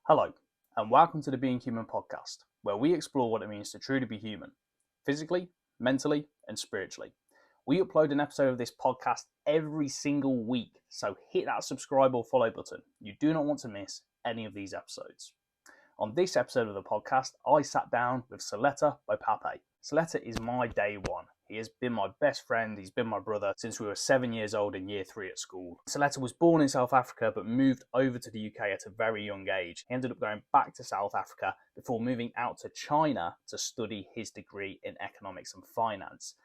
Hello, and welcome to the Being Human podcast, where we explore what it means to truly be human, physically, mentally, and spiritually. We upload an episode of this podcast every single week, so hit that subscribe or follow button. You do not want to miss any of these episodes. On this episode of the podcast, I sat down with Seleta Bo. Seleta is my day one. He has been my best friend, he's been my brother since we were 7 years old in year 3 at school. Seleta was born in South Africa but moved over to the UK at a very young age. He ended up going back to South Africa before moving out to China to study his degree in economics and finance.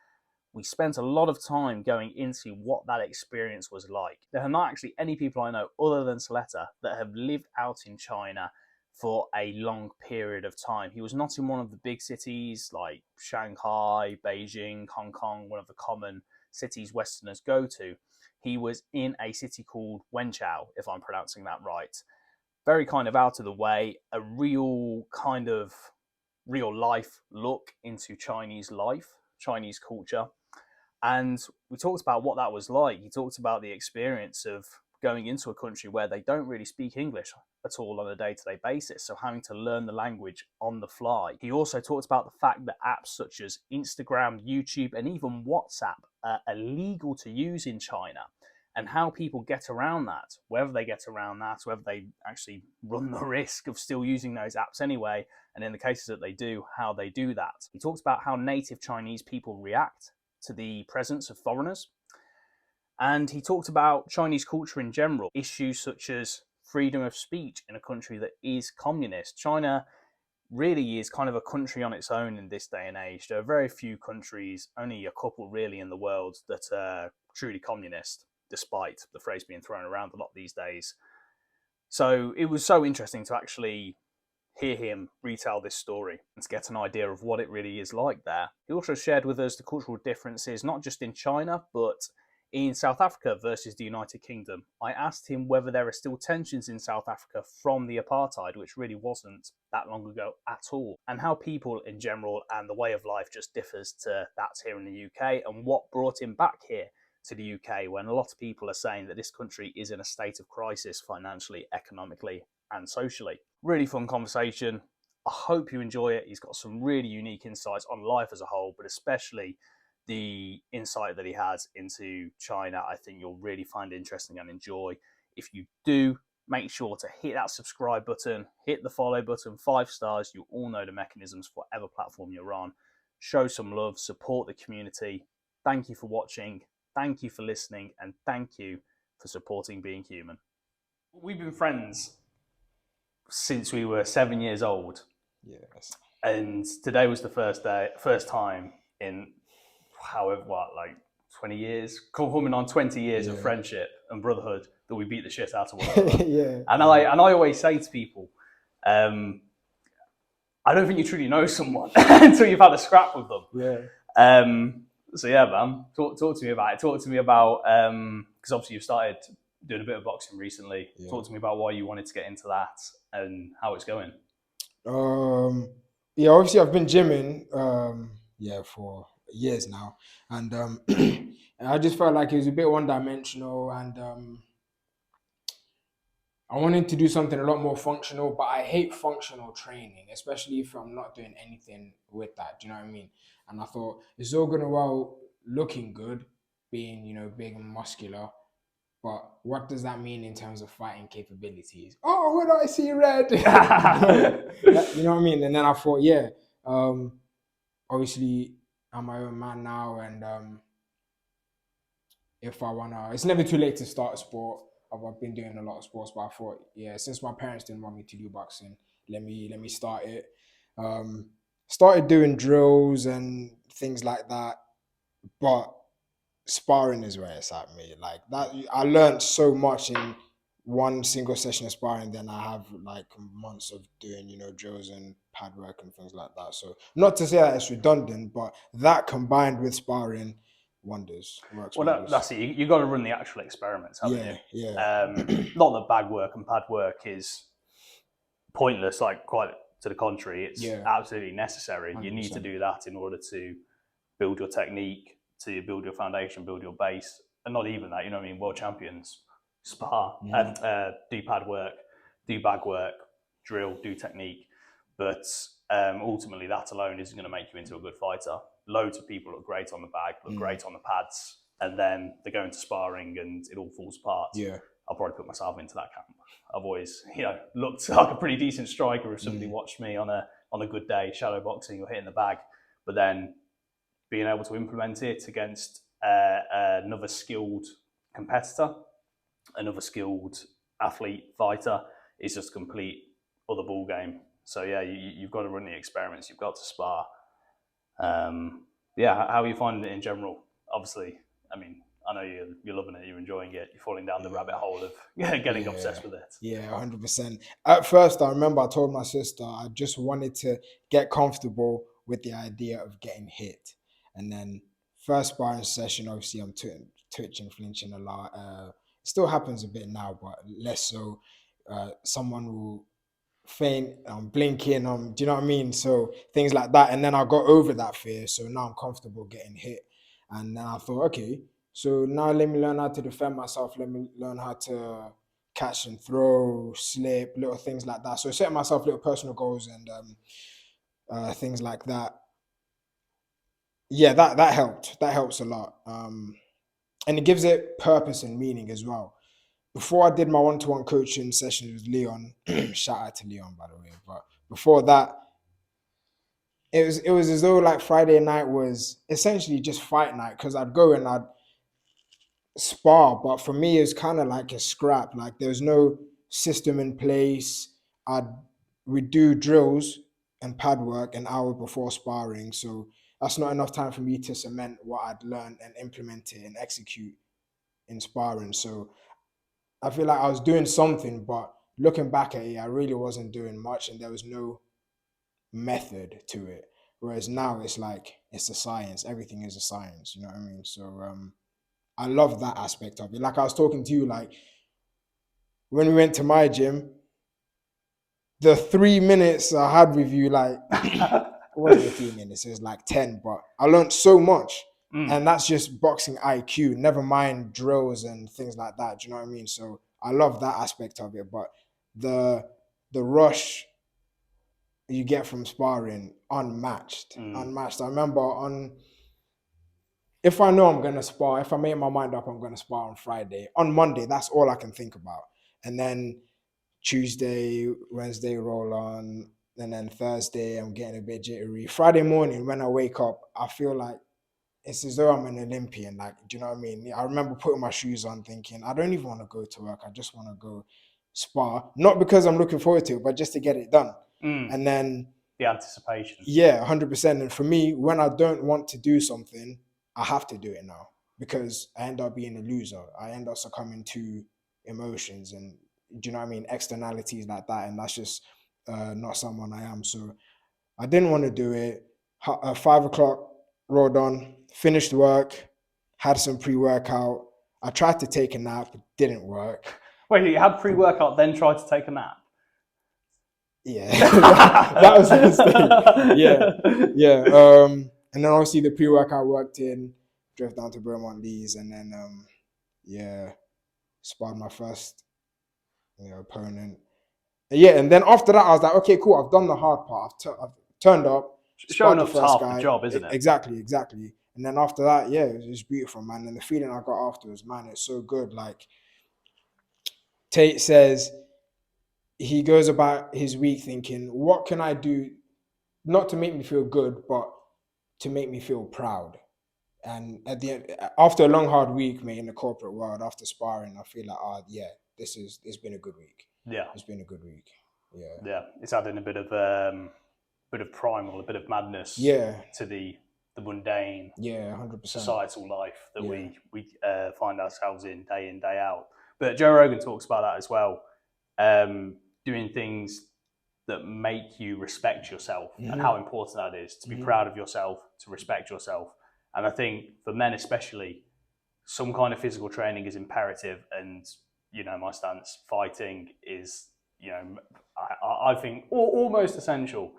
We spent a lot of time going into what that experience was like. There are not actually any people I know other than Seleta that have lived out in China for a long period of time. He was not in one of the big cities like Shanghai, Beijing, Hong Kong, one of the common cities Westerners go to. He was in a city called Wenzhou, if I'm pronouncing that right. Very kind of out of the way, a real life look into Chinese life, Chinese culture. And we talked about what that was like. He talked about the experience of going into a country where they don't really speak English at all on a day-to-day basis, so having to learn the language on the fly. He also talked about the fact that apps such as Instagram, YouTube, and even WhatsApp are illegal to use in China, and how people get around that, whether they get around that, whether they actually run the risk of still using those apps anyway, and in the cases that they do, how they do that. He talks about how native Chinese people react to the presence of foreigners. And he talked about Chinese culture in general, issues such as freedom of speech in a country that is communist. China really is kind of a country on its own in this day and age. There are very few countries, only a couple really in the world, that are truly communist, despite the phrase being thrown around a lot these days. So it was so interesting to actually hear him retell this story and to get an idea of what it really is like there. He also shared with us the cultural differences, not just in China, but in South Africa versus the United Kingdom. I asked him whether there are still tensions in South Africa from the apartheid, which really wasn't that long ago at all, and how people in general and the way of life just differs to that here in the UK, and what brought him back here to the UK when a lot of people are saying that this country is in a state of crisis financially, economically, and socially. Really fun conversation. I hope you enjoy it. He's got some really unique insights on life as a whole, but especially the insight that he has into China. I think you'll really find interesting and enjoy. If you do, make sure to hit that subscribe button, hit the follow button, 5 stars. You all know the mechanisms for whatever platform you're on. Show some love, support the community. Thank you for watching. Thank you for listening, and thank you for supporting Being Human. We've been friends since we were 7 years old. Yes. And today was the first time in 20 years, coming on 20 years of friendship and brotherhood, that we beat the shit out of one another. Yeah. And I always say to people, I don't think you truly know someone until you've had a scrap with them. Yeah. So yeah, man, talk to me about it. Talk to me about, because obviously you've started doing a bit of boxing recently. Yeah. Talk to me about why you wanted to get into that and how it's going. Yeah, obviously I've been gymming, for years now, and and I just felt like it was a bit one-dimensional, and I wanted to do something a lot more functional, but I hate functional training, especially if I'm not doing anything with that. Do you know what I mean? And I thought it's all good and well looking good, being, big and muscular, but what does that mean in terms of fighting capabilities? Oh, when I see red, you know what I mean? And then I thought, obviously I'm my own man now, and if I wanna, it's never too late to start a sport. I've been doing a lot of sports, but I thought, since my parents didn't want me to do boxing, let me start it. Started doing drills and things like that, but sparring is where it's at, me. Like that, I learned so much in one single session of sparring. Then I have like months of doing, drills and pad work and things like that. So not to say that it's redundant, but that combined with sparring works wonders. That's it. You got to run the actual experiments, haven't you? Yeah. Not that bag work and pad work is pointless, like quite to the contrary. It's absolutely necessary. 100%. You need to do that in order to build your technique, to build your foundation, build your base. And not even that, world champions spar, do pad work, do bag work. drill, do technique, but ultimately that alone isn't going to make you into a good fighter. Loads of people look great on the bag, look great on the pads, and then they go into sparring and it all falls apart. Yeah. I'll probably put myself into that camp. I've always, looked like a pretty decent striker if somebody watched me on a good day, shadow boxing or hitting the bag, but then being able to implement it against another skilled competitor, another skilled athlete, fighter, is just a complete other ball game. So yeah, you've got to run the experiments, you've got to spar. How are you finding it in general? Obviously, I mean, I know you're loving it, you're enjoying it, you're falling down the rabbit hole of getting obsessed with it. Yeah, 100%. At first, I remember I told my sister I just wanted to get comfortable with the idea of getting hit. And then first sparring session, obviously I'm twitching, flinching a lot. It still happens a bit now, but less so. Someone will faint, I'm blinking, do you know what I mean? So things like that. And then I got over that fear. So now I'm comfortable getting hit. And then I thought, okay, so now let me learn how to defend myself. Let me learn how to catch and throw, slip, little things like that. So setting myself little personal goals and things like that. Yeah, that helped. That helps a lot. And it gives it purpose and meaning as well. Before I did my one-to-one coaching sessions with Leon, shout out to Leon, by the way. But before that, it was as though like Friday night was essentially just fight night, because I'd go and I'd spar, but for me it's kind of like a scrap. Like there's no system in place. We'd do drills and pad work an hour before sparring, so that's not enough time for me to cement what I'd learned and implement it and execute in sparring. So I feel like I was doing something, but looking back at it, I really wasn't doing much, and there was no method to it. Whereas now it's like it's a science. Everything is a science. You know what I mean? So I love that aspect of it. Like I was talking to you, like when we went to my gym, the 3 minutes I had with you, like it wasn't 3 minutes, it was like 10, but I learned so much. And that's just boxing IQ, never mind drills and things like that. Do you know what I mean? So I love that aspect of it. But the rush you get from sparring, unmatched. Unmatched. I remember if I know I'm gonna spar, if I make my mind up I'm gonna spar on Friday, on Monday, that's all I can think about. And then Tuesday, Wednesday roll on, and then Thursday I'm getting a bit jittery. Friday morning when I wake up, I feel like it's as though I'm an Olympian. Like, do you know what I mean? I remember putting my shoes on thinking, I don't even want to go to work. I just want to go spar. Not because I'm looking forward to it, but just to get it done. And then the anticipation. Yeah, 100%. And for me, when I don't want to do something, I have to do it now, because I end up being a loser. I end up succumbing to emotions and, do you know what I mean, externalities like that. And that's just not someone I am. So I didn't want to do it. 5 o'clock rolled on, finished work, had some pre-workout. I tried to take a nap, it didn't work. Wait, you had pre-workout, then tried to take a nap? Yeah, that was a mistake. Yeah. And then obviously the pre-workout worked in, drove down to Beaumont Lees, and then sparred my first opponent. And then after that I was like, okay, cool, I've done the hard part. I've turned up, showing up's half the job, isn't it? Exactly. And then after that, it was just beautiful, man. And the feeling I got afterwards, man, it's so good. Like Tate says, he goes about his week thinking, what can I do, not to make me feel good, but to make me feel proud. And at the end, after a long, hard week, mate, in the corporate world, after sparring, I feel like, it's been a good week. Yeah, it's been a good week. Yeah, it's adding a bit of primal, a bit of madness. To the mundane. 100%. Societal life that we find ourselves in, day out. But Joe Rogan talks about that as well. Doing things that make you respect yourself, and how important that is to be proud of yourself, to respect yourself. And I think for men especially, some kind of physical training is imperative. And my stance, fighting is I think almost essential.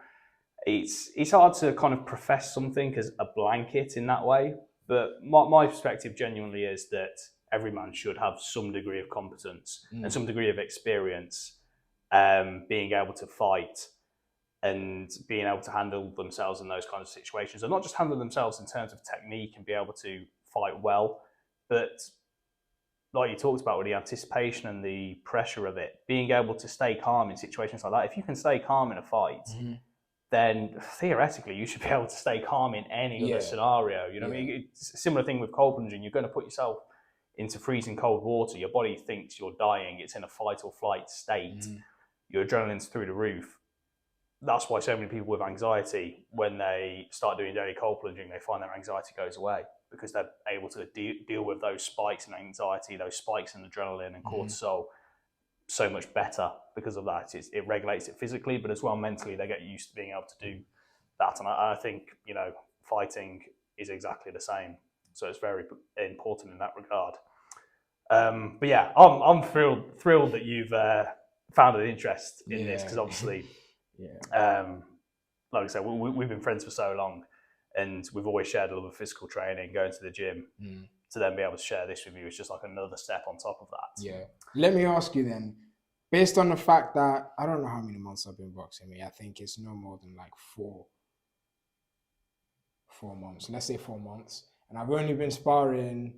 It's hard to kind of profess something as a blanket in that way, but my perspective genuinely is that every man should have some degree of competence and some degree of experience being able to fight and being able to handle themselves in those kinds of situations, and not just handle themselves in terms of technique and be able to fight well, but like you talked about with the anticipation and the pressure of it, being able to stay calm in situations like that. If you can stay calm in a fight, then theoretically you should be able to stay calm in any other scenario. You know what I mean? It's a similar thing with cold plunging. You're going to put yourself into freezing cold water. Your body thinks you're dying. It's in a fight or flight state. Your adrenaline's through the roof. That's why so many people with anxiety, when they start doing daily cold plunging, they find their anxiety goes away, because they're able to deal with those spikes in anxiety, those spikes in adrenaline and cortisol so much better because of that. It regulates it physically, but as well mentally, they get used to being able to do that. And I think, fighting is exactly the same. So it's very important in that regard. But yeah, I'm thrilled that you've found an interest in this, because obviously, like I said, we've been friends for so long, and we've always shared a love of physical training, going to the gym. To then be able to share this with you is just like another step on top of that. Yeah. Let me ask you then, based on the fact that I don't know how many months I've been boxing, I think it's no more than like 4 months. Let's say 4 months. And I've only been sparring,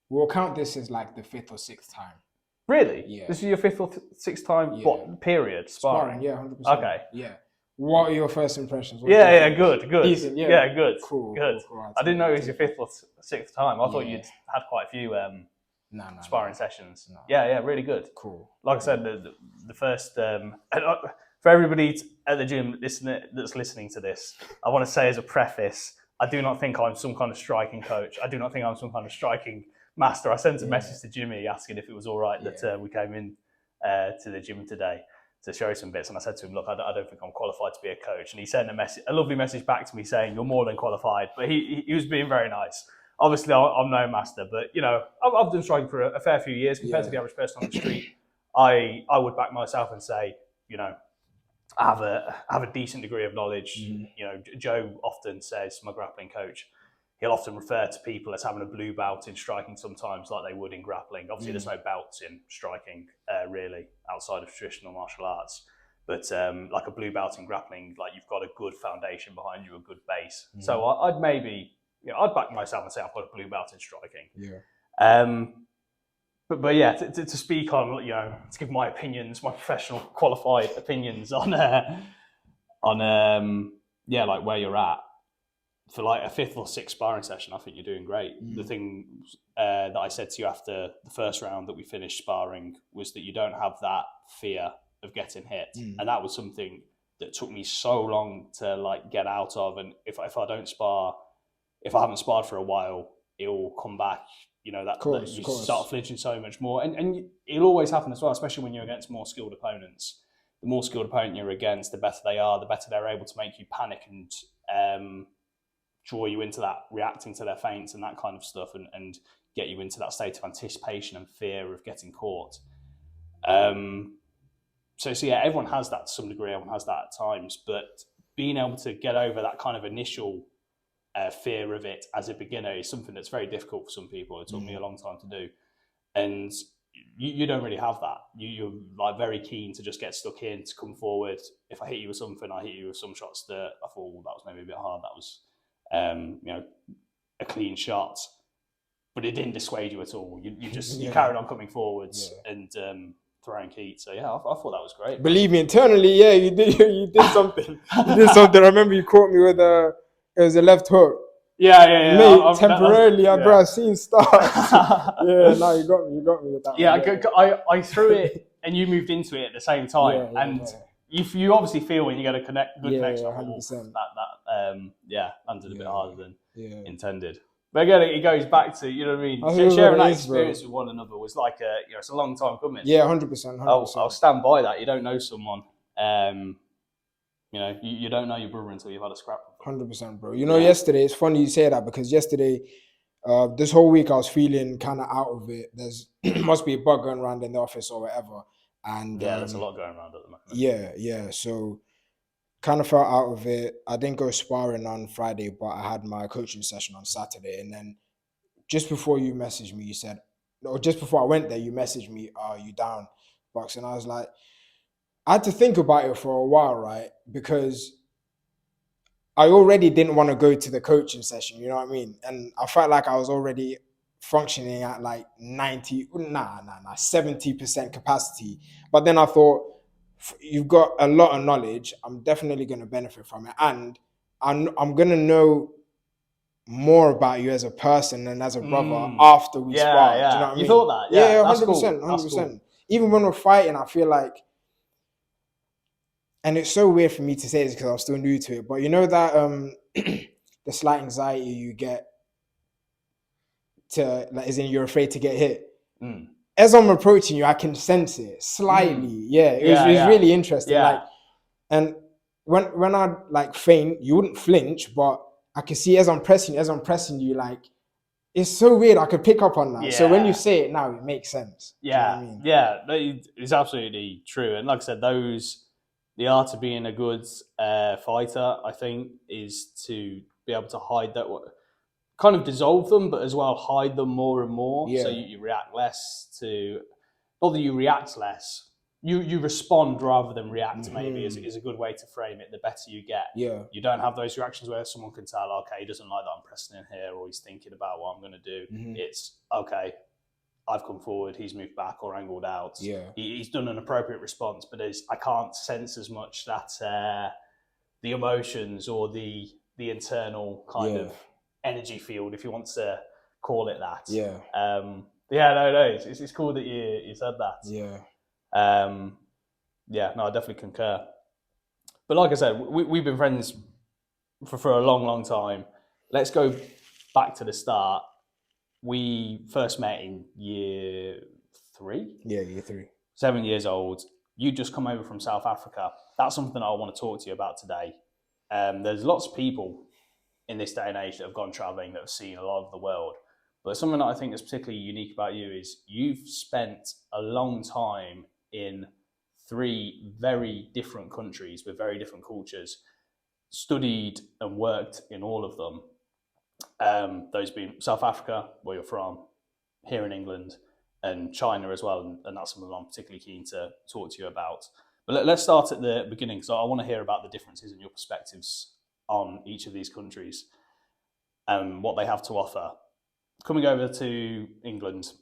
we'll count this as like the 5th or 6th time. Really? Yeah. This is your 5th or 6th time period sparring? Yeah, 100%. Okay. Yeah. What are your first impressions? Good. Decent, good. Cool. Good. Cool. I didn't know it was your 5th or 6th time. I thought you'd had quite a few sparring sessions. No. Yeah, really good. Cool. Like I said, the first, for everybody at the gym that's listening to this, I want to say as a preface, I do not think I'm some kind of striking coach. I do not think I'm some kind of striking master. I sent a message to Jimmy asking if it was all right that we came in to the gym today to show some bits, and I said to him, look, I don't think I'm qualified to be a coach. And he sent a lovely message back to me saying, you're more than qualified. But he was being very nice. Obviously, I'm no master, but I've done striking for a fair few years compared to the average person on the street. I would back myself and say, I have a decent degree of knowledge. Joe often says, my grappling coach, he'll often refer to people as having a blue belt in striking sometimes, like they would in grappling. Obviously, there's no belts in striking, really, outside of traditional martial arts. But like a blue belt in grappling, like you've got a good foundation behind you, a good base. So I'd maybe, I'd back myself and say I've got a blue belt in striking. But yeah, to speak on, to give my opinions, my professional qualified opinions on like where you're at. For like a 5th or 6th sparring session, I think you're doing great. The thing that I said to you after the first round that we finished sparring was that you don't have that fear of getting hit. And that was something that took me so long to like get out of. And if I don't spar, if I haven't sparred for a while, it will come back. That you start flinching so much more. And it'll always happen as well, especially when you're against more skilled opponents. The more skilled opponent you're against, the better they are, the better they're able to make you panic and draw you into that, reacting to their feints and that kind of stuff, and get you into that state of anticipation and fear of getting caught. So everyone has that to some degree, everyone has that at times, but being able to get over that kind of initial fear of it as a beginner is something that's very difficult for some people. It took me a long time to do. And you don't really have that. You're like very keen to just get stuck in, to come forward. If I hit you with something, I hit you with some shots that I thought, that was maybe a bit hard. That was a clean shot, but it didn't dissuade you at all. You carried on coming forwards and throwing heat. So I thought that was great. Believe me, internally, you did something. You did something. I remember you caught me with it was a left hook. Yeah. Mate, temporarily, bro, I've seen stars. No, you got me with that. Yeah, I threw it and you moved into it at the same time, you obviously feel when you get a good connection. 100%. That landed a bit harder than intended. But again, it goes back to, what I mean, sharing that experience with one another was like it's a long time coming. Yeah, 100%. I'll stand by that. You don't know someone. You don't know your brother until you've had a scrap with them. 100%, bro. Yesterday, it's funny you say that, because yesterday, this whole week I was feeling kind of out of it. There's must be a bug going around in the office or whatever. And there's a lot going around at the moment. Yeah. So kind of felt out of it. I didn't go sparring on Friday, but I had my coaching session on Saturday. And then just before you messaged me, you said, or just before I went there, you messaged me, "Are you down, box?" And I was like, I had to think about it for a while, right? Because I already didn't want to go to the coaching session, you know what I mean? And I felt like I was already functioning at like 70% capacity. But then I thought, you've got a lot of knowledge. I'm definitely going to benefit from it. And I'm going to know more about you as a person and as a brother after we Yeah, spar. Do you know yeah. what I You mean? thought that? Yeah, Yeah, that's 100%, cool. That's cool. 100%. Even when we're fighting, I feel like, and it's so weird for me to say this because I'm still new to it, but you know that the slight anxiety you get to, like, as in you're afraid to get hit. Mm. As I'm approaching you, I can sense it slightly. Yeah, Yeah, it was yeah, really interesting. yeah. Like, and when I like feint, you wouldn't flinch, but I could see as I'm pressing you, like, it's so weird. I could pick up on that. So when you Yeah, say it now, it makes sense. Do you know what I yeah, mean? yeah. It's absolutely true. And like I said, the art of being a good fighter, I think, is to be able to hide that, kind of dissolve them, but as well hide them more and more. So Yeah. you react less to, not that you react less, you respond rather than react. Maybe is a good way to frame it. The better you get, Yeah. you don't have those reactions where someone can tell, okay, he doesn't like that I'm pressing in here, or he's thinking about what I'm going to do. It's okay. I've come forward, he's moved back or angled out. Yeah. He's done an appropriate response, but I can't sense as much that the emotions or the internal kind of energy field, if you want to call it that. Yeah. Yeah, no, it's cool that you said that. Yeah. Yeah, no, I definitely concur. But like I said, we've been friends for a long, long time. Let's go back to the start. We first met in year 3. Yeah, year 3. 7 years old. You just come over from South Africa. That's something I want to talk to you about today. There's lots of people in this day and age that have gone traveling, that have seen a lot of the world. But something that I think is particularly unique about you is you've spent a long time in 3 very different countries with very different cultures, studied and worked in all of them. Those being South Africa, where you're from, here in England, and China as well. And that's something I'm particularly keen to talk to you about. But let's start at the beginning, because I want to hear about the differences in your perspectives on each of these countries and what they have to offer. Coming over to England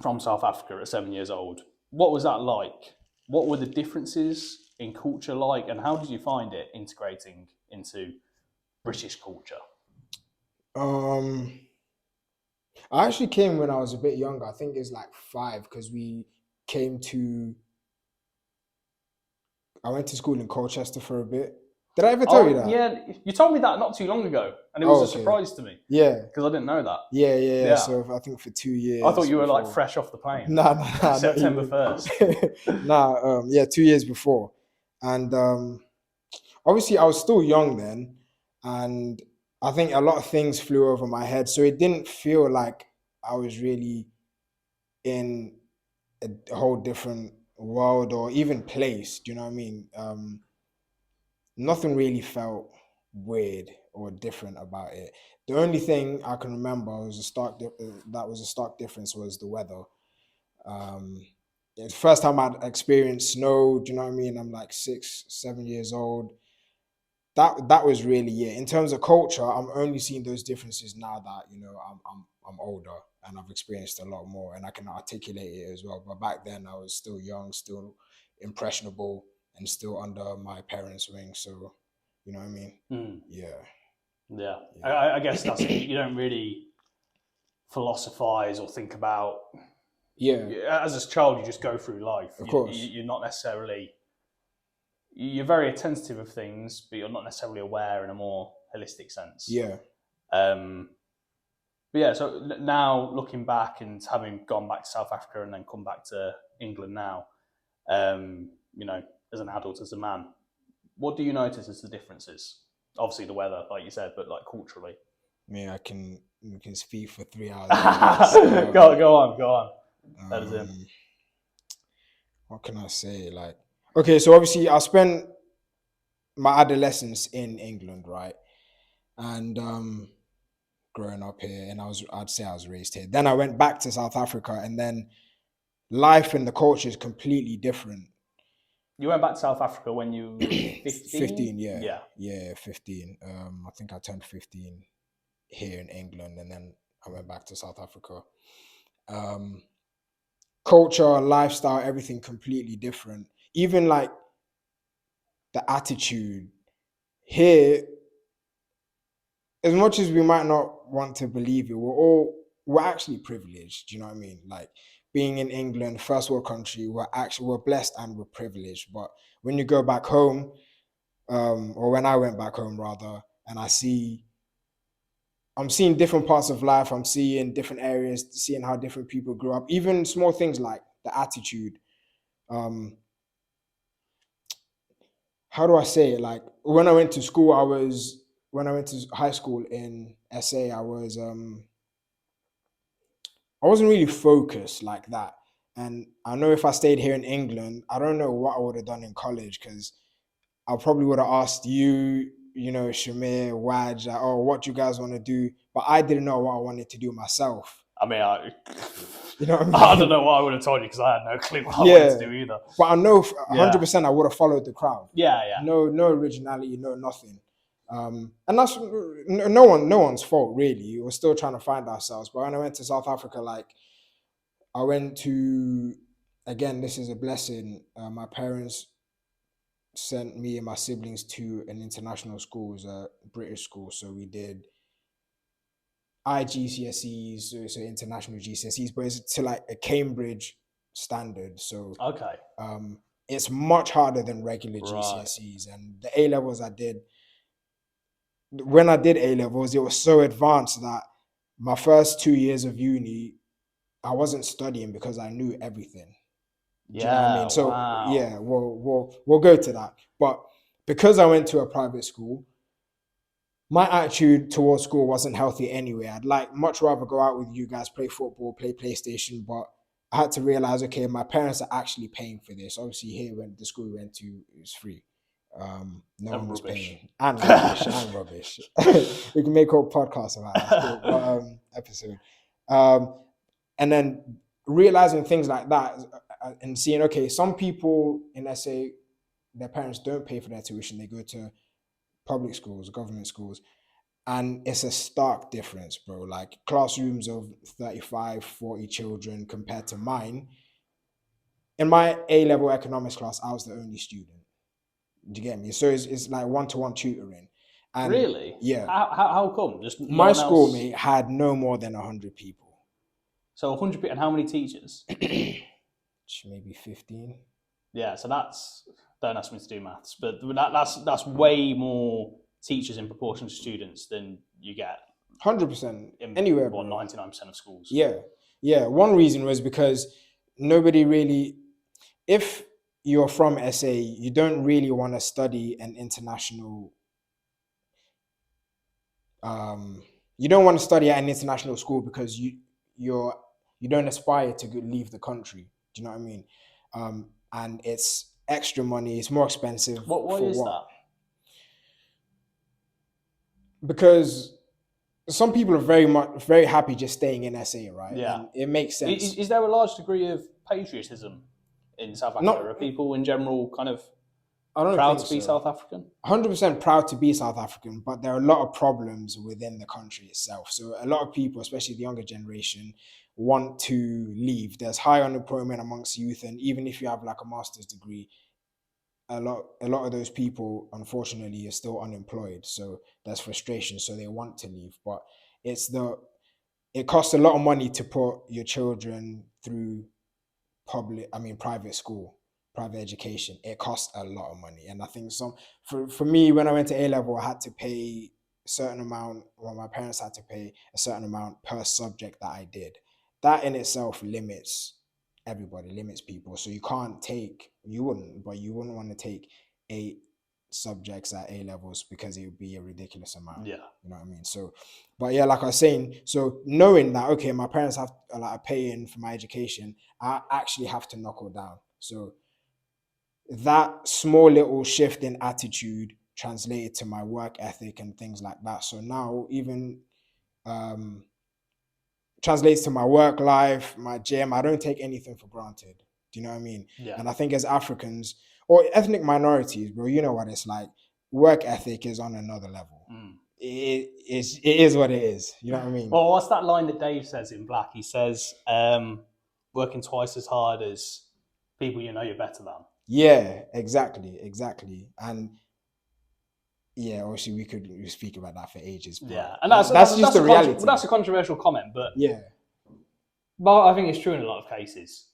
from South Africa at 7 years old, what was that like? What were the differences in culture like, and how did you find it integrating into British culture? I actually came when I was a bit younger. I think it's like 5, because we came to. I went to school in Colchester for a bit. Did I ever tell you Oh, that? yeah, you told me that not too long ago, and it was Oh, a okay. surprise to me Yeah. because I didn't know that. Yeah. Yeah. So I think for 2 years. I thought you were like before. fresh off the plane. Nah, September not 1st. Nah, 2 years before. And obviously I was still young then, and I think a lot of things flew over my head. So it didn't feel like I was really in a whole different world or even place. Do you know what I mean? Nothing really felt weird or different about it. The only thing I can remember was that was a stark difference was the weather. It's the first time I'd experienced snow. Do you know what I mean? I'm like 6, 7 years old. That was really it. In terms of culture, I'm only seeing those differences now that I'm older and I've experienced a lot more and I can articulate it as well. But back then I was still young, still impressionable, and still under my parents' wing. So you know what I mean? Yeah. I guess that's it. You don't really philosophize or think about. Yeah. As a child, you just go through life. Of course. You're not necessarily. You're very attentive of things, but you're not necessarily aware in a more holistic sense. Yeah. But yeah, so now looking back and having gone back to South Africa and then come back to England now, as an adult, as a man, what do you notice as the differences? Obviously the weather, like you said, but like culturally. Yeah, we can speak for 3 hours. Go on. That is it. What can I say? Like, okay, so obviously I spent my adolescence in England, right? And growing up here, and I'd say I was raised here. Then I went back to South Africa, and then life and the culture is completely different. You went back to South Africa when you were 15? 15, Yeah. yeah, 15. I think I turned 15 here in England, and then I went back to South Africa. Culture, lifestyle, everything completely different. Even like the attitude here, as much as we might not want to believe it, we're actually privileged. Do you know what I mean? Like being in England, first world country, we're blessed and we're privileged. But when you go back home, or when I went back home rather, and I'm seeing different parts of life. I'm seeing different areas, seeing how different people grew up. Even small things like the attitude. Um, how do I say it? Like when I went to school, when I went to high school in SA, I wasn't really focused like that. And I know if I stayed here in England, I don't know what I would have done in college, because I probably would have asked you, Shamir, Waj, like, oh, what do you guys want to do? But I didn't know what I wanted to do myself. I mean, You know what I mean? I don't know what I would have told you because I had no clue what I Yeah. wanted to do either. But I know 100% I would have followed the crowd. Yeah. No originality, no nothing. And that's no one's fault really. We're still trying to find ourselves. But when I went to South Africa, like I went to, again, this is a blessing. My parents sent me and my siblings to an international school, it was a British school. So we did IGCSEs, so international GCSEs, but it's to like a Cambridge standard. So Okay. it's much harder than regular Right. GCSEs. And the A levels I did, when I did A levels, it was so advanced that my first 2 years of uni, I wasn't studying because I knew everything. Do you know what I mean? So wow. yeah, we'll go to that. But because I went to a private school, my attitude towards school wasn't healthy anyway. I'd like much rather go out with you guys, play football, play PlayStation, but I had to realize, okay, my parents are actually paying for this. Obviously, here when the school we went to, it was free. No one was paying. And rubbish. We can make a whole podcast about that. But, episode. And then realizing things like that and seeing, okay, some people in SA, their parents don't pay for their tuition. They go to public schools, government schools, and it's a stark difference, bro. Like classrooms of 35, 40 children compared to mine. In my A-level economics class, I was the only student. Do you get me? So it's like one-to-one tutoring. And really? Yeah. How come? Just my school, else? mate, had no more than 100 people. So 100 people, and how many teachers? Maybe 15. Yeah, so don't ask me to do maths, but that's way more teachers in proportion to students than you get 100%. in Anywhere, what, bro. 99% of schools. Yeah. One reason was because nobody really, if you're from SA, you don't really want to study an international, you don't want to study at an international school because you don't aspire to leave the country. Do you know what I mean? And it's extra money. It's more expensive. Why is that? Because some people are very happy just staying in SA, right? Yeah. And it makes sense. Is there a large degree of patriotism in South Africa? Are people in general kind of proud to be South African? 100% proud to be South African, but there are a lot of problems within the country itself. So a lot of people, especially the younger generation, want to leave. There's high unemployment amongst youth, and even if you have like a master's degree, a lot of those people, unfortunately, are still unemployed. So there's frustration. So they want to leave, but it costs a lot of money to put your children through private school, private education. It costs a lot of money. And I think for me, when I went to A level, I had to pay a certain amount, well, my parents had to pay a certain amount per subject that I did. That in itself limits everybody, limits people. So you wouldn't want to take 8 subjects at A levels because it would be a ridiculous amount. Yeah. You know what I mean? So, but yeah, like I was saying, so knowing that, okay, my parents have like paying for my education, I actually have to knuckle down. So that small little shift in attitude translated to my work ethic and things like that. So now even translates to my work life, my gym. I don't take anything for granted. Do you know what I mean? Yeah. And I think as Africans, or ethnic minorities, bro, you know what it's like. Work ethic is on another level. It is what it is. You know what I mean? Well, what's that line that Dave says in Black? He says, working twice as hard as people you know you're better than. Yeah, exactly. And yeah, obviously we could speak about that for ages. Yeah, and that's just the reality. That's a controversial comment, but yeah, but I think it's true in a lot of cases.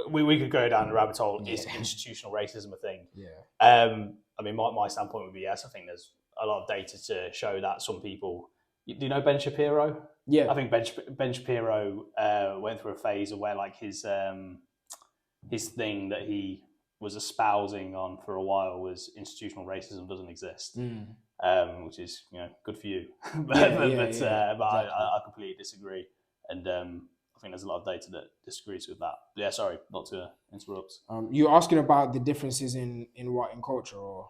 We could go down the rabbit hole. Is institutional racism a thing? Yeah. I mean, my standpoint would be yes. I think there's a lot of data to show that some people. Do you know Ben Shapiro? Yeah. I think Ben Shapiro went through a phase of where like his thing that he was espousing on for a while was institutional racism doesn't exist, which is good for you. but exactly. I completely disagree, and I think there's a lot of data that disagrees with that. Yeah, sorry, not to interrupt. You're asking about the differences in culture, or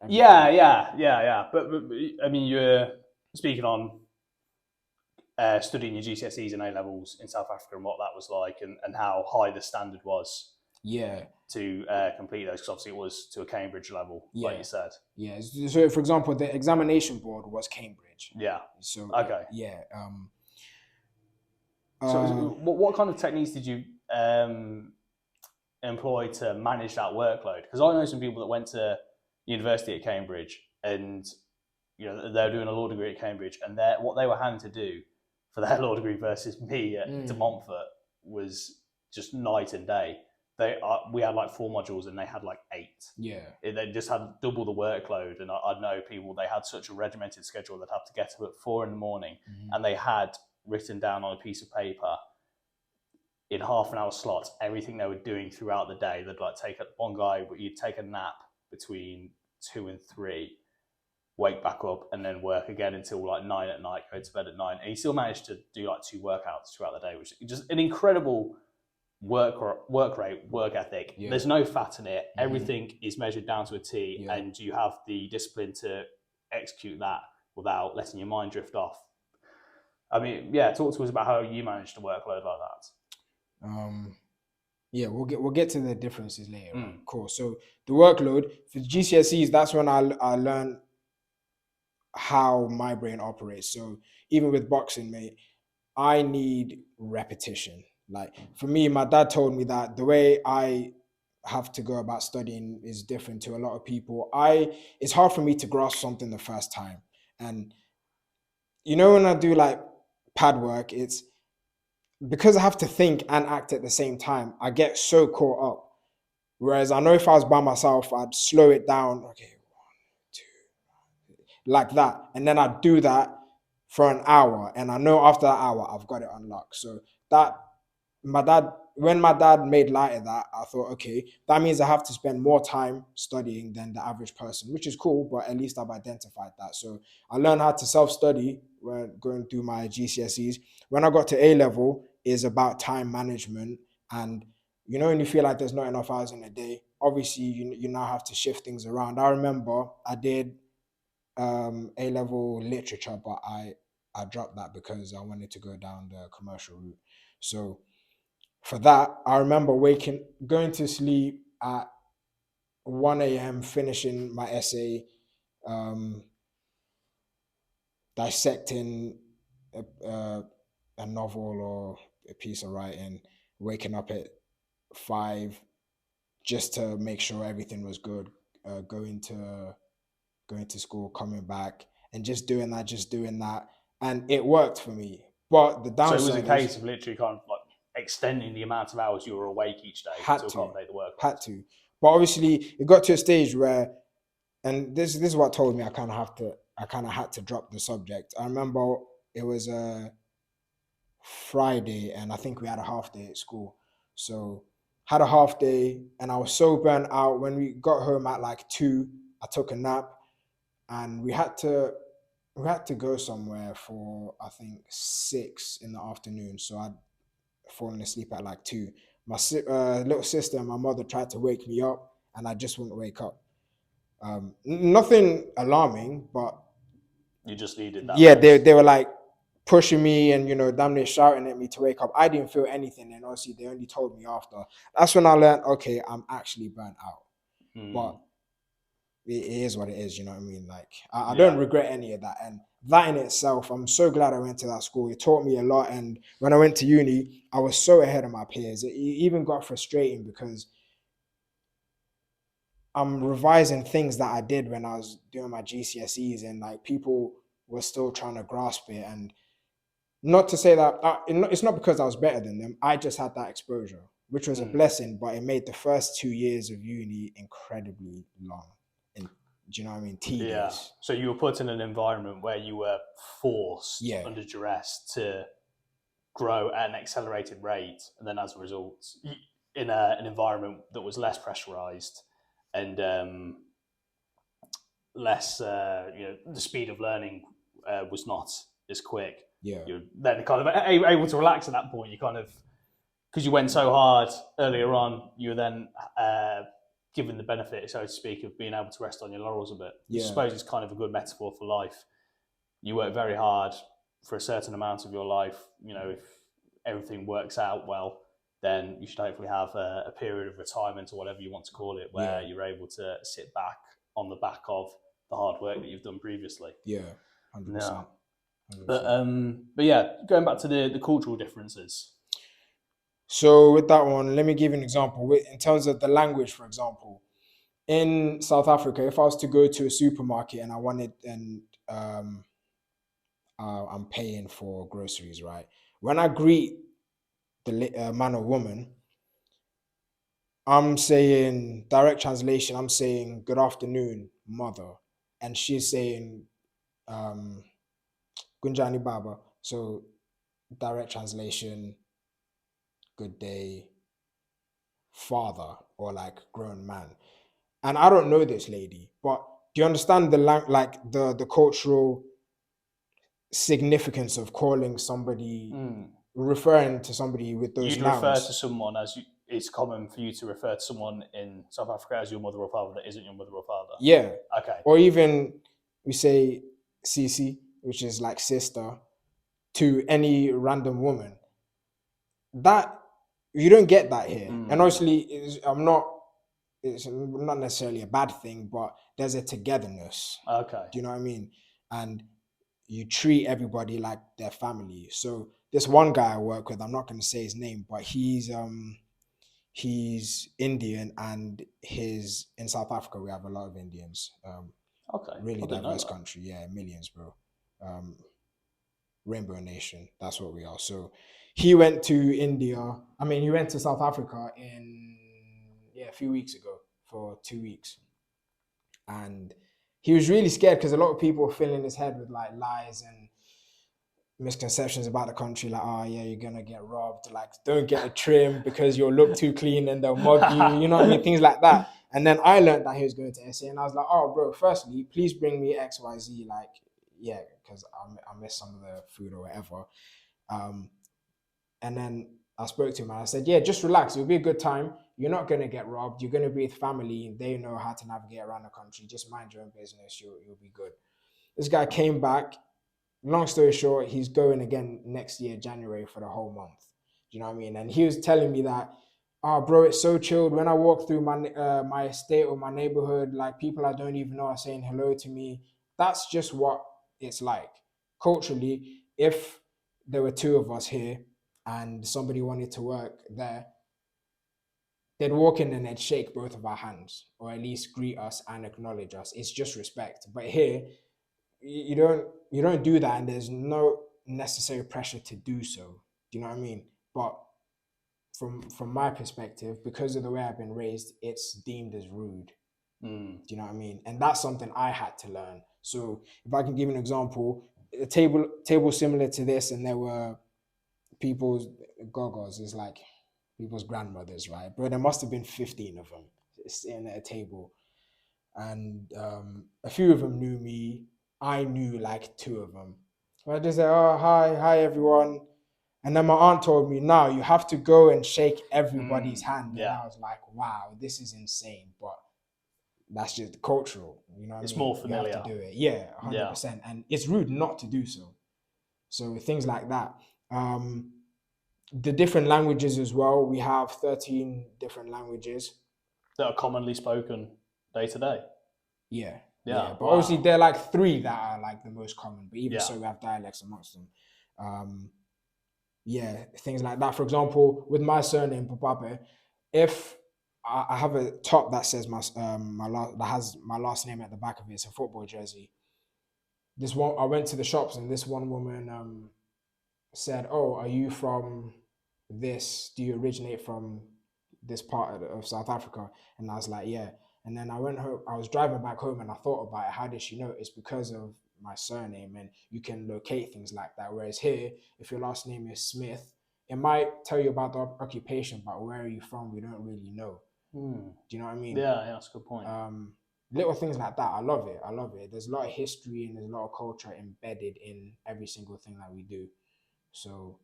yeah. But I mean, you're speaking on studying your GCSEs and A levels in South Africa and what that was like, and how high the standard was. Yeah. To complete those, because obviously it was to a Cambridge level, like you said. Yeah. So, for example, the examination board was Cambridge. Yeah. So okay. Yeah. So, what kind of techniques did you employ to manage that workload? Because I know some people that went to university at Cambridge, and they're doing a law degree at Cambridge, and what they were having to do for their law degree versus me at De Montfort was just night and day. We had like 4 modules and they had like 8. Yeah. They just had double the workload, and I know people, they had such a regimented schedule they'd have to get up at 4 a.m, and they had written down on a piece of paper in half an hour slots everything they were doing throughout the day. They'd like one guy, you'd take a nap between 2 and 3, wake back up, and then work again until like 9 at night, go to bed at 9, and he still managed to do like 2 workouts throughout the day, which is just an incredible work rate, work ethic. Yeah. There's no fat in it. Everything is measured down to a T, and you have the discipline to execute that without letting your mind drift off. I mean, talk to us about how you managed a workload like that. Yeah, we'll get to the differences later. Of course. So the workload for GCSEs, that's when I learned how my brain operates. So even with boxing, mate, I need repetition. Like for me, my dad told me that the way I have to go about studying is different to a lot of people. It's hard for me to grasp something the first time. And when I do like pad work, it's because I have to think and act at the same time. I get so caught up. Whereas I know if I was by myself, I'd slow it down. Okay, 1, 2, like that. And then I'd do that for an hour. And I know after that hour, I've got it unlocked. So when my dad made light of that, I thought, okay, that means I have to spend more time studying than the average person, which is cool, but at least I've identified that. So I learned how to self-study when going through my GCSEs. When I got to A level, is about time management. And when you feel like there's not enough hours in a day, obviously you now have to shift things around. I remember I did A level literature, but I dropped that because I wanted to go down the commercial route. So for that, I remember going to sleep at 1 a.m, finishing my essay, dissecting a novel or a piece of writing, waking up at 5 just to make sure everything was good, going to school, coming back, and just doing that. And it worked for me. But the downside, so it was a case of literally kind of like extending the amount of hours you were awake each day to accommodate the work. Had to. But obviously it got to a stage where, and this is what told me I kind of had to drop the subject. I remember it was a Friday and I think we had a half day at school. So had a half day and I was so burnt out. When we got home at like 2, I took a nap and we had to go somewhere for I think 6 in the afternoon. So I'd fallen asleep at like 2. My little sister and my mother tried to wake me up and I just wouldn't wake up. Nothing alarming, but you just needed that. Yeah, they were like, pushing me and, damn near shouting at me to wake up. I didn't feel anything. And obviously they only told me after. That's when I learned, okay, I'm actually burnt out. But it is what it is, you know what I mean? Like, I don't regret any of that. And that in itself, I'm so glad I went to that school. It taught me a lot. And when I went to uni, I was so ahead of my peers. It even got frustrating because I'm revising things that I did when I was doing my GCSEs, and like people were still trying to grasp it. And not to say that it's not because I was better than them. I just had that exposure, which was a blessing, but it made the first 2 years of uni incredibly long. And do you know what I mean? Tedious. Yeah. So you were put in an environment where you were forced under duress to grow at an accelerated rate, and then as a result, in an environment that was less pressurized and less, the speed of learning was not as quick. Yeah. You're then kind of able to relax at that point. You kind of, because you went so hard earlier on, you were then given the benefit, so to speak, of being able to rest on your laurels a bit. Yeah. I suppose it's kind of a good metaphor for life. You work very hard for a certain amount of your life. If everything works out well, then you should hopefully have a period of retirement or whatever you want to call it, where you're able to sit back on the back of the hard work that you've done previously. Yeah, 100%. Yeah. But yeah, going back to the cultural differences. So with that one, let me give you an example. In terms of the language, for example, in South Africa, if I was to go to a supermarket and I wanted, and I'm paying for groceries, right? When I greet the man or woman, I'm saying, direct translation, I'm saying, good afternoon, mother. And she's saying, Gunjani Baba. So direct translation, good day, father, or like grown man. And I don't know this lady, but do you understand the cultural significance of calling somebody, referring to somebody with those You'd nouns? refer to someone as it's common for you to refer to someone in South Africa as your mother or father that isn't your mother or father. Yeah. Okay. Or even we say Sisi, which is like sister, to any random woman. That you don't get that here. And obviously it's not necessarily a bad thing, but there's a togetherness. Okay. Do you know what I mean? And you treat everybody like their family. So this one guy I work with, I'm not going to say his name, but he's Indian, and in South Africa we have a lot of Indians. Okay. Really diverse country. Yeah, millions, bro. Rainbow Nation. That's what we are. So he went to India. He went to South Africa a few weeks ago for 2 weeks. And he was really scared because a lot of people were filling his head with like lies and misconceptions about the country. Like, oh yeah, you're going to get robbed. Like, don't get a trim because you'll look too clean and they'll mug you. You know what I mean? Things like that. And then I learned that he was going to SA, and I was like, oh bro, firstly, please bring me XYZ. Like, yeah, because I miss some of the food or whatever. And then I spoke to him and I said, yeah, just relax. It'll be a good time. You're not going to get robbed. You're going to be with family. They know how to navigate around the country. Just mind your own business. You'll be good. This guy came back. Long story short, he's going again next year, January, for the whole month. Do you know what I mean? And he was telling me that, oh, bro, it's so chilled. When I walk through my estate or my neighborhood, like people I don't even know are saying hello to me. That's just what it's like. Culturally, if there were two of us here and somebody wanted to work there, they'd walk in and they'd shake both of our hands, or at least greet us and acknowledge us. It's just respect. But here, you don't do that, and there's no necessary pressure to do so. Do you know what I mean? But from my perspective, because of the way I've been raised, it's deemed as rude. Do you know what I mean? And that's something I had to learn. So if I can give an example, a table similar to this, and there were people's gogos, is like people's grandmothers, right? But there must have been 15 of them sitting at a table, and a few of them knew me. I knew like two of them. I just said, oh, hi everyone. And then my aunt told me, now you have to go and shake everybody's hand. Yeah. And I was like, wow, this is insane. But that's just cultural. You know what I mean? It's more familiar. You have to do it. Yeah, 100%. And it's rude not to do so. So things like that. The different languages as well. We have 13 different languages. That are commonly spoken day to day. Yeah, Yeah, yeah. But wow. obviously, there are like three that are like the most common. But even Yeah. so, we have dialects amongst them. Yeah, things like that. For example, with my surname Papape, if I have a top that says my last that has my last name at the back of it, it's a football jersey. This one, I went to the shops and this one woman said, "Oh, are you from this? Do you originate from this part of South Africa?" And I was like, "Yeah." And then I went home. I was driving back home, and I thought about it. How did she know? It's because of my surname, and you can locate things like that. Whereas here, if your last name is Smith, it might tell you about the occupation, but where are you from? We don't really know. Hmm. Do you know what I mean? Yeah, that's a good point. Little things like that. I love it. I love it. There's a lot of history and there's a lot of culture embedded in every single thing that we do. So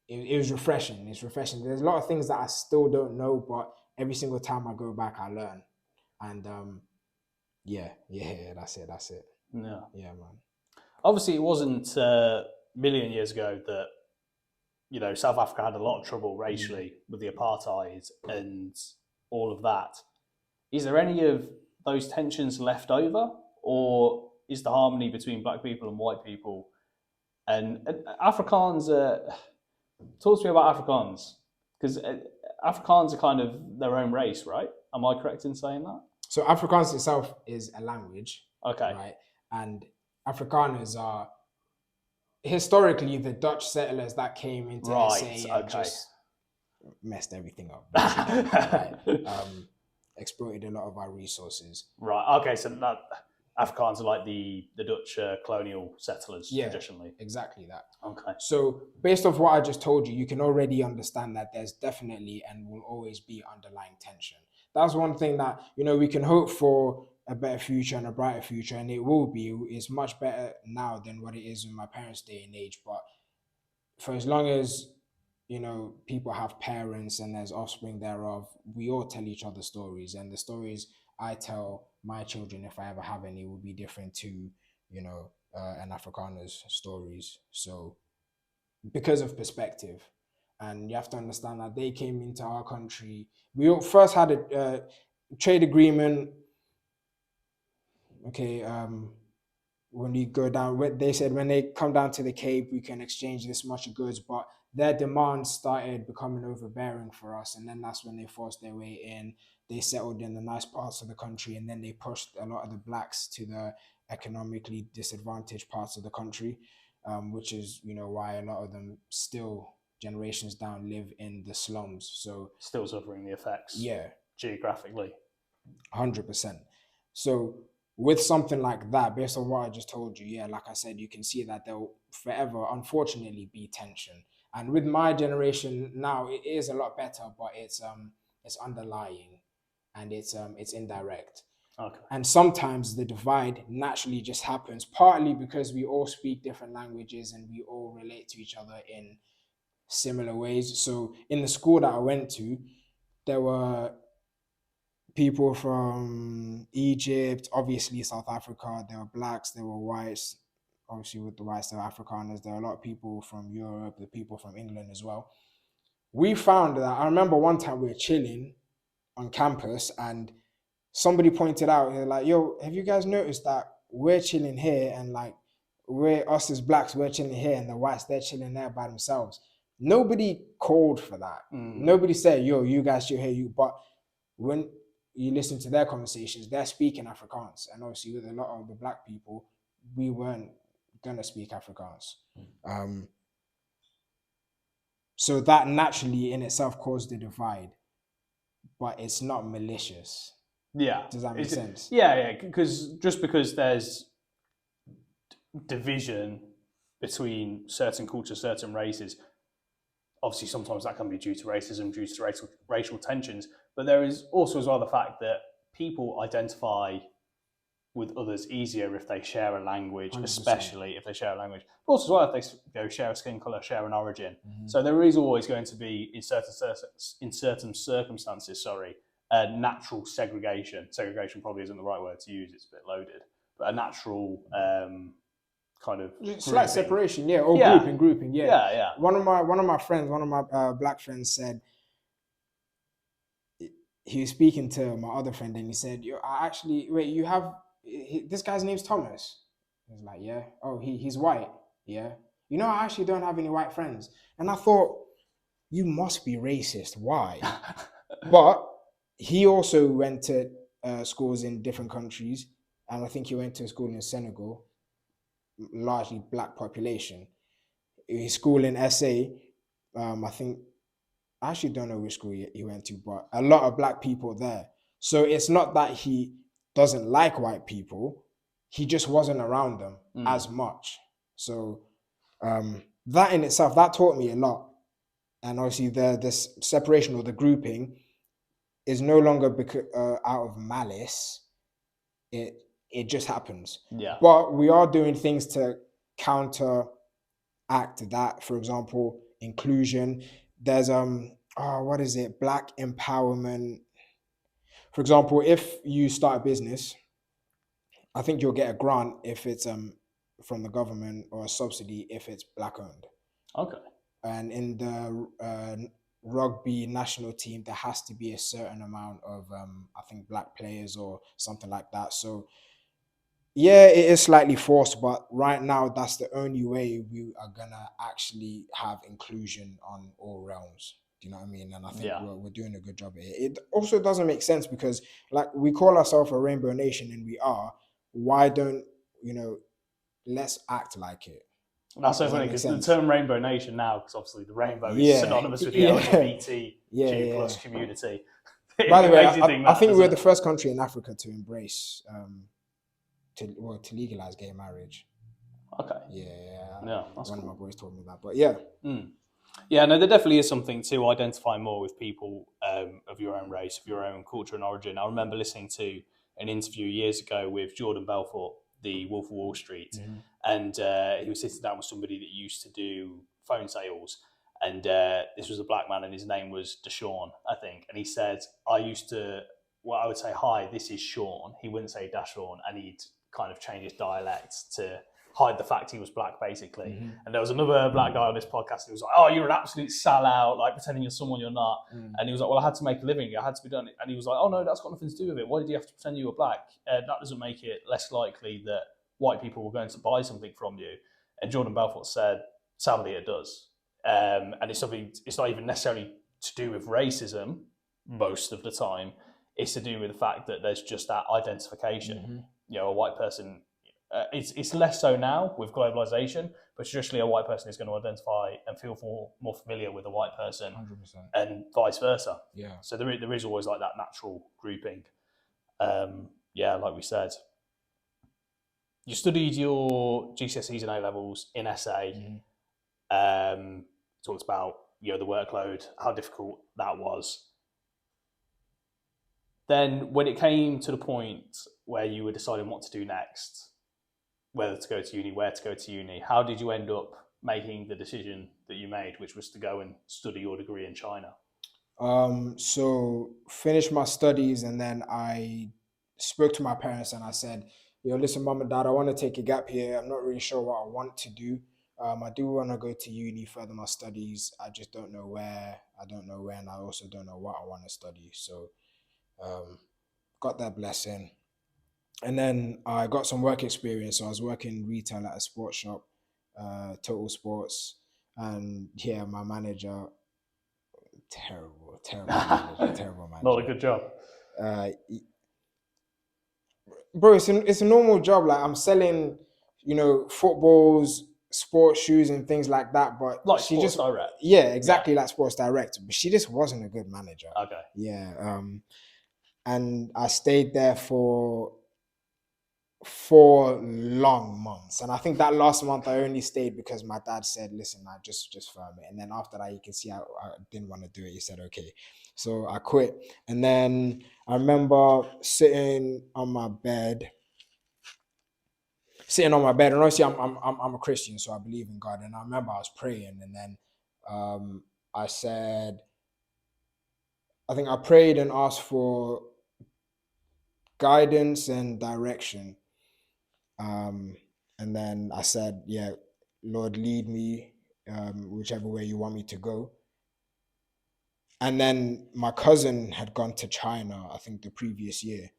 it was refreshing. It's refreshing. There's a lot of things that I still don't know, but every single time I go back, I learn. And yeah, that's it. Yeah. Yeah, man. Obviously, it wasn't a million years ago that South Africa had a lot of trouble racially with the apartheid and all of that. Is there any of those tensions left over, or is the harmony between black people and white people and Afrikaans? Talk to me about Afrikaans, because Afrikaans are kind of their own race, right? Am I correct in saying that? So Afrikaans itself is a language, Okay. right? And Afrikaners are historically the Dutch settlers that came into SA and just messed everything up, right? Exploited a lot of our resources. Right. Okay. So that Afrikaans are like the Dutch colonial settlers traditionally. Exactly that. Okay. So based off what I just told you, you can already understand that there's definitely and will always be underlying tension. That's one thing that we can hope for a better future and a brighter future, and it will be. It's much better now than what it is in my parents' day and age. But for as long as people have parents and there's offspring thereof, we all tell each other stories, and the stories I tell my children, if I ever have any, will be different to an Afrikaner's stories. So because of perspective, and you have to understand that they came into our country. We first had a trade agreement. Okay, when you go down, they said when they come down to the Cape, we can exchange this much goods, but their demands started becoming overbearing for us, and then that's when they forced their way in. They settled in the nice parts of the country, and then they pushed a lot of the blacks to the economically disadvantaged parts of the country, which is why a lot of them still generations down live in the slums. So still suffering the effects. Yeah, geographically. 100%. So with something like that, based on what I just told you, yeah, like I said, you can see that there'll forever, unfortunately, be tension. And with my generation now, it is a lot better, but it's underlying, and it's indirect. Okay. And sometimes the divide naturally just happens, partly because we all speak different languages and we all relate to each other in similar ways. So in the school that I went to, there were people from Egypt, obviously South Africa. There were blacks, there were whites. Obviously, with the whites, there were Afrikaners. There were a lot of people from Europe, the people from England as well. We found that, I remember one time we were chilling on campus and somebody pointed out, they're like, "Yo, have you guys noticed that we're chilling here and like us as blacks, we're chilling here and the whites, they're chilling there by themselves?" Nobody called for that. Nobody said, "Yo, you guys should hear you." But when you listen to their conversations, they're speaking Afrikaans. And obviously with a lot of the black people, we weren't going to speak Afrikaans. So that naturally in itself caused the divide, but it's not malicious. Yeah. Does that make sense? Yeah, because just because there's division between certain cultures, certain races, obviously sometimes that can be due to racism, due to racial tensions, but there is also as well the fact that people identify with others easier if they share a language, 100%. Especially if they share a language. But also as well if they share a skin colour, share an origin. Mm-hmm. So there is always going to be, in certain circumstances, natural segregation. Segregation probably isn't the right word to use, it's a bit loaded. But a natural kind of slight grouping. separation, yeah, or Yeah. grouping, yeah. Yeah. One of my friends, one of my black friends said, he was speaking to my other friend and he said, I actually, wait, you have, this guy's name's Thomas. He was like, yeah. Oh, he's white. Yeah. I actually don't have any white friends. And I thought, you must be racist. Why? But he also went to schools in different countries. And I think he went to school in Senegal, largely black population. His school in SA, I think, I actually don't know which school he went to, but a lot of black people there. So it's not that he doesn't like white people, he just wasn't around them as much. So that in itself, that taught me a lot. And obviously this separation or the grouping is no longer out of malice. It just happens. Yeah. But we are doing things to counteract that. For example, inclusion. There's what is it? Black empowerment. For example, if you start a business, I think you'll get a grant if it's from the government, or a subsidy if it's black owned. Okay. And in the rugby national team, there has to be a certain amount of I think black players or something like that. So yeah, it is slightly forced, but right now that's the only way we are gonna actually have inclusion on all realms. Do you know what I mean? And I think we're doing a good job at it. It also doesn't make sense because, like, we call ourselves a rainbow nation, and we are. Why don't let's act like it? That's so funny because the term Rainbow Nation now, because obviously the rainbow is synonymous with the LGBTQ plus community. By the way, I think we're the first country in Africa to embrace to legalize gay marriage. Okay. Yeah. One of my boys told me that, but yeah. Yeah, no, there definitely is something to identify more with people of your own race, of your own culture and origin. I remember listening to an interview years ago with Jordan Belfort, the Wolf of Wall Street, and he was sitting down with somebody that used to do phone sales, and this was a black man, and his name was Deshaun, I think, and he said, I would say, hi, this is Sean. He wouldn't say Dashawn, and he'd kind of change his dialect to hide the fact he was black, basically. And there was another black guy on this podcast who was like, oh, you're an absolute sellout, like pretending you're someone you're not. And he was like, well, I had to make a living, I had to be done. And he was like, oh no, that's got nothing to do with it. Why did you have to pretend you were black? That doesn't make it less likely that white people were going to buy something from you. And Jordan Belfort said, sadly it does. And it's not even necessarily to do with racism most of the time. It's to do with the fact that there's just that identification. A white person, it's less so now with globalization, but traditionally a white person is going to identify and feel more familiar with a white person, 100%. and vice versa. Yeah. So there is always like that natural grouping. Like we said, you studied your GCSEs and A levels in SA. Talked about the workload, how difficult that was. Then when it came to the point where you were deciding what to do next, whether to go to uni, where to go to uni, how did you end up making the decision that you made, which was to go and study your degree in China? So finished my studies, and then I spoke to my parents and I said, listen, mom and dad, I want to take a gap here. I'm not really sure what I want to do. I do want to go to uni, further my studies. I just don't know where. And I also don't know what I want to study. So got that blessing. And then I got some work experience. So I was working retail at a sports shop, Total Sports. And yeah, my manager, terrible manager. Not a good job. Bro, it's a normal job. Like, I'm selling, footballs, sports shoes and things like that. But like she Sports just Direct. Yeah, exactly, like Sports Direct. But she just wasn't a good manager. Okay. Yeah. And I stayed there for 4 long months, and I think that last month I only stayed because my dad said, listen, I just firm it. And then after that, you can see I didn't want to do it. He said okay, so I quit. And then I remember sitting on my bed, and obviously I'm a Christian, so I believe in God. And I remember I was praying, and then I think I prayed and asked for guidance and direction. And And then I said, yeah, Lord, lead me whichever way you want me to go. And then my cousin had gone to China, I think the previous year.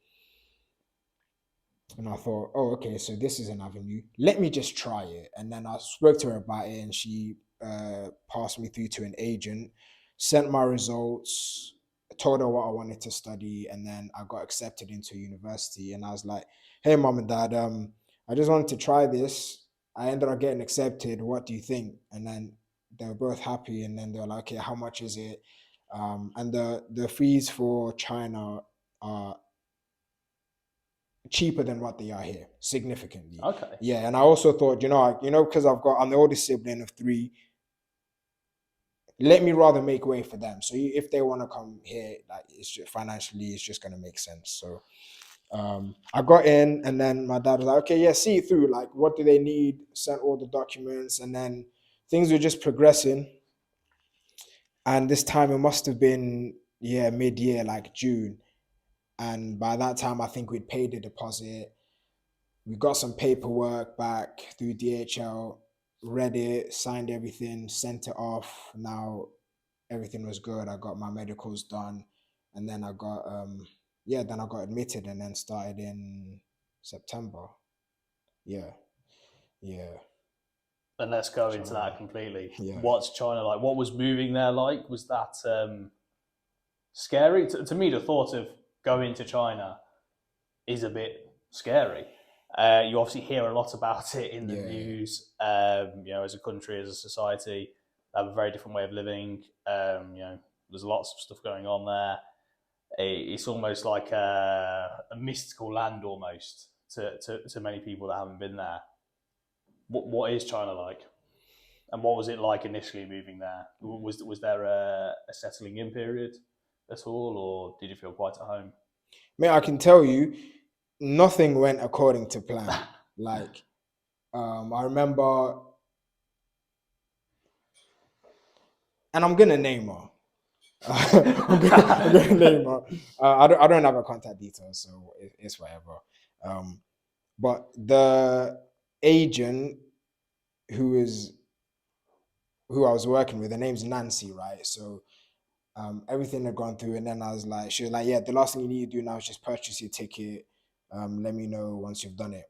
And I thought, oh, okay, so this is an avenue. Let me just try it. And then I spoke to her about it, and she passed me through to an agent, sent my results, told her what I wanted to study, and then I got accepted into university. And I was like, hey, mom and dad, I just wanted to try this. I ended up getting accepted. What do you think? And then they were both happy. And then they were like, okay, how much is it? And the fees for China are cheaper than what they are here, significantly. Okay. Yeah, and I also thought, because I'm the oldest sibling of three. Let me rather make way for them. So if they want to come here, like it's just, financially, it's just gonna make sense. So I got in, and then my dad was like, okay, yeah, see it through. Like, what do they need? Sent all the documents, and then things were just progressing. And this time it must have been mid-year, like June. And by that time, I think we'd paid the deposit. We got some paperwork back through DHL, read it, signed everything, sent it off. Now everything was good. I got my medicals done, and then then I got admitted, and then started in September. Yeah, yeah. And let's go into China. that completely. Yeah. What's China like? What was moving there like? Was that scary? To me, the thought of going to China is a bit scary. You obviously hear a lot about it in the news. As a country, as a society, they have a very different way of living. There's lots of stuff going on there. It's almost like a mystical land, almost to many people that haven't been there. What is China like? And what was it like initially moving there? Was there a settling in period at all, or did you feel quite at home? Mate, I can tell you, nothing went according to plan. Like, I remember, and I'm gonna name her. I'm gonna name her. I don't have her contact details, so it's whatever. But the agent who I was working with, her name's Nancy, right? So everything had gone through, and then she was like, yeah, the last thing you need to do now is just purchase your ticket. Let me know once you've done it.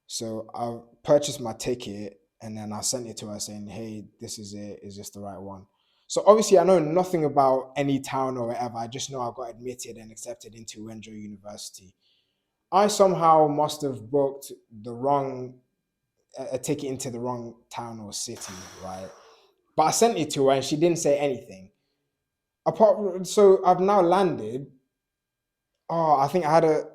So I purchased my ticket, and then I sent it to her saying, hey, this is it. Is this the right one? So obviously I know nothing about any town or whatever. I just know I got admitted and accepted into Wenzhou University. I somehow must have booked a ticket into the wrong town or city, right? But I sent it to her, and she didn't say anything. So I've now landed. Oh, I think I had a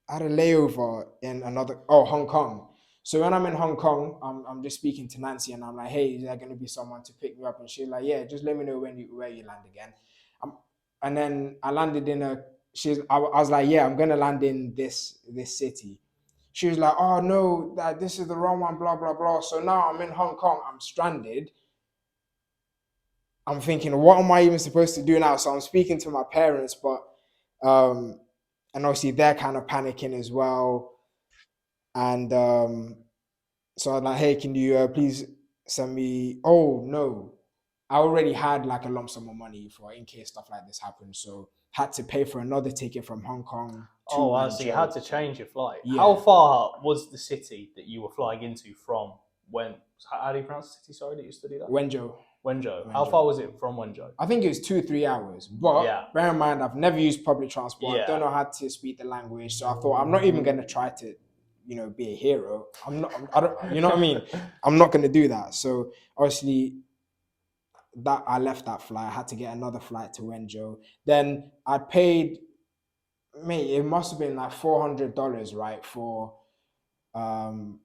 layover in Hong Kong. So when I'm in Hong Kong, I'm just speaking to Nancy, and I'm like, hey, is there going to be someone to pick me up? And she's like, yeah, just let me know where you land again. And then I landed in I was like, yeah, I'm going to land in this city. She was like, oh no, this is the wrong one, blah, blah, blah. So now I'm in Hong Kong, I'm stranded. I'm thinking, what am I even supposed to do now? So I'm speaking to my parents, but and obviously they're kind of panicking as well. And so I'm like, hey, can you please send me? Oh no, I already had like a lump sum of money for in case stuff like this happens. So had to pay for another ticket from Hong Kong to Wenzhou. So you had to change your flight. Yeah. How far was the city that you were flying into from how do you pronounce the city, sorry, that you studied at? Wenzhou. How far was it from Wenzhou? I think it was 2-3 hours. But bear in mind, I've never used public transport. I don't know how to speak the language. So I thought, I'm not even going to try to, be a hero. I don't, you know what I mean? I'm not going to do that. So obviously, I left that flight. I had to get another flight to Wenzhou. Then I paid, mate, it must have been like $400, right? For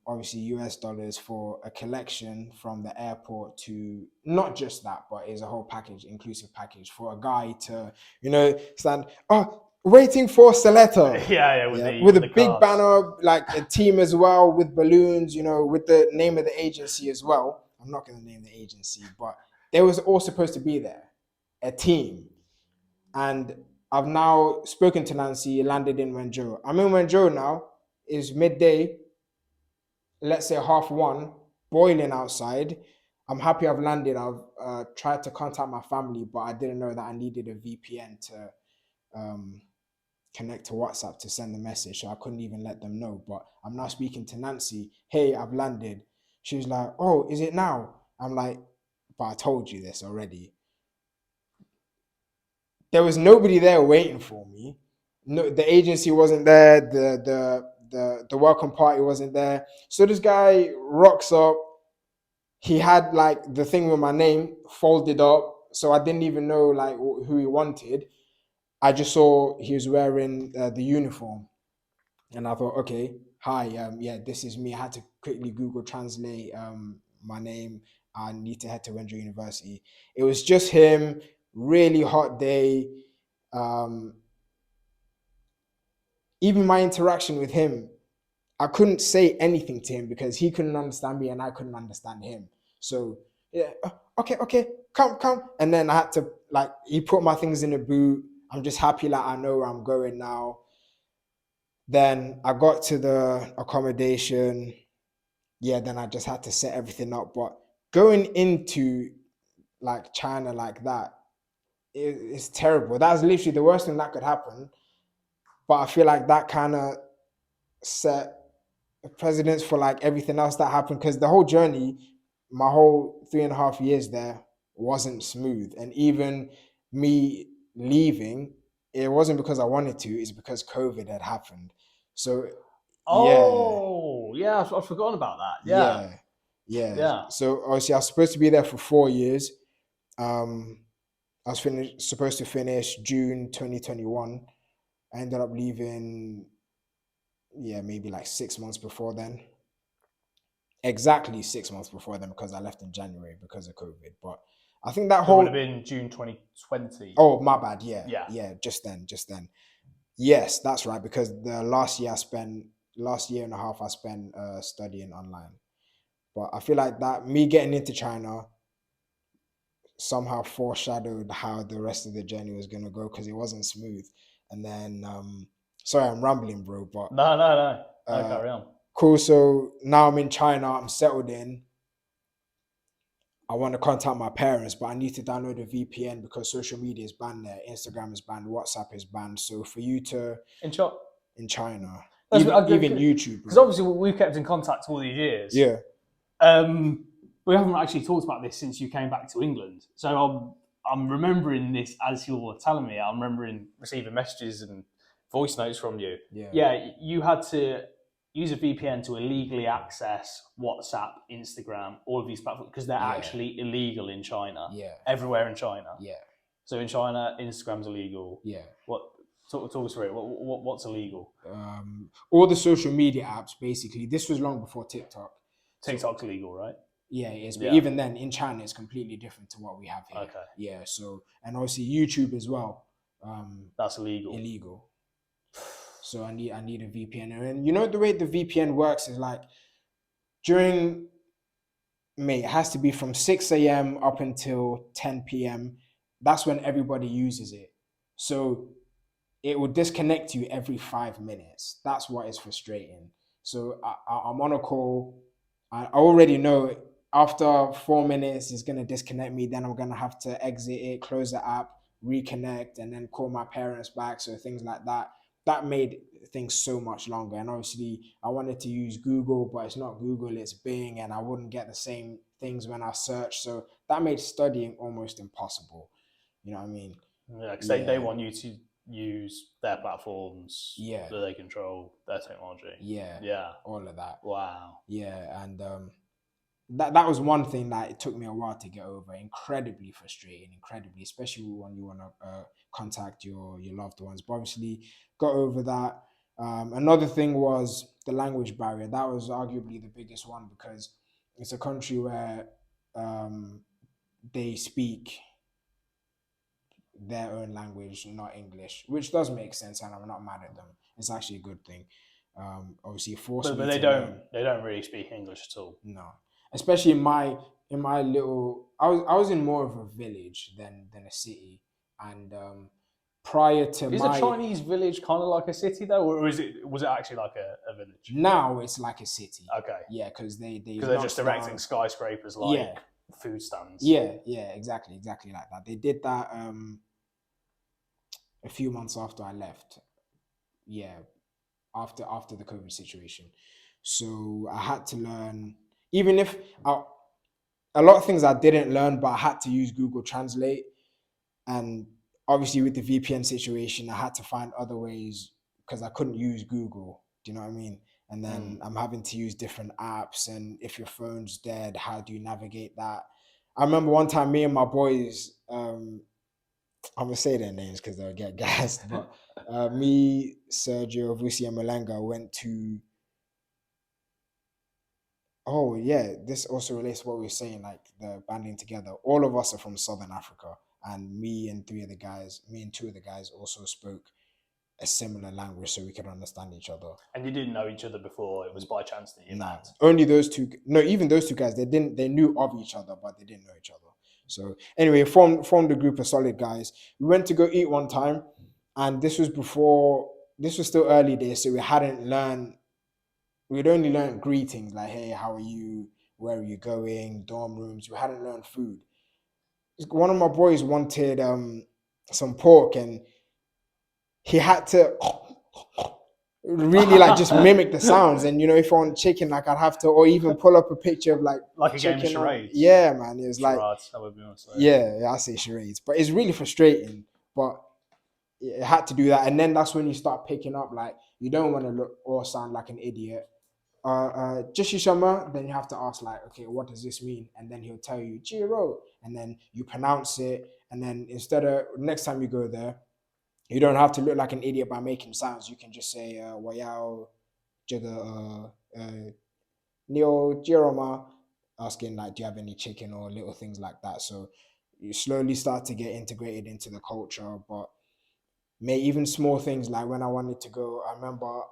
obviously US dollars for a collection from the airport to not just that, but it's a whole package, inclusive package for a guy to, stand, waiting for Seleta. With a big banner, like a team as well, with balloons, with the name of the agency as well. I'm not going to name the agency, but they was all supposed to be there, a team. And I've now spoken to Nancy, landed in Wenzhou. I'm in Wenzhou now. It's midday. let's say 1:30, boiling outside. I'm happy I've landed. I've tried to contact my family, but I didn't know that I needed a VPN to connect to WhatsApp to send the message. So I couldn't even let them know. But I'm now speaking to Nancy. Hey, I've landed. She was like, oh, is it now? I'm like, but I told you this already. There was nobody there waiting for me. No, the agency wasn't there. The welcome party wasn't there. So this guy rocks up. He had like the thing with my name folded up, so I didn't even know like who he wanted. I just saw he was wearing the uniform, and I thought, okay, hi, yeah, this is me. I had to quickly Google Translate my name. I need to head to Wenzhou University. It was just him. Really hot day. Um, Even my interaction with him, I couldn't say anything to him because he couldn't understand me and I couldn't understand him. So yeah, okay, come. And then I had to like he put my things in a boot. I'm just happy like I know where I'm going now. Then I got to the accommodation. Yeah, then I just had to set everything up. But going into like China like that, it's terrible. That's literally the worst thing that could happen. But I feel like that kind of set precedence for like everything else that happened because the whole journey, my whole 3.5 years there wasn't smooth. And even me leaving, it wasn't because I wanted to, it's because COVID had happened. So yeah, Oh, yeah, I've forgotten about that. Yeah, yeah, yeah. yeah. So obviously I was supposed to be there for 4 years. Um, I was supposed to finish June 2021. I ended up leaving, yeah, maybe like 6 months before then. Exactly 6 months before then because I left in January because of COVID. But I think that So it would have whole been June 2020. oh my bad, yeah, Yeah. yeah, just then. Yes, that's right. Because the last year and a half I spent studying online. But I feel like that me getting into China somehow foreshadowed how the rest of the journey was gonna go because it wasn't smooth. And then sorry, I'm rambling, bro, but No. No, uh carry on. cool. So now I'm in China, I'm settled in. I want to contact my parents, but I need to download a VPN because social media is banned there. Instagram is banned, WhatsApp is banned. So for you to In short, in China, that's even YouTube, because bro. obviously we've kept in contact all these years. Yeah, We haven't actually talked about this since you came back to England. So I'm remembering this as you're telling me. I'm remembering receiving messages and voice notes from you. yeah, Yeah, you had to use a VPN to illegally access WhatsApp, Instagram, all of these platforms because they're Yeah. actually illegal in China. yeah, Everywhere in China. yeah, So in China, Instagram's illegal. yeah. What? Talk us through it. What's illegal? All the social media apps, basically. This was long before TikTok. So TikTok's illegal, right? yeah, it is. But Yeah. even then, in China, it's completely different to what we have here. Okay. Yeah. So and obviously YouTube as well. That's illegal. Illegal. So I need a VPN. And you know the way the VPN works is like during mate, it has to be from 6 a.m. up until 10 p.m. That's when everybody uses it. So it will disconnect you every 5 minutes. That's what is frustrating. So I'm on a call. I already know after 4 minutes it's gonna disconnect me. Then I'm gonna have to exit it, close the app, reconnect, and then call my parents back. So things like that. That made things so much longer. And obviously, I wanted to use Google, but it's not Google, it's Bing, and I wouldn't get the same things when I search. So that made studying almost impossible. You know what I mean? Yeah, because Yeah. they want you to use their platforms Yeah. that they control, their technology. Yeah. Yeah. All of that. Wow. Yeah. And that was one thing that it took me a while to get over. Incredibly frustrating, incredibly, especially when you want to contact your loved ones. But obviously, got over that. Another thing was the language barrier. That was arguably the biggest one because it's a country where they speak their own language, not English, which does make sense, and I'm not mad at them. It's actually a good thing. Obviously, it forced But me they to learn. don't really speak English at all. No, especially in my little. I was in more of a village than a city, and prior to Is my a Chinese village kind of like a city though, or was it actually like a village? now it's like a city. Okay, Yeah, because they because they're just knocked erecting down. skyscrapers like Yeah, food stands. yeah, exactly like that. They did that a few months after I left. Yeah, after the COVID situation. So I had to learn, even if a lot of things I didn't learn, but I had to use Google Translate. And obviously with the VPN situation, I had to find other ways because I couldn't use Google. Do you know what I mean? And then I'm having to use different apps. And if your phone's dead, how do you navigate that? I remember one time me and my boys, I'm gonna say their names because they'll get gassed. But me, Sergio, Vusi, and Malanga went to. Oh yeah, this also relates to what we were saying, like the banding together. All of us are from Southern Africa, and me and two of the guys also spoke a similar language, so we could understand each other. And you didn't know each other before; it was by chance that you met. Only those two. No, even those two guys, they didn't. They knew of each other, but they didn't know each other. So anyway, formed a group of solid guys. We went to go eat one time, and this was before. This was still early days, so we hadn't learned. We'd only learned greetings like, "Hey, how are you? Where are you going? Dorm rooms." We hadn't learned food. One of my boys wanted some pork, and he had to really like just mimic the sounds. And if I want chicken, like I'd have to, or even pull up a picture of like a chicken. game of charades. Yeah, man. It was charades, yeah, I say charades, but it's really frustrating. But it had to do that, and then that's when you start picking up. Like you don't want to look or sound like an idiot. Jishishama, then you have to ask like, okay, what does this mean? And then he'll tell you Jiro, and then you pronounce it, and then instead of next time you go there, you don't have to look like an idiot by making sounds. You can just say Wayao Jiga Neo Jiroma, asking like, do you have any chicken or little things like that. So you slowly start to get integrated into the culture. But even small things like when I wanted to go, I remember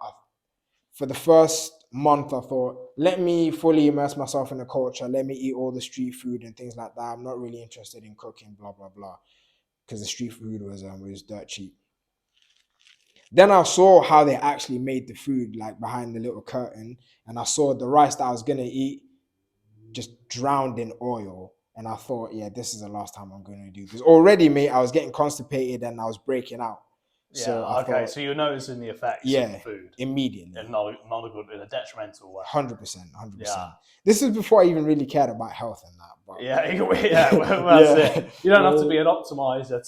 for the first month, I thought, let me fully immerse myself in the culture. Let me eat all the street food and things like that. I'm not really interested in cooking, blah, blah, blah. Because the street food was dirt cheap. Then I saw how they actually made the food, like behind the little curtain. And I saw the rice that I was going to eat just drowned in oil. And I thought, yeah, this is the last time I'm going to do this. Already, mate, I was getting constipated and I was breaking out. Yeah, so okay, so you're noticing the effects of the food. Immediately. And not a good, in a detrimental way. 100%. Yeah. This is before I even really cared about health and that. But that's it. You don't have to be an optimizer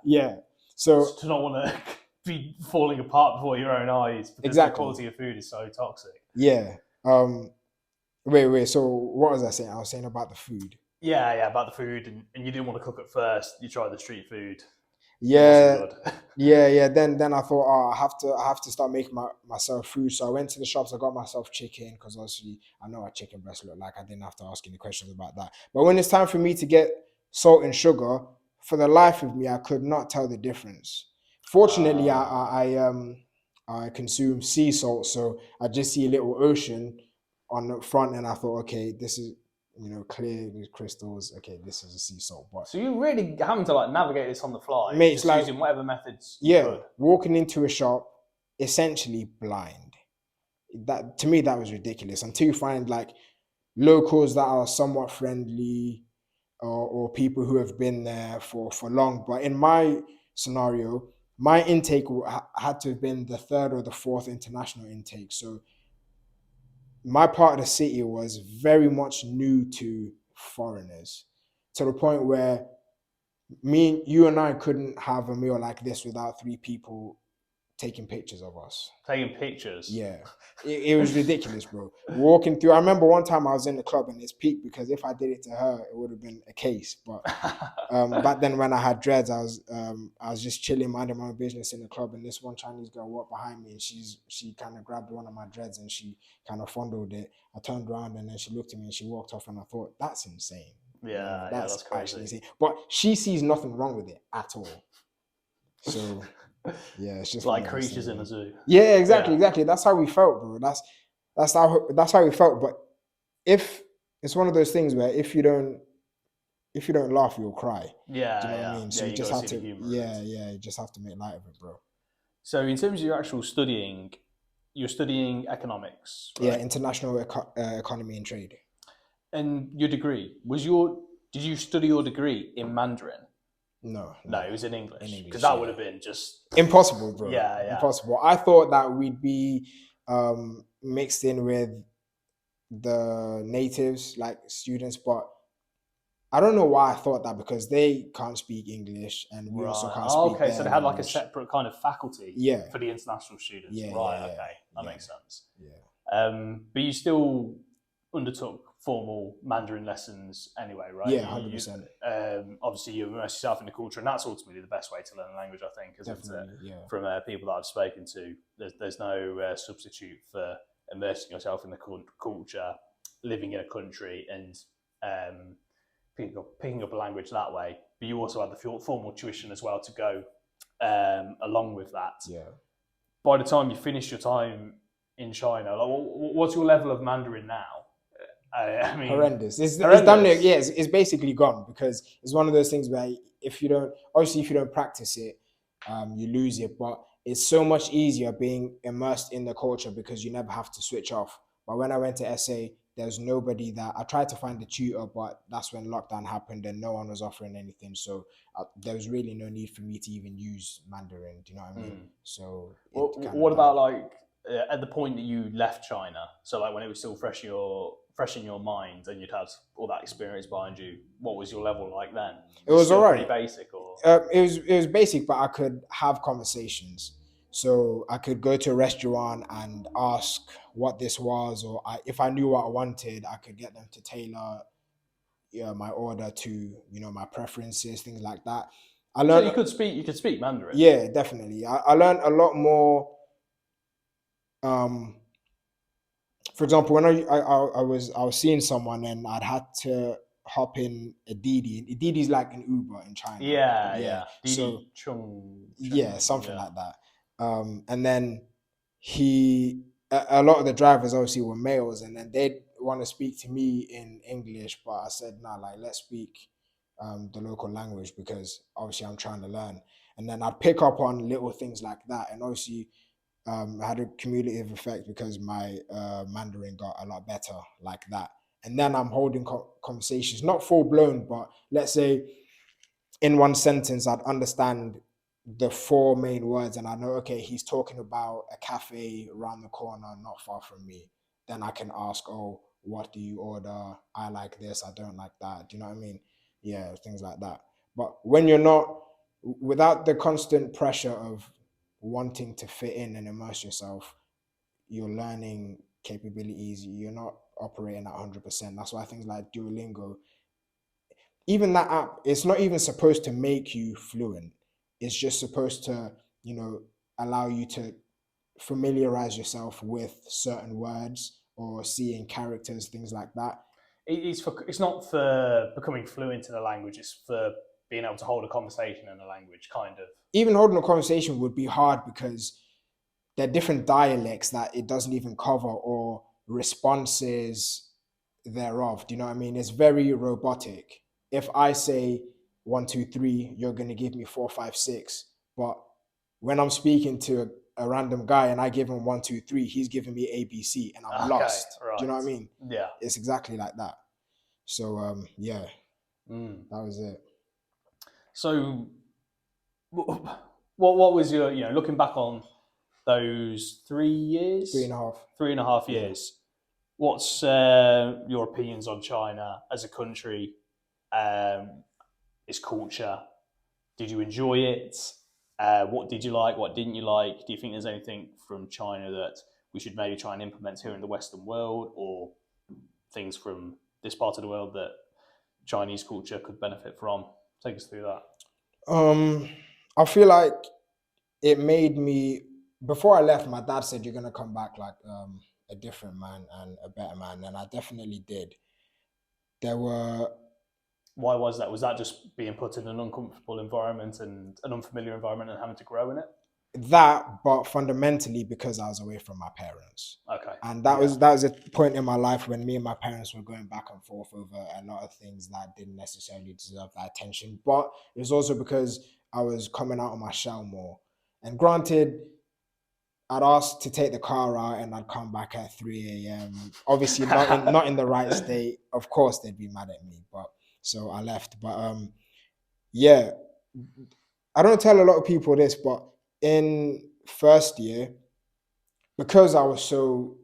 Yeah. So to not want to be falling apart before your own eyes because the quality of food is so toxic. Yeah. Wait. So what was I saying? I was saying about the food. Yeah, about the food, and you didn't want to cook it first. You tried the street food. Yeah. Then I thought, I have to start making myself food. So I went to the shops. I got myself chicken because obviously I know what chicken breast look like. I didn't have to ask any questions about that. But when it's time for me to get salt and sugar, for the life of me, I could not tell the difference. Fortunately, I consume sea salt, so I just see a little ocean on the front, and I thought, okay, this is clear with crystals. Okay, this is a sea salt. But so you really having to like navigate this on the fly, mate, just using whatever methods. Walking into a shop, essentially blind. That to me, that was ridiculous. Until you find like locals that are somewhat friendly. Or people who have been there for long. But in my scenario, my intake had to have been the third or the fourth international intake. So my part of the city was very much new to foreigners, to the point where you and I couldn't have a meal like this without three people taking pictures of us. Taking pictures? Yeah. It was ridiculous, bro. Walking through, I remember one time I was in the club and it's peak because if I did it to her, it would have been a case. But back then when I had dreads, I was just chilling, minding my own business in the club, and this one Chinese girl walked behind me and she kind of grabbed one of my dreads and she kind of fondled it. I turned around and then she looked at me and she walked off, and I thought, that's insane. Yeah, that's crazy. Insane. But she sees nothing wrong with it at all. So yeah, it's just like creatures in a zoo. Yeah, exactly. That's how we felt, bro. That's how we felt. But if it's one of those things where if you don't if you don't laugh, you'll cry. Do you know what I Yeah, mean? So yeah. you You got just to have see the to, humor in it. yeah, you just have to make light of it, bro. So, in terms of your actual studying, you're studying economics, Yeah, right? international economy and trade. And your degree was your? Did you study your degree in Mandarin? No, No, no, it was in in English because English, that would yeah. have been just Impossible, bro. yeah, yeah. Impossible. I thought that we'd be mixed in with the natives, like students, but I don't know why I thought that because they can't speak English and we also Right. can't Oh, speak okay. So their they had like a language. separate kind of faculty Yeah, for the international students. yeah, yeah, Right. yeah, Okay. That yeah, makes sense. yeah, But you still undertook formal Mandarin lessons anyway, right? yeah, 100%, Obviously, you immerse yourself in the culture, and that's ultimately the best way to learn a language, I think, isn't it? definitely, yeah, From people that I've spoken to, there's no substitute for immersing yourself in the culture, living in a country, and um, picking up a language that way. But you also had the formal tuition as well to go along with that. yeah. By the time you finish your time in China, like, what's your level of Mandarin now? I mean, Horrendous. It's damn near, horrendous. yeah, it's basically gone because it's one of those things where if you don't, obviously, if you don't practice it, you lose it. But it's so much easier being immersed in the culture because you never have to switch off. But when I went to SA, there's nobody that I tried to find a tutor, but that's when lockdown happened and no one was offering anything. So there was really no need for me to even use Mandarin. Do you know what I mean? Mm. So it kind of What died. about like at the point that you left China? So like when it was still fresh in your mind, and you'd had all that experience behind you. What was your level like then? It Was it was all still pretty right. basic, or? It was basic, but I could have conversations. So I could go to a restaurant and ask what this was, or if I knew what I wanted, I could get them to tailor, yeah, my order to my preferences, things like that. I So learned, you could speak Mandarin. yeah, definitely. I learned a lot more. Um, for example, when I was seeing someone and I'd had to hop in a Didi. A Didi's like an Uber in China. Yeah, Yeah. yeah. So Didi Chung yeah, Chung. something Yeah. like that. And then a lot of the drivers obviously were males, and then they'd want to speak to me in English, but I said, nah, like let's speak the local language because obviously I'm trying to learn. And then I'd pick up on little things like that, and obviously had a cumulative effect because my Mandarin got a lot better like that. And then I'm holding conversations, not full blown, but let's say in one sentence, I'd understand the four main words and I know, okay, he's talking about a cafe around the corner, not far from me. Then I can ask, oh, what do you order? I like this, I don't like that. Do you know what I mean? Yeah, things like that. But when you're not, without the constant pressure of wanting to fit in and immerse yourself, your learning capabilities, you're not operating at 100%. That's why things like Duolingo, even that app, it's not even supposed to make you fluent. It's just supposed to, you know, allow you to familiarize yourself with certain words or seeing characters, things like that. It's not for becoming fluent in a language. It's for being able to hold a conversation in a language, kind of. Even holding a conversation would be hard because there are different dialects that it doesn't even cover or responses thereof. Do you know what I mean? It's very robotic. If I say 1, 2, 3, you're gonna give me 4, 5, 6. But when I'm speaking to a random guy and I give him 1, 2, 3, he's giving me ABC and I'm Okay, lost. Do you know what I right. mean? Yeah. It's exactly like that. So yeah, Mm. that was it. So, what was your looking back on those 3 and years, a half. 3.5 years? Yeah. What's your opinions on China as a country? Its culture? Did you enjoy it? What did you like? What didn't you like? Do you think there's anything from China that we should maybe try and implement here in the Western world, or things from this part of the world that Chinese culture could benefit from? Take us through that. Um, I feel like it made me, before I left, my dad said you're gonna come back like a different man and a better man, and I definitely did. There were Why was that? Was that just being put in an uncomfortable environment and an unfamiliar environment and having to grow in it? that, but fundamentally because I was away from my parents. Okay. And Yeah. that was a point in my life when me and my parents were going back and forth over a lot of things that didn't necessarily deserve that attention. But it was also because I was coming out of my shell more. And granted, I'd ask to take the car out and I'd come back at 3 a.m. Obviously not in the right state. Of course they'd be mad at me. But so I left. But yeah. I don't tell a lot of people this, but in first year, because I was so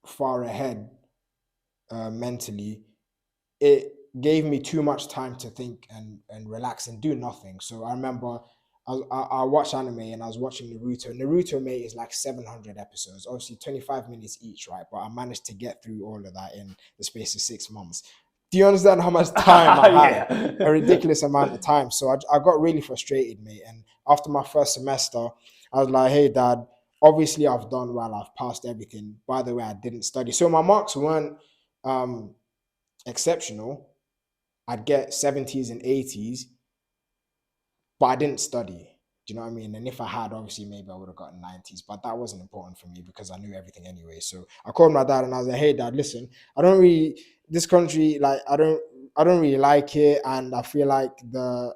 far ahead mentally, it gave me too much time to think and relax and do nothing. So I remember I watched anime and I was watching Naruto. Naruto, mate, is like 700 episodes, obviously 25 minutes each, right? But I managed to get through all of that in the space of 6 months. Do you understand how much time I had? A Yeah. ridiculous amount of time. So I got really frustrated, mate. And after my first semester, I was like, hey, dad, obviously I've done well. I've passed everything. By the way, I didn't study. So my marks weren't um, exceptional. I'd get 70s and 80s, but I didn't study. Do you know what I mean? And if I had, obviously, maybe I would have gotten 90s, but that wasn't important for me because I knew everything anyway. So I called my dad and I was like, hey, dad, listen, I don't really, this country, like, I don't really like it. And I feel like the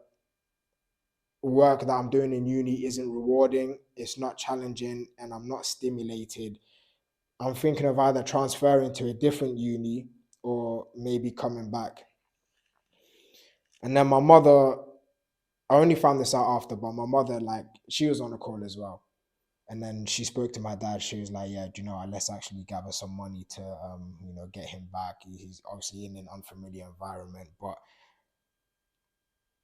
work that I'm doing in uni isn't rewarding. It's not challenging and I'm not stimulated. I'm thinking of either transferring to a different uni or maybe coming back. And then my mother, I only found this out after, but my mother, like, she was on a call as well. And then she spoke to my dad. She was like, "Yeah, do you know, let's actually gather some money to, get him back. He's obviously in an unfamiliar environment." But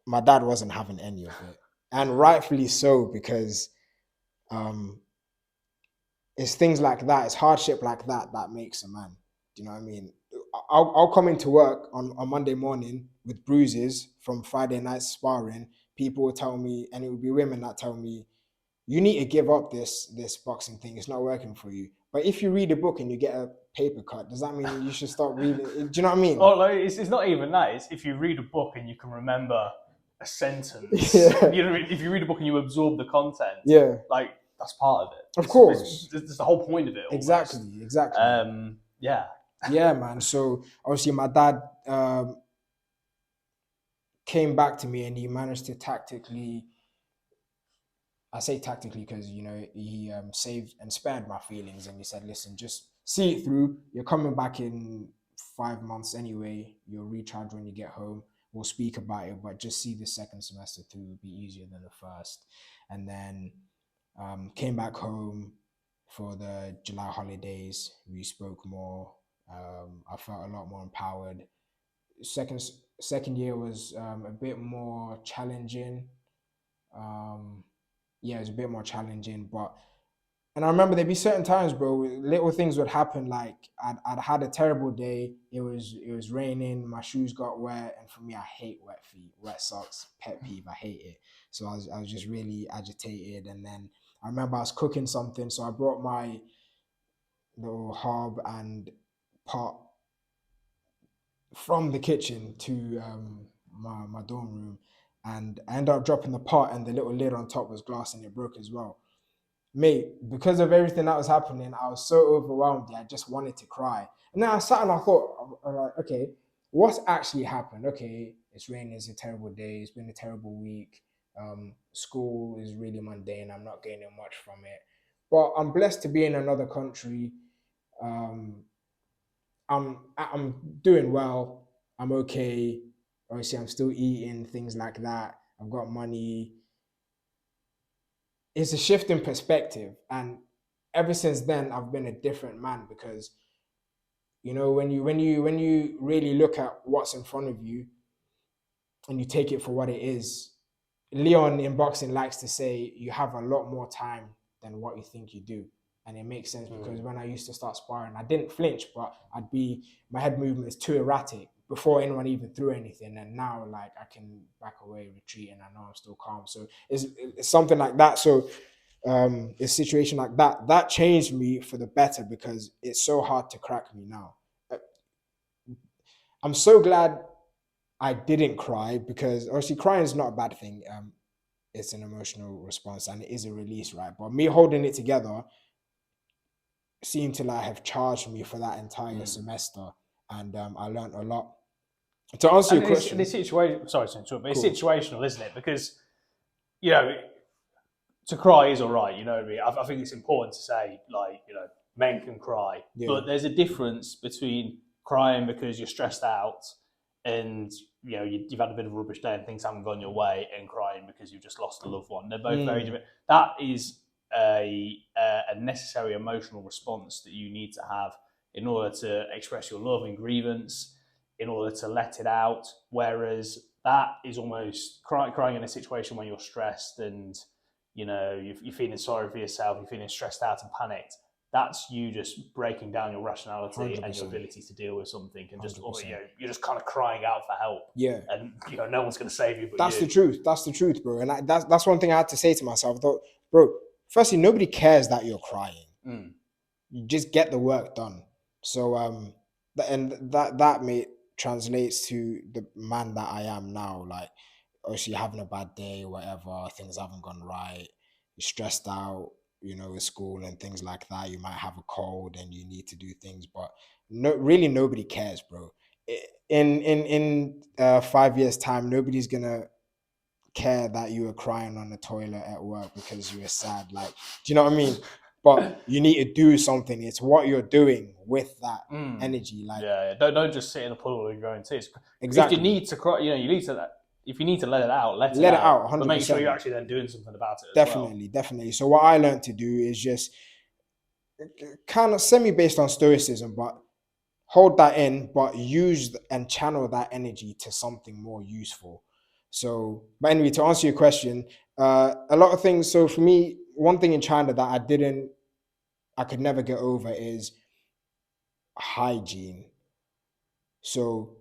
my dad wasn't having any of it, and rightfully so because um, it's things like that, it's hardship like that that makes a man. Do you know what I mean? I'll come into work on Monday morning with bruises from Friday night sparring. People will tell me, and it would be women that tell me, you need to give up this boxing thing. It's not working for you. But if you read a book and you get a paper cut, does that mean you should start reading? Do you know what I mean? Oh, like, it's not even that. It's if you read a book and you can remember a sentence. Yeah, You know, if you read a book and you absorb the content, yeah, like that's part of it. of course, It's the whole point of it almost. exactly. Yeah. Yeah, man. So obviously, my dad came back to me and he managed to tactically, I say tactically because he saved and spared my feelings, and he said, "Listen, just see it through. You're coming back in 5 months anyway. You'll recharge when you get home. We'll speak about it, but just see the second semester through. It'll be easier than the first." And then came back home for the July holidays. We spoke more. I felt a lot more empowered. Second second year was a bit more challenging. Um, yeah, it was a bit more challenging. But and I remember there'd be certain times, bro, little things would happen. Like I'd had a terrible day. It was raining. My shoes got wet, and for me, I hate wet feet, wet socks, pet peeve. I hate it. So I was just really agitated. And then I remember I was cooking something, so I brought my little hob and pot from the kitchen to my dorm room, and I ended up dropping the pot, and the little lid on top was glass, and it broke as well. Mate, because of everything that was happening, I was so overwhelmed. I just wanted to cry. And then I sat and I thought, I'm like, okay, what's actually happened? Okay, it's raining. It's a terrible day. It's been a terrible week. School is really mundane. I'm not gaining much from it. But I'm blessed to be in another country. Um, I'm doing well. I'm okay. Obviously, I'm still eating things like that. I've got money. It's a shift in perspective, and ever since then, I've been a different man because when you really look at what's in front of you and you take it for what it is. Leon in boxing likes to say you have a lot more time than what you think you do. And it makes sense because when I used to start sparring, I didn't flinch, but my head movement is too erratic before anyone even threw anything. And now, like, I can back away, retreat, and I know I'm still calm. So it's something like that. So a situation like that changed me for the better because it's so hard to crack me now. Uh, I'm so glad I didn't cry because obviously crying is not a bad thing. it's an emotional response and it is a release, right? But me holding it together seemed to like have charged me for that entire semester, and I learned a lot. To answer And your question, this situation, sorry to interrupt, but it's cool. situational, isn't it? Because, you know, to cry is all right, you know what I mean? I think it's important to say, like, you know, men can cry, Yeah. but there's a difference between crying because you're stressed out and, you know, you've had a bit of a rubbish day and things haven't gone your way, and crying because you've just lost a loved one. They're both very different. That is a necessary emotional response that you need to have in order to express your love and grievance, in order to let it out. Whereas that is almost crying in a situation where you're stressed and, you know, you're feeling sorry for yourself, you're feeling stressed out and panicked. That's you just breaking down your rationality 100%. and your ability to deal with something, and just, 100%. you know, you're just kind of crying out for help. Yeah. And, you know, no one's going to save you but That's you. the truth. That's the truth, bro. And that's one thing I had to say to myself. I thought, bro, firstly, nobody cares that you're crying. You just get the work done. So that mate translates to the man that I am now. Like, obviously having a bad day or whatever, things haven't gone right, you're stressed out, you know, with school and things like that. You might have a cold and you need to do things, but really nobody cares, bro. In 5 years time, nobody's gonna care that you were crying on the toilet at work because you were sad. Like, do you know what I mean? But you need to do something. It's what you're doing with that energy. Like, yeah. Don't just sit in a puddle of your own tears. exactly. If you need to cry, you know, you need to. If you need to let it out, let Let it it out, out. But make 100%. sure you're actually then doing something about it as Definitely, definitely. So what I learned to do is just kind of semi-based on stoicism, but hold that in, but use and channel that energy to something more useful. So, but anyway, to answer your question, a lot of things. So for me, one thing in China that I could never get over is hygiene. So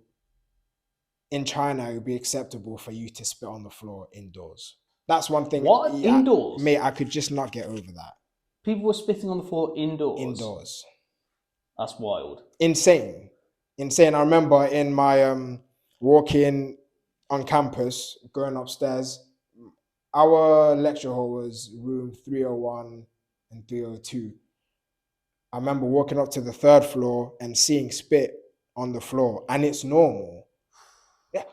in China, it would be acceptable for you to spit on the floor indoors. That's one thing. What? Indoors? Mate, I could just not get over that. People were spitting on the floor indoors. Indoors. That's wild. Insane. I remember in my walking on campus, going upstairs, our lecture hall was room 301 and 302. I remember walking up to the third floor and seeing spit on the floor, and it's normal. Yeah.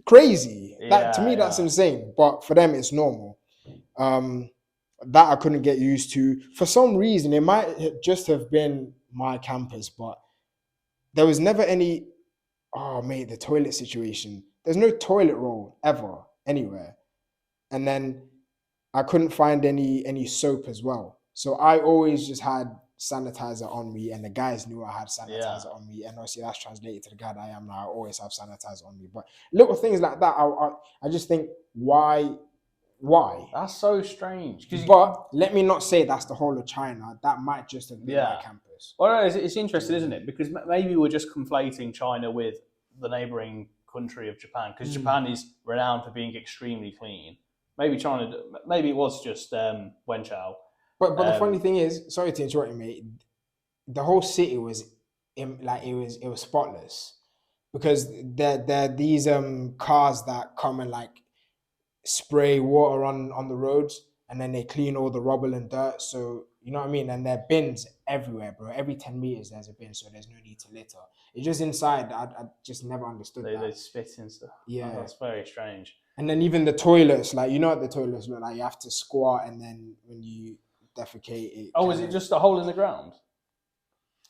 Crazy. That to me, that's insane. But for them, it's normal. That I couldn't get used to. For some reason, it might just have been my campus, but there was never any, oh mate, the toilet situation. There's no toilet roll ever anywhere. And then I couldn't find any soap as well. So I always just had sanitizer on me, and the guys knew I had sanitizer on me. And obviously that's translated to the guy that I am now. I always have sanitizer on me. But little things like that, I just think, why? That's so strange. But let me not say that's the whole of China. That might just have been my campus. Well, no, it's interesting, isn't it? Because maybe we're just conflating China with the neighbouring country of Japan, because Japan is renowned for being extremely clean. Maybe it was just Wenzhou. But the funny thing is, sorry to interrupt you, mate. The whole city was it was spotless, because there these cars that come and like spray water on the roads, and then they clean all the rubble and dirt. So you know what I mean. And there are bins everywhere, bro. Every 10 meters there's a bin, so there's no need to litter. It's just inside. I just never understood that. They spit and stuff. Yeah, that's very strange. And then even the toilets, like, you know what the toilets look like? You have to squat, and then when you defecate, is it just a hole in the ground?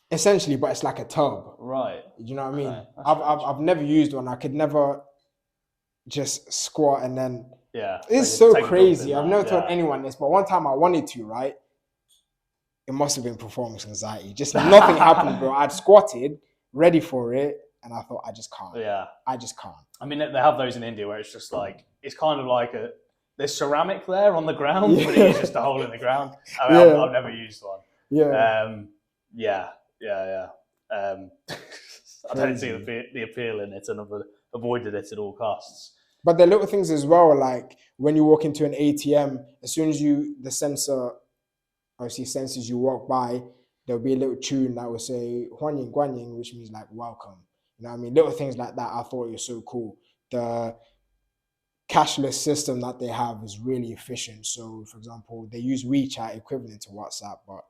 Essentially, but it's like a tub. Right. You know what I mean? I've never used one. I could never just squat and then. Yeah. It's so crazy. I've never told anyone this, but one time I wanted to, right? It must have been performance anxiety. Just nothing happened, bro. I'd squatted, ready for it, and I thought, I just can't. Yeah. I just can't. I mean, they have those in India where it's just like, it's kind of like there's ceramic there on the ground, but it is just a hole in the ground. I mean, I've never used one. Yeah. Yeah. I don't see the appeal in it, and I've avoided it at all costs. But there are little things as well, like when you walk into an ATM, as soon as the sensor obviously senses you walk by, there'll be a little tune that will say "Huan Ying Guan Ying," which means like welcome. You know what I mean? Little things like that. I thought it was so cool. The cashless system that they have is really efficient. So, for example, they use WeChat equivalent to WhatsApp, but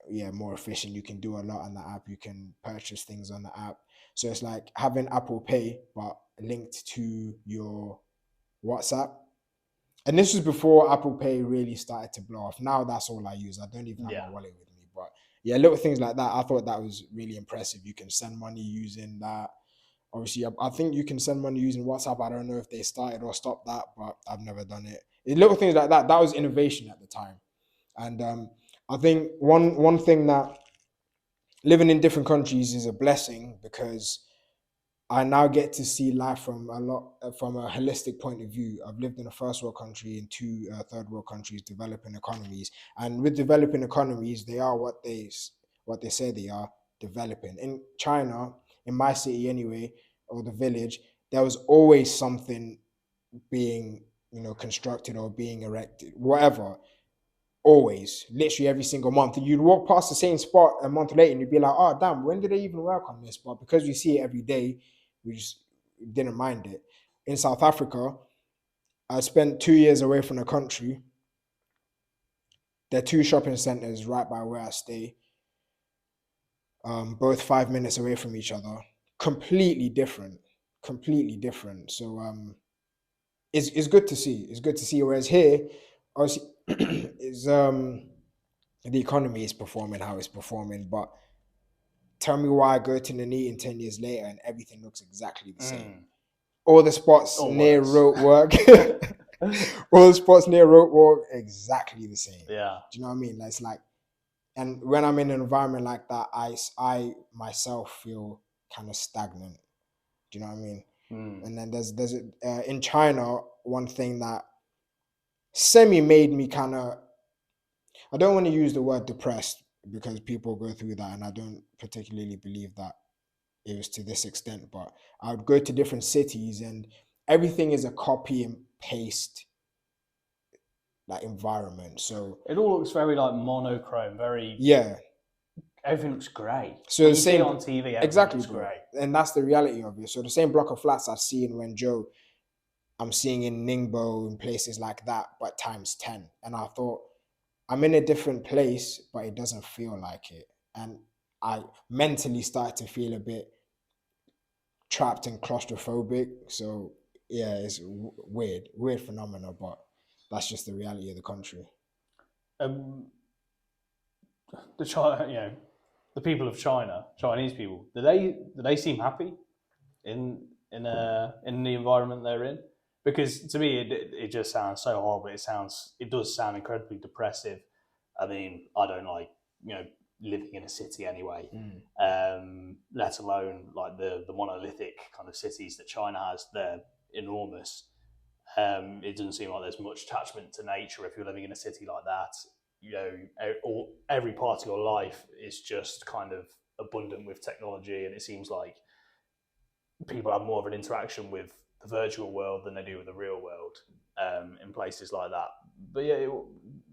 yeah, more efficient. You can do a lot on the app. You can purchase things on the app. So it's like having Apple Pay, but linked to your WhatsApp. And this was before Apple Pay really started to blow off. Now that's all I use. I don't even have my Yeah. wallet with me. But yeah, little things like that. I thought that was really impressive. You can send money using that. Obviously, I think you can send money using WhatsApp. I don't know if they started or stopped that, but I've never done it. Little things like that. That was innovation at the time. And I think one thing that living in different countries is a blessing because I now get to see life from a holistic point of view. I've lived in a first world country and two third world countries, developing economies, and with developing economies, they are what they say they are, developing. In China, in my city anyway, or the village, there was always something being constructed or being erected, whatever. Always, literally every single month. And you'd walk past the same spot a month later and you'd be like, oh, damn, when did they even work on this? But because we see it every day, we just didn't mind it. In South Africa, I spent 2 years away from the country. There are two shopping centers right by where I stay, both 5 minutes away from each other. Completely different. Completely different. So it's good to see. It's good to see. Whereas here, obviously, is the economy is performing how it's performing, but tell me why I go to the Nuneaton 10 years later and everything looks exactly the same. All the spots Or near worse. road work, all the spots near road work, exactly the same. Yeah. Do you know what I mean? It's like, and when I'm in an environment like that, I myself feel kind of stagnant. Do you know what I mean? And then there's in China, one thing that semi made me kind of, I don't want to use the word depressed because people go through that, and I don't particularly believe that it was to this extent, but I would go to different cities and everything is a copy and paste like environment. So It all looks very like monochrome, very yeah. everything looks grey. So When the you see it same on TV, everything exactly, looks bro. grey. And that's the reality of it. So the same block of flats I see in Wenzhou, I'm seeing in Ningbo and places like that, but times 10. And I thought, I'm in a different place, but it doesn't feel like it. And I mentally started to feel a bit trapped and claustrophobic. So yeah, it's weird phenomenon, but that's just the reality of the country. The China, the people of China, Chinese people, do they seem happy in the environment they're in? Because to me, it just sounds so horrible. It does sound incredibly depressive. I mean, I don't like living in a city anyway. Let alone like the monolithic kind of cities that China has. They're enormous. It doesn't seem like there's much attachment to nature if you're living in a city like that. Every part of your life is just kind of abundant with technology, and it seems like people have more of an interaction with the virtual world than they do with the real world in places like that. But yeah,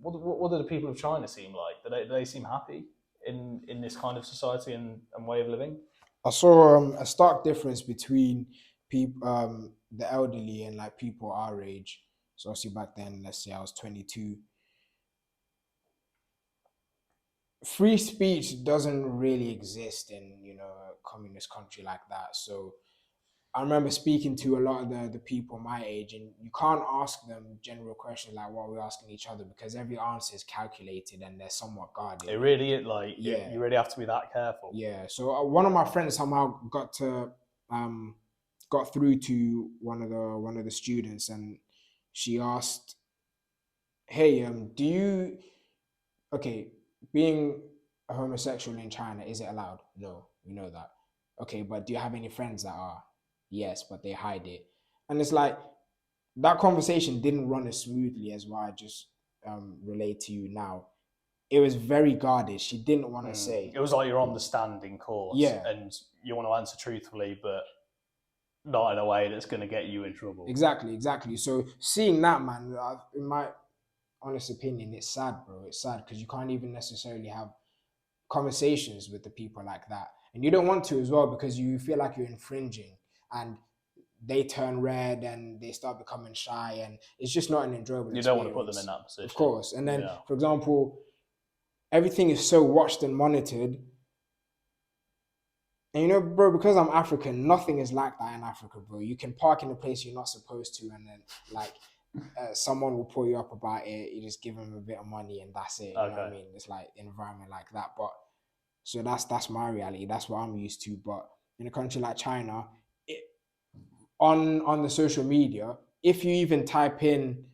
what do the people of China seem like? Do they seem happy in this kind of society and way of living? I saw a stark difference between people, the elderly and like people our age. So obviously back then, let's say I was 22. Free speech doesn't really exist in a communist country like that. So I remember speaking to a lot of the people my age, and you can't ask them general questions like what we're asking each other because every answer is calculated and they're somewhat guarded. It really Yeah. you really have to be that careful. Yeah. So one of my friends somehow got through to one of the students, and she asked, "Hey, do you okay being a homosexual in China, is it allowed? No, we know that. Okay, but do you have any friends that are? Yes, but they hide it." And it's like that conversation didn't run as smoothly as what I just relayed to you now. It was very guarded. She didn't want to say. It was like you're on the stand in court, Yeah, and you want to answer truthfully, but not in a way that's going to get you in trouble. exactly. So seeing that, man, in my honest opinion, it's sad, bro. It's sad because you can't even necessarily have conversations with the people like that, and you don't want to as well because you feel like you're infringing. And they turn red and they start becoming shy, and it's just not an enjoyable You experience. don't want to put them in that position. Of course. And then, Yeah. for example, everything is so watched and monitored. And you know, bro, because I'm African, nothing is like that in Africa, bro. You can park in a place you're not supposed to, and then like someone will pull you up about it. You just give them a bit of money, and that's it. You know what I mean? It's like environment like that. But so that's my reality. That's what I'm used to. But in a country like China, on the social media, if you even type in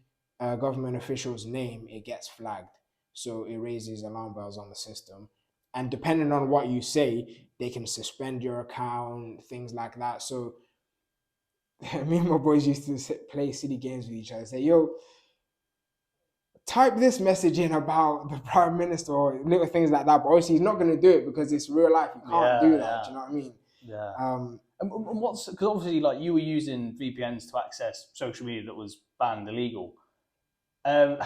a government official's name, it gets flagged. So it raises alarm bells on the system. And depending on what you say, they can suspend your account, things like that. So me and my boys used to play city games with each other. Say, yo, type this message in about the prime minister or little things like that. But obviously, he's not going to do it because it's real life. You can't do that. Do you know what I mean? Yeah. And what's, because obviously, like, you were using VPNs to access social media that was banned, illegal. The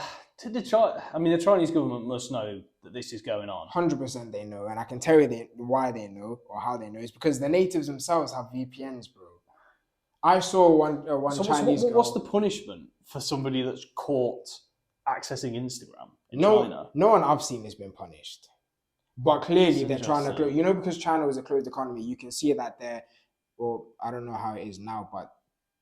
Chinese government must know that this is going on. 100% they know, and I can tell you why they know or how they know. It's because the natives themselves have VPNs, bro. I saw one Chinese girl. What's the punishment for somebody that's caught accessing Instagram in no, China? No one I've seen has been punished. But clearly they're trying to close. You know, because China was a closed economy, you can see that I don't know how it is now, but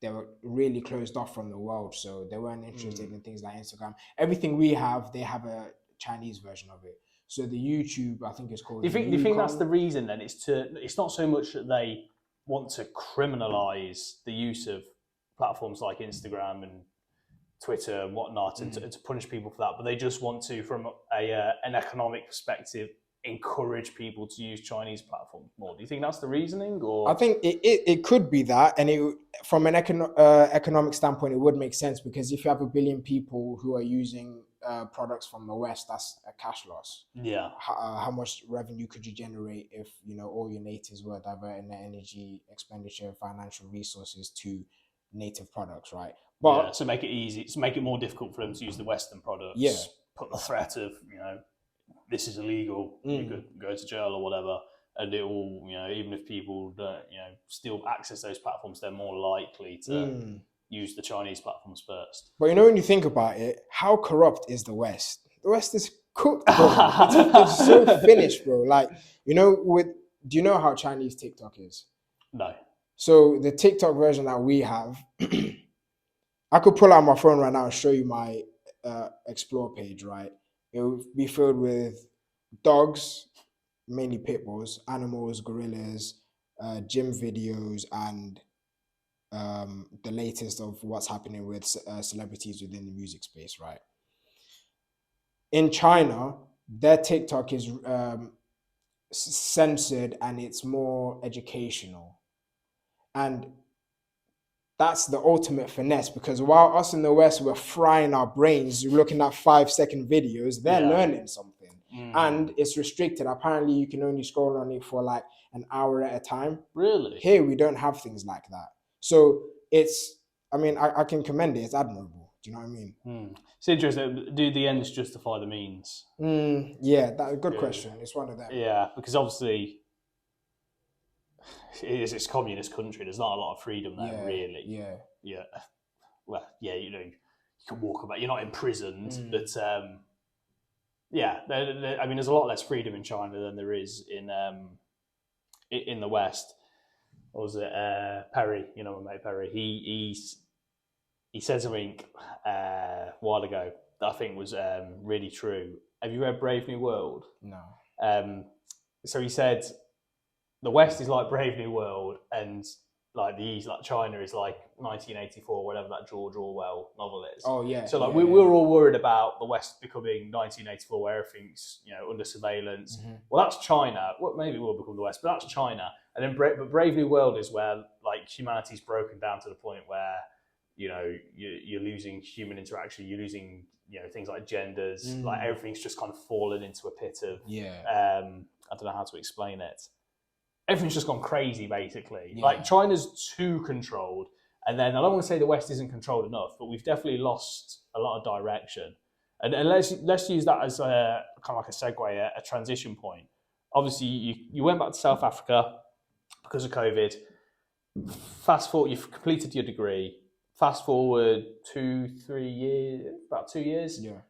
they were really closed off from the world. So they weren't interested in things like Instagram. Everything we have, they have a Chinese version of it. So the YouTube, I think it's called. Do you think that's the reason then? It's not so much that they want to criminalize the use of platforms like Instagram and Twitter and whatnot, and to punish people for that, but they just want to, from an economic perspective, encourage people to use Chinese platforms more. Do you think that's the reasoning? Or I think it could be that, and from an economic standpoint, it would make sense, because if you have 1 billion people who are using products from the West, that's a cash loss. Yeah. How much revenue could you generate if all your natives were diverting their energy expenditure, financial resources to native products, right? But to make it easy, to make it more difficult for them to use the Western products. Yeah. Put the threat of this is illegal, you could go to jail or whatever, and it will, even if people don't, still access those platforms, they're more likely to use the Chinese platforms first. But when you think about it, how corrupt is the West? The West is cooked, bro. It's so finished, bro. Like, do you know how Chinese TikTok is? No. So the TikTok version that we have, I could pull out my phone right now and show you my explore page, right? It will be filled with dogs, mainly pit bulls, animals, gorillas, gym videos, and the latest of what's happening with celebrities within the music space, right? In China, their TikTok is censored and it's more educational. And that's the ultimate finesse, because while us in the West, we're frying our brains looking at 5-second videos, they're learning something. And it's restricted. Apparently, you can only scroll on it for like an hour at a time. Really? Here, we don't have things like that. So I can commend it. It's admirable. Do you know what I mean? It's interesting. Do the ends justify the means? Yeah, that's a good question. It's one of them. Yeah, because obviously it's a communist country. There's not a lot of freedom there, really. Yeah. Well, you can walk about. You're not imprisoned, but there's a lot less freedom in China than there is in the West. What was it? Perry, my mate Perry. He said something a while ago that I think was really true. Have you read Brave New World? No. So he said the West is like Brave New World, and like the East, like China, is like 1984, whatever that George Orwell novel is. Oh yeah. So we're all worried about the West becoming 1984, where everything's under surveillance. Well, that's China. Well, maybe it will become the West, but that's China. And then but Brave New World is where like humanity's broken down to the point where you're losing human interaction, you're losing things like genders, like everything's just kind of fallen into a pit of I don't know how to explain it. Everything's just gone crazy, basically. Like China's too controlled, and then I don't want to say the West isn't controlled enough, but we've definitely lost a lot of direction. And let's use that as a kind of like a segue, a transition point. Obviously, you went back to South Africa because of COVID. fast forward, you've completed your degree. Fast forward 2-3 years, about 2 years, Yeah.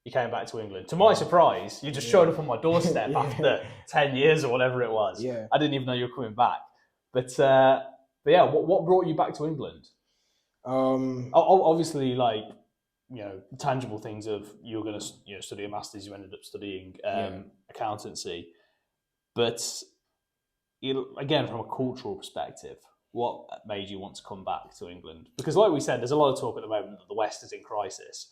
you came back to England. To my surprise, you just showed up on my doorstep Yeah. after 10 years or whatever it was. Yeah. I didn't even know you were coming back. But yeah, what brought you back to England? Obviously, like, tangible things of you were going to study a master's, you ended up studying accountancy. But again, from a cultural perspective, what made you want to come back to England? Because, like we said, there's a lot of talk at the moment that the West is in crisis,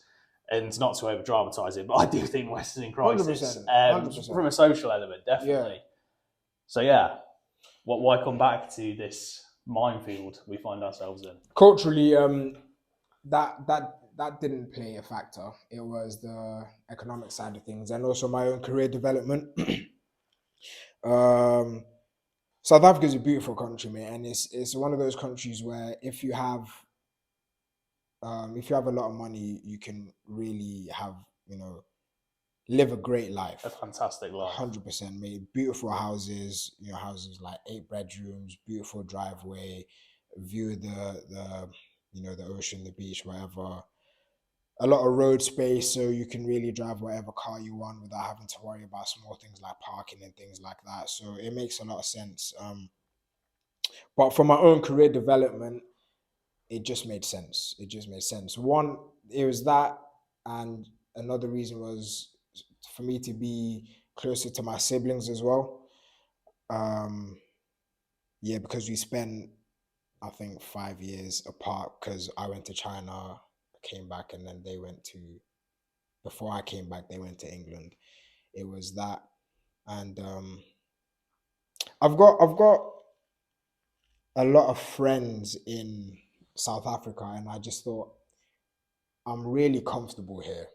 and not to over dramatise it, but I do think the West is in crisis 100%. from a social element, definitely. Yeah. So yeah, why come back to this minefield we find ourselves in? Culturally, that didn't play a factor. It was the economic side of things, and also my own career development. South Africa is a beautiful country, mate, and it's one of those countries where if you have a lot of money, you can really have, live a great life. A fantastic life. 100%, mate. Beautiful houses, houses like 8 bedrooms, beautiful driveway, view of the ocean, the beach, whatever. A lot of road space, so you can really drive whatever car you want without having to worry about small things like parking and things like that. So it makes a lot of sense. But for my own career development, it just made sense. One, it was that, and another reason was for me to be closer to my siblings as well. Because we spent, I think, 5 years apart, because I went to China, came back, and then before I came back, they went to England. It was that. And I've got a lot of friends in South Africa, and I just thought, I'm really comfortable here.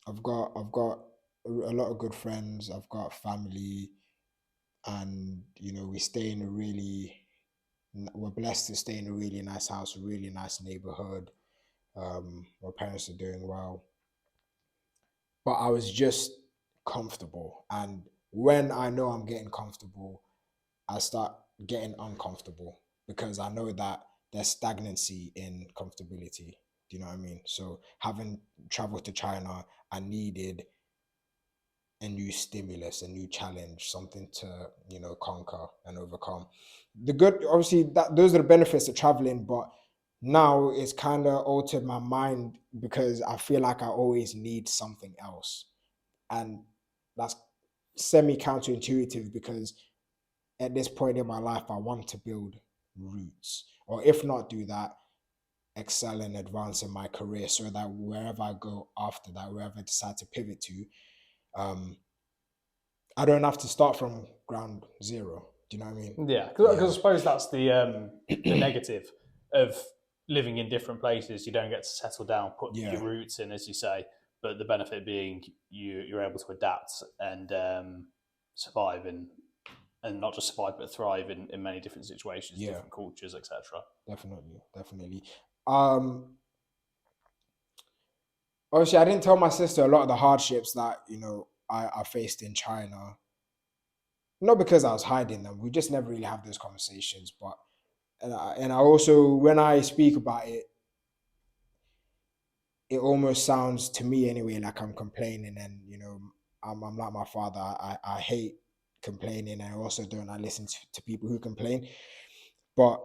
I've got a lot of good friends. I've got family, and we're blessed to stay in a really nice house, a really nice neighborhood. My parents are doing well, but I was just comfortable. And when I know I'm getting comfortable, I start getting uncomfortable, because I know that there's stagnancy in comfortability. Do you know what I mean? So having traveled to China, I needed a new stimulus, a new challenge, something to, conquer and overcome. The good, obviously, those are the benefits of traveling, but now it's kind of altered my mind, because I feel like I always need something else. And that's semi counterintuitive, because at this point in my life, I want to build roots, or if not do that, excel and advance in my career, so that wherever I go after that, wherever I decide to pivot to, I don't have to start from ground zero. Do you know what I mean? Yeah, because I suppose that's the negative of living in different places. You don't get to settle down, put your roots in, as you say. But the benefit being you're able to adapt and survive, and not just survive but thrive in many different situations, different cultures, etc. Definitely. Obviously, I didn't tell my sister a lot of the hardships that I faced in China. Not because I was hiding them. We just never really have those conversations. But and I also, when I speak about it, it almost sounds to me anyway like I'm complaining, and I'm like my father. I hate complaining. I also don't. I listen to people who complain. But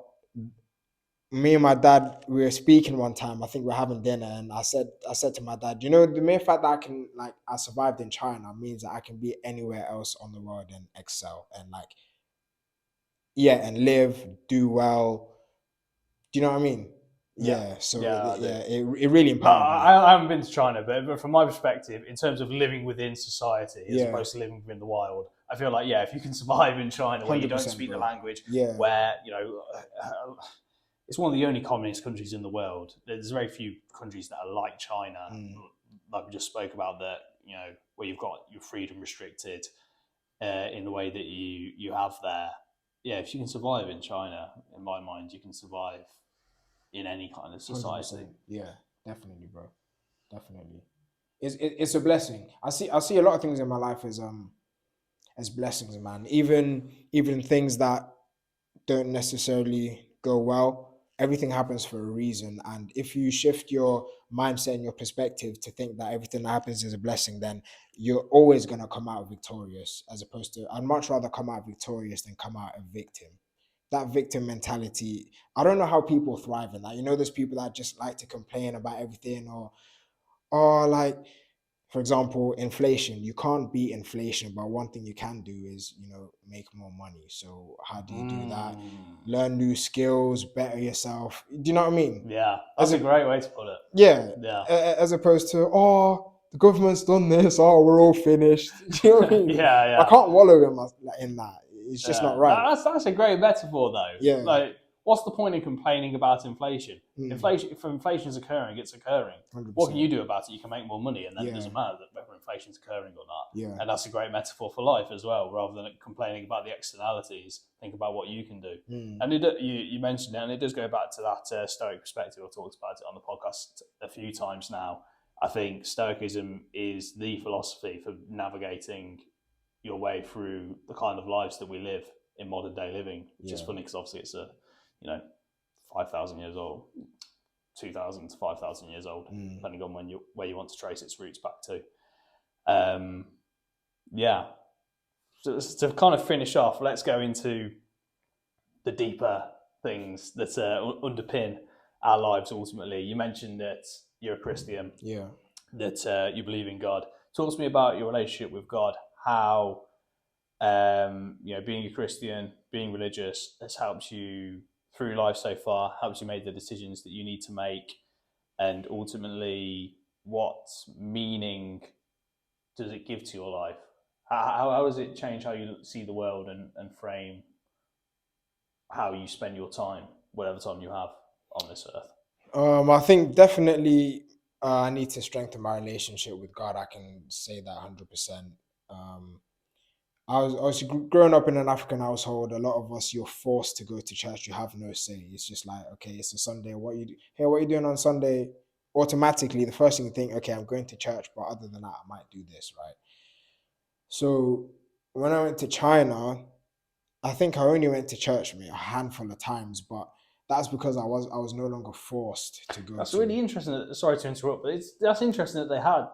me and my dad, we were speaking one time. I think we are having dinner, and I said to my dad, the mere fact that I survived in China means that I can be anywhere else on the world and excel, and and live, do well. Do you know what I mean? It really empowered me. I haven't been to China, but from my perspective, in terms of living within society as opposed to living within the wild, I feel like if you can survive in China where you don't speak the language, where it's one of the only communist countries in the world. There's very few countries that are like China, like we just spoke about, that where you've got your freedom restricted in the way that you have there. Yeah, if you can survive in China, in my mind, you can survive in any kind of society. 100%. Yeah, definitely, bro. Definitely. It's a blessing. I see a lot of things in my life as blessings, man. Even things that don't necessarily go well, everything happens for a reason. And if you shift your mindset and your perspective to think that everything that happens is a blessing, then you're always going to come out victorious, as opposed to, I'd much rather come out victorious than come out a victim. That victim mentality, I don't know how people thrive in that. You know, there's people that just like to complain about everything, or like, for example, inflation. You can't beat inflation, but one thing you can do is, make more money. So how do you do that? Mm. Learn new skills, better yourself. Do you know what I mean? Yeah, As that's a a great way to put it. Yeah, Yeah. as opposed to, the government's done this, we're all finished. Do you know what I mean? I Yeah. can't wallow in that. It's just not right. That's a great metaphor, though. Yeah. Like, what's the point in complaining about inflation? Mm. If inflation is occurring, it's occurring. 100%. What can you do about it? You can make more money, and then it Yeah. doesn't matter whether inflation is occurring or not. Yeah. And that's a great metaphor for life as well. Rather than complaining about the externalities, think about what you can do. And you mentioned it, and it does go back to that Stoic perspective. I've talked about it on the podcast a few times now. I think Stoicism is the philosophy for navigating your way through the kind of lives that we live in modern day living, which is funny because obviously it's 5,000 years old, 2,000 to 5,000 years old, depending on where you want to trace its roots back to. So to kind of finish off, let's go into the deeper things that underpin our lives ultimately. You mentioned that you're a Christian, that you believe in God. Talk to me about your relationship with God, how being a Christian, being religious has helped you through life so far, helps you make the decisions that you need to make, and ultimately what meaning does it give to your life? How does it change how you see the world and frame how you spend your time, whatever time you have on this earth? I think definitely I need to strengthen my relationship with God. I can say that 100%. I was growing up in an African household. A lot of us, you're forced to go to church. You have no say. It's just like, okay, it's a Sunday. What are you doing on Sunday? Automatically, the first thing you think, okay, I'm going to church, but other than that, I might do this, right? So when I went to China, I think I only went to church a handful of times, but that's because I was no longer forced to go. That's really interesting. Sorry to interrupt, but that's interesting that they had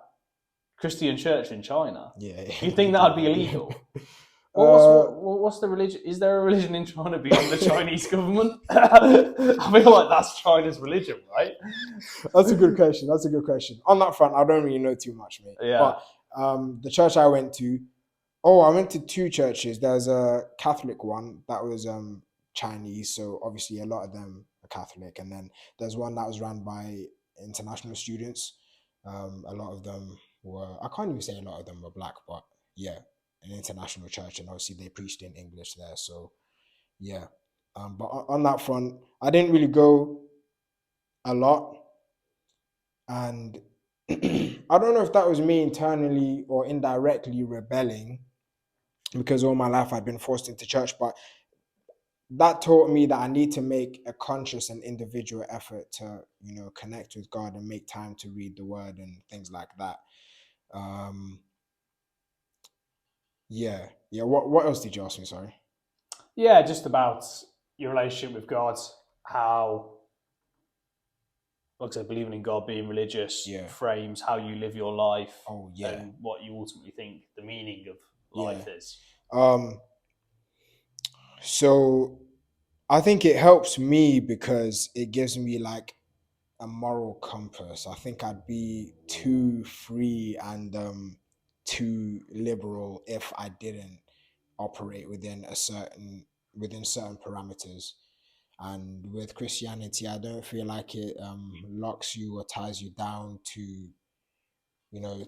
Christian church in China. Yeah. You think that would be illegal? What's the religion? Is there a religion in China beyond the Chinese government? I feel like that's China's religion, right? That's a good question. On that front, I don't really know too much, mate. Yeah. But the church I went to, I went to two churches. There's a Catholic one that was Chinese, so obviously a lot of them are Catholic. And then there's one that was run by international students. A lot of them I can't even say a lot of them were black, but yeah, an international church, and obviously they preached in English there. So yeah, but on that front, I didn't really go a lot, and I don't know if that was me internally or indirectly rebelling, because all my life I'd been forced into church, but that taught me that I need to make a conscious and individual effort to, connect with God and make time to read the word and things like that. Yeah. What else did you ask me? Sorry. Yeah, just about your relationship with God, how, like I said, believing in God, being religious, frames how you live your life, and what you ultimately think the meaning of life is. So I think it helps me because it gives me like a moral compass. I think I'd be too free and too liberal if I didn't operate within certain parameters. And with Christianity, I don't feel like it locks you or ties you down to,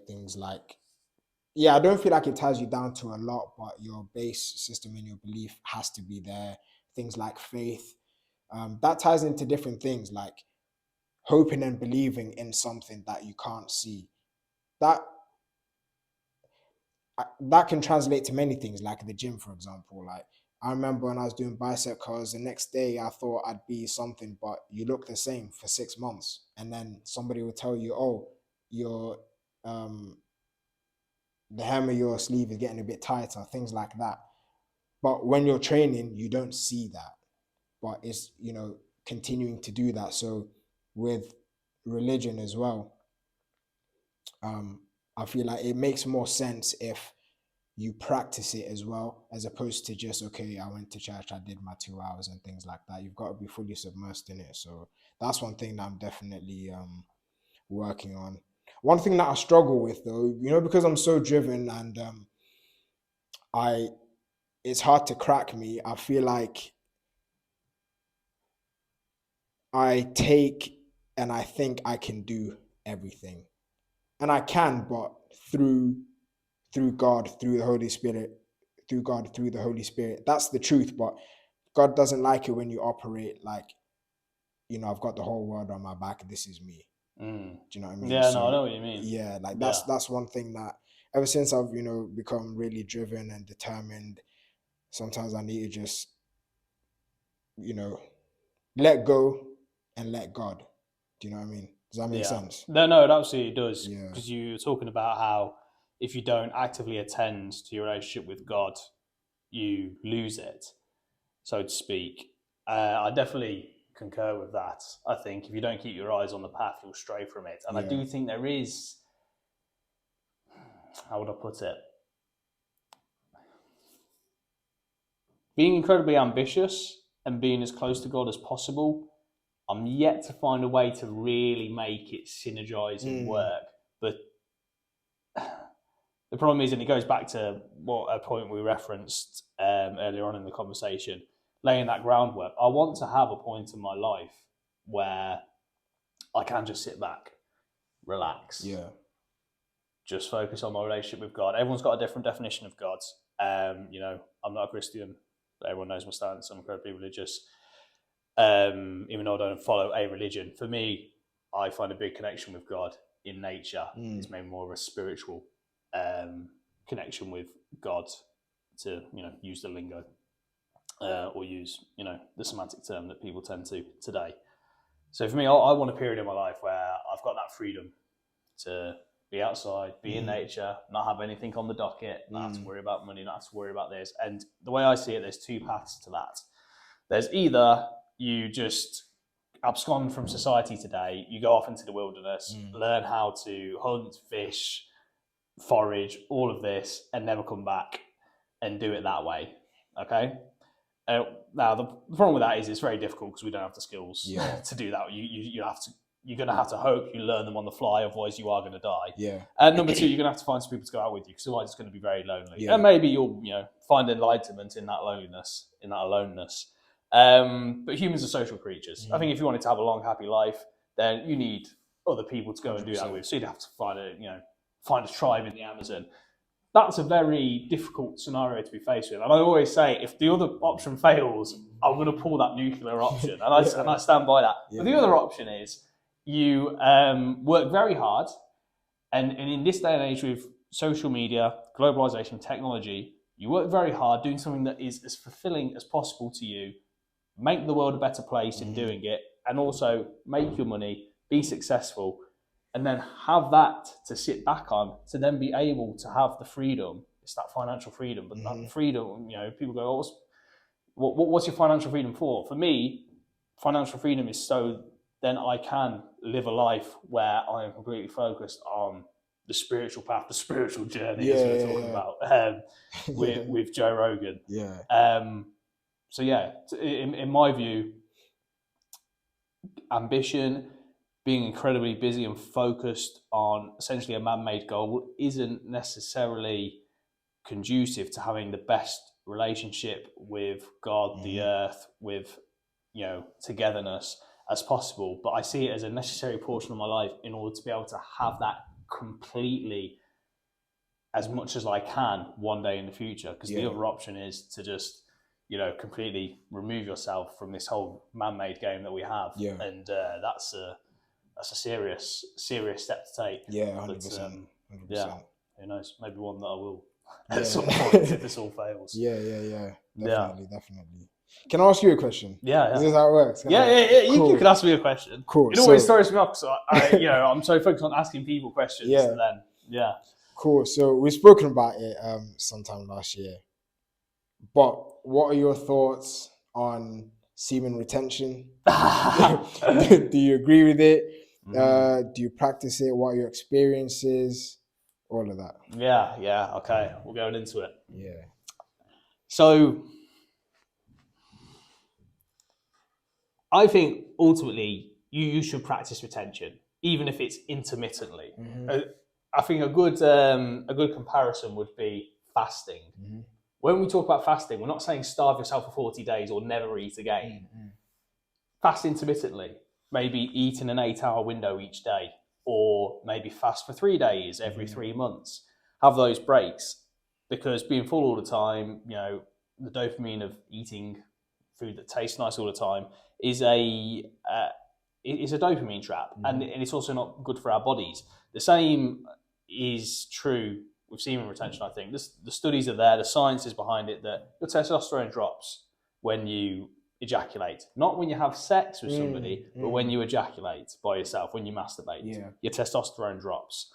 things like, I don't feel like it ties you down to a lot, but your base system and your belief has to be there. Things like faith, that ties into different things like hoping and believing in something that you can't see. That that can translate to many things, like the gym, for example. Like I remember when I was doing bicep curls, the next day I thought I'd be something, but you look the same for 6 months, and then somebody will tell you, "Oh, your the hem of your sleeve is getting a bit tighter," things like that. But when you're training, you don't see that. but it's, continuing to do that. So with religion as well, I feel like it makes more sense if you practice it as well, as opposed to just, okay, I went to church, I did my 2 hours and things like that. You've got to be fully submersed in it. So that's one thing that I'm definitely working on. One thing that I struggle with though, because I'm so driven and I it's hard to crack me. I feel like I take and I think I can do everything. And I can, but through God, through the Holy Spirit, through God, through the Holy Spirit. That's the truth. But God doesn't like it when you operate like, I've got the whole world on my back. This is me. Mm. Do you know what I mean? Yeah, So, no, I know what you mean. yeah, like Yeah. that's one thing that ever since I've, become really driven and determined, sometimes I need to just, let go and let God. Do you know what I mean? Does that make sense? No, it absolutely does. Yeah. Because you were talking about how if you don't actively attend to your relationship with God, you lose it, so to speak. I definitely concur with that. I think if you don't keep your eyes on the path, you'll stray from it. And I do think there is, how would I put it? Being incredibly ambitious and being as close to God as possible, I'm yet to find a way to really make it synergize and work. But the problem is, and it goes back to what a point we referenced earlier on in the conversation, laying that groundwork. I want to have a point in my life where I can just sit back, relax, just focus on my relationship with God. Everyone's got a different definition of God. I'm not a Christian. Everyone knows my stance. I'm incredibly religious. Even though I don't follow a religion, for me, I find a big connection with God in nature. It's maybe more of a spiritual connection with God, to use the lingo or use the semantic term that people tend to today. So for me, I want a period in my life where I've got that freedom to be outside, be in nature, not have anything on the docket, not have to worry about money, not have to worry about this. And the way I see it, there's two paths to that. There's either you just abscond from society today, you go off into the wilderness, learn how to hunt, fish, forage, all of this, and never come back and do it that way. Okay? Now, the problem with that is it's very difficult because we don't have the skills to do that. You're going to have to hope you learn them on the fly, otherwise you are going to die. Yeah. And number two, you're going to have to find some people to go out with you because otherwise it's going to be very lonely. Yeah. And maybe you'll find enlightenment in that loneliness, in that aloneness. But humans are social creatures. I think if you wanted to have a long, happy life, then you need other people to go and do that with. So you'd have to find a tribe in the Amazon. That's a very difficult scenario to be faced with. And I always say, if the other option fails, I'm going to pull that nuclear option. And I stand by that. But the other option is you work very hard. And in this day and age with social media, globalization, technology, you work very hard doing something that is as fulfilling as possible to you, make the world a better place in doing it, and also make your money, be successful, and then have that to sit back on, to then be able to have the freedom. It's that financial freedom, but that freedom, people go, what's your financial freedom for? For me, financial freedom is so then I can live a life where I am completely focused on the spiritual path, the spiritual journey, as we were talking about with Joe Rogan. So in my view, ambition, being incredibly busy and focused on essentially a man-made goal isn't necessarily conducive to having the best relationship with God, the earth, with togetherness as possible. But I see it as a necessary portion of my life in order to be able to have that completely, as much as I can, one day in the future. Because the other option is to just completely remove yourself from this whole man-made game that we have, and that's a serious step to take. 100%. Who knows? Maybe one that I will at some point if this all fails. Definitely. Can I ask you a question? Is this how it works? You can ask me a question. Cool. It always throws me off because I'm so focused on asking people questions. Cool. So we've spoken about it sometime last year. But what are your thoughts on semen retention. Do you agree with it? Do you practice it? What are your experiences? All of that. Yeah. Okay, we're going into it. Yeah. So, I think ultimately you should practice retention, even if it's intermittently. I think a good comparison would be fasting. When we talk about fasting, we're not saying starve yourself for 40 days or never eat again. Fast intermittently, maybe eat in an 8-hour window each day, or maybe fast for 3 days every 3 months. Have those breaks, because being full all the time, the dopamine of eating food that tastes nice all the time is a dopamine trap, and it's also not good for our bodies. The same is true with semen retention. I think the studies are there, the science is behind it, that your testosterone drops when you ejaculate, not when you have sex with somebody, but when you ejaculate by yourself, when you masturbate, your testosterone drops.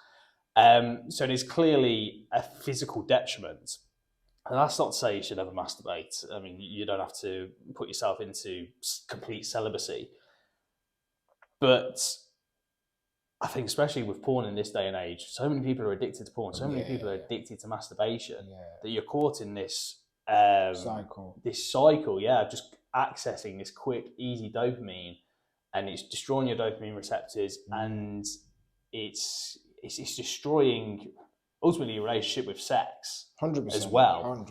So there's clearly a physical detriment. And that's not to say you should never masturbate. I mean, you don't have to put yourself into complete celibacy. But I think especially with porn in this day and age, so many people are addicted to porn, so many people are addicted to masturbation, that you're caught in this cycle, just accessing this quick, easy dopamine, and it's destroying your dopamine receptors, and it's destroying ultimately your relationship with sex 100% as well.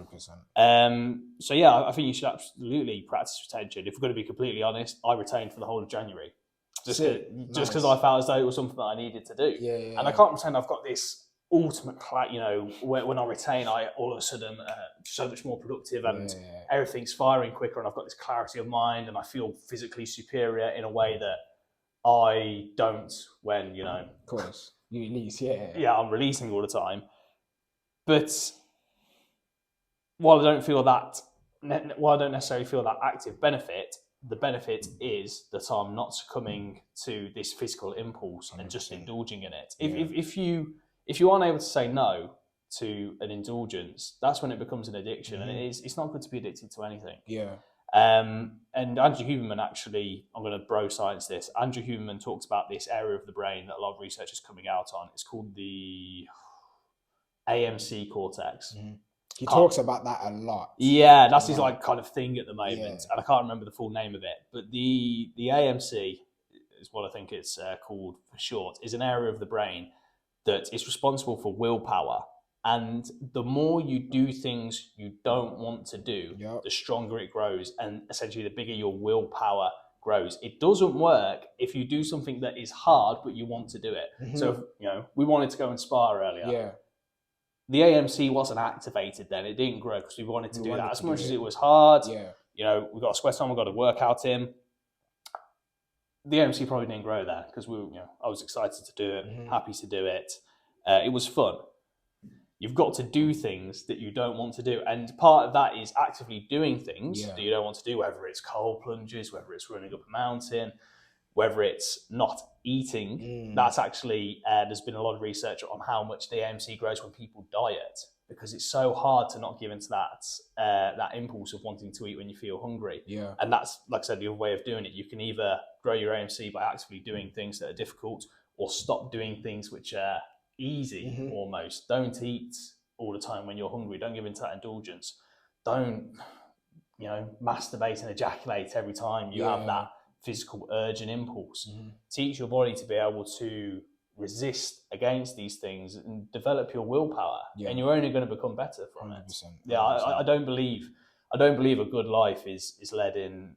100%. So yeah, I think you should absolutely practice retention. If we're going to be completely honest, I retained for the whole of January. Just because I felt as though it was something that I needed to do. And I can't pretend I've got this ultimate, when I retain, I all of a sudden so much more productive, and everything's firing quicker, and I've got this clarity of mind, and I feel physically superior in a way that I don't when, Of course. You release, I'm releasing all the time. But while I don't necessarily feel that active benefit, the benefit is that I'm not succumbing to this physical impulse 100%. And just indulging in it. If you aren't able to say no to an indulgence, that's when it becomes an addiction, and it's not good to be addicted to anything. And Andrew Huberman, actually, I'm going to bro science this. Andrew Huberman talks about this area of the brain that a lot of research is coming out on. It's called the AMC cortex. He talks about that a lot. Yeah, that's his kind of thing at the moment, and I can't remember the full name of it. But the AMC is what I think it's called for short. Is an area of the brain that is responsible for willpower, and the more you do things you don't want to do, the stronger it grows, and essentially the bigger your willpower grows. It doesn't work if you do something that is hard but you want to do it. So we wanted to go and spar earlier. The AMC wasn't activated then. It didn't grow because we wanted to do that. As much as it was hard, we got a sweat on, we got a workout in. The AMC probably didn't grow there because I was excited to do it, happy to do it. It was fun. You've got to do things that you don't want to do, and part of that is actively doing things that you don't want to do. Whether it's cold plunges, whether it's running up a mountain, whether it's not eating. That's actually, there's been a lot of research on how much the AMC grows when people diet, because it's so hard to not give into that impulse of wanting to eat when you feel hungry. And that's, like I said, the other way of doing it. You can either grow your AMC by actively doing things that are difficult, or stop doing things which are easy almost. Don't eat all the time when you're hungry. Don't give into that indulgence. Don't, masturbate and ejaculate every time you have that physical urge and impulse. Teach your body to be able to resist against these things and develop your willpower, and you're only going to become better from 100%, it. 100%. I don't believe a good life is led in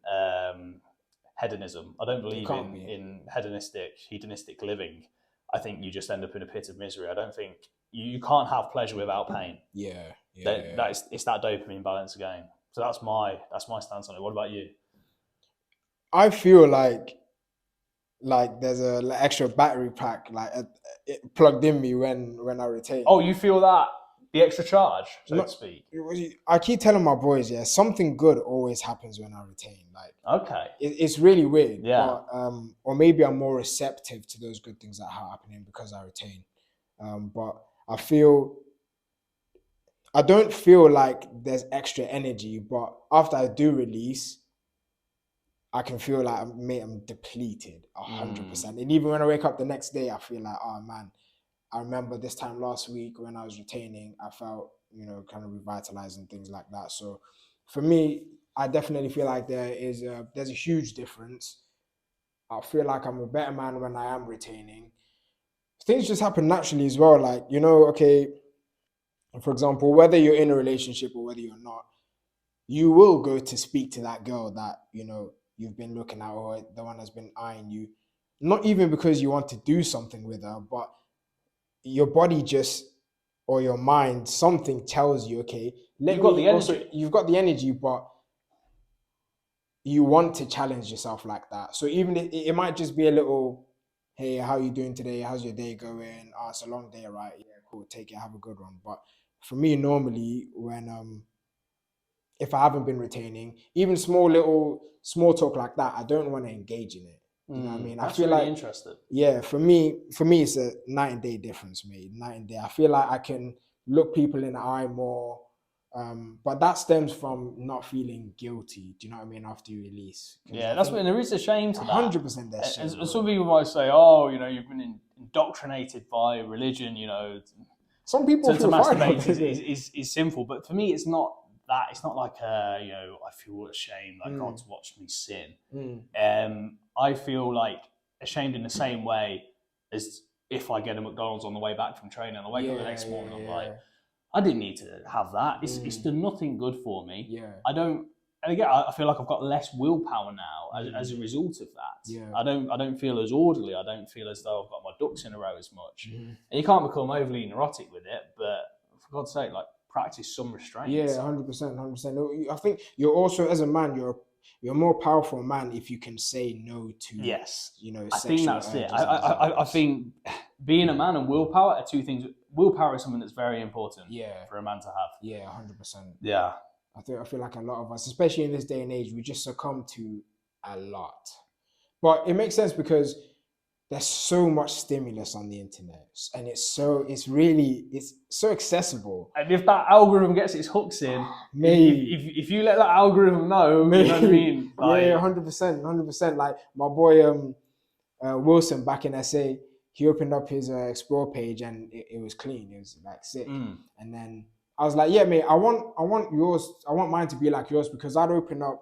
hedonism. I don't believe in hedonistic living. I think you just end up in a pit of misery. I don't think you can't have pleasure without pain. It's that dopamine balance again. So that's my stance on it. What about you? I feel like there's an extra battery pack it plugged in me when I retain. Oh, you feel that the extra charge, so to speak. I keep telling my boys, something good always happens when I retain. Okay, it's really weird. But, or maybe I'm more receptive to those good things that are happening because I retain. But I don't feel like there's extra energy. But after I do release, I can feel like, mate, I'm depleted 100%. And even when I wake up the next day, I feel like, oh man, I remember this time last week when I was retaining, I felt, kind of revitalized and things like that. So for me, I definitely feel like there's a huge difference. I feel like I'm a better man when I am retaining. Things just happen naturally as well. Like, okay, for example, whether you're in a relationship or whether you're not, you will go to speak to that girl that, you've been looking at, or the one that's been eyeing you. Not even because you want to do something with her, but your body just, or your mind, something tells you, okay, You've got the energy. you've got the energy, but you want to challenge yourself like that. So even it might just be a little, hey, how you doing today? How's your day going? Oh, it's a long day, right? Yeah, cool. Take it. Have a good one. But for me, normally when if I haven't been retaining, even small talk like that, I don't want to engage in it. You know what I mean? I That's feel really like, interesting. yeah, for me, it's a night and day difference, mate. Night and day. I feel like I can look people in the eye more, but that stems from not feeling guilty. Do you know what I mean? After you release, Yeah, that's when there is a shame to that. 100% there's shame. And some people might say, "Oh, you've been indoctrinated by religion. Some people to feel fine masturbate about it. is sinful." But for me, it's not that. It's not like I feel ashamed, like God's watched me sin. I feel like ashamed in the same way as if I get a McDonald's on the way back from training. I wake up the next morning, I'm like, I didn't need to have that. It's done nothing good for me. Yeah. I don't. And again, I feel like I've got less willpower now as a result of that. Yeah. I don't feel as orderly. I don't feel as though I've got my ducks in a row as much. And you can't become overly neurotic with it, but for God's sake, like practice some restraint. Yeah, 100%. I think you're also, as a man, you're a more powerful man if you can say no to. Yes, I sexual think that's it. urges and desires. I think being a man and willpower are two things. Willpower is something that's very important. Yeah. For a man to have. Yeah, 100%. Yeah. I feel like a lot of us, especially in this day and age, we just succumb to a lot. But it makes sense because there's so much stimulus on the internet, and it's so accessible. And if that algorithm gets its hooks in, if you let that algorithm know, you know what I mean? Like, yeah, 100%. Like my boy Wilson back in SA, he opened up his explore page and it was clean. It was like sick. And then I was like, yeah, mate, I want yours. I want mine to be like yours, because I'd open up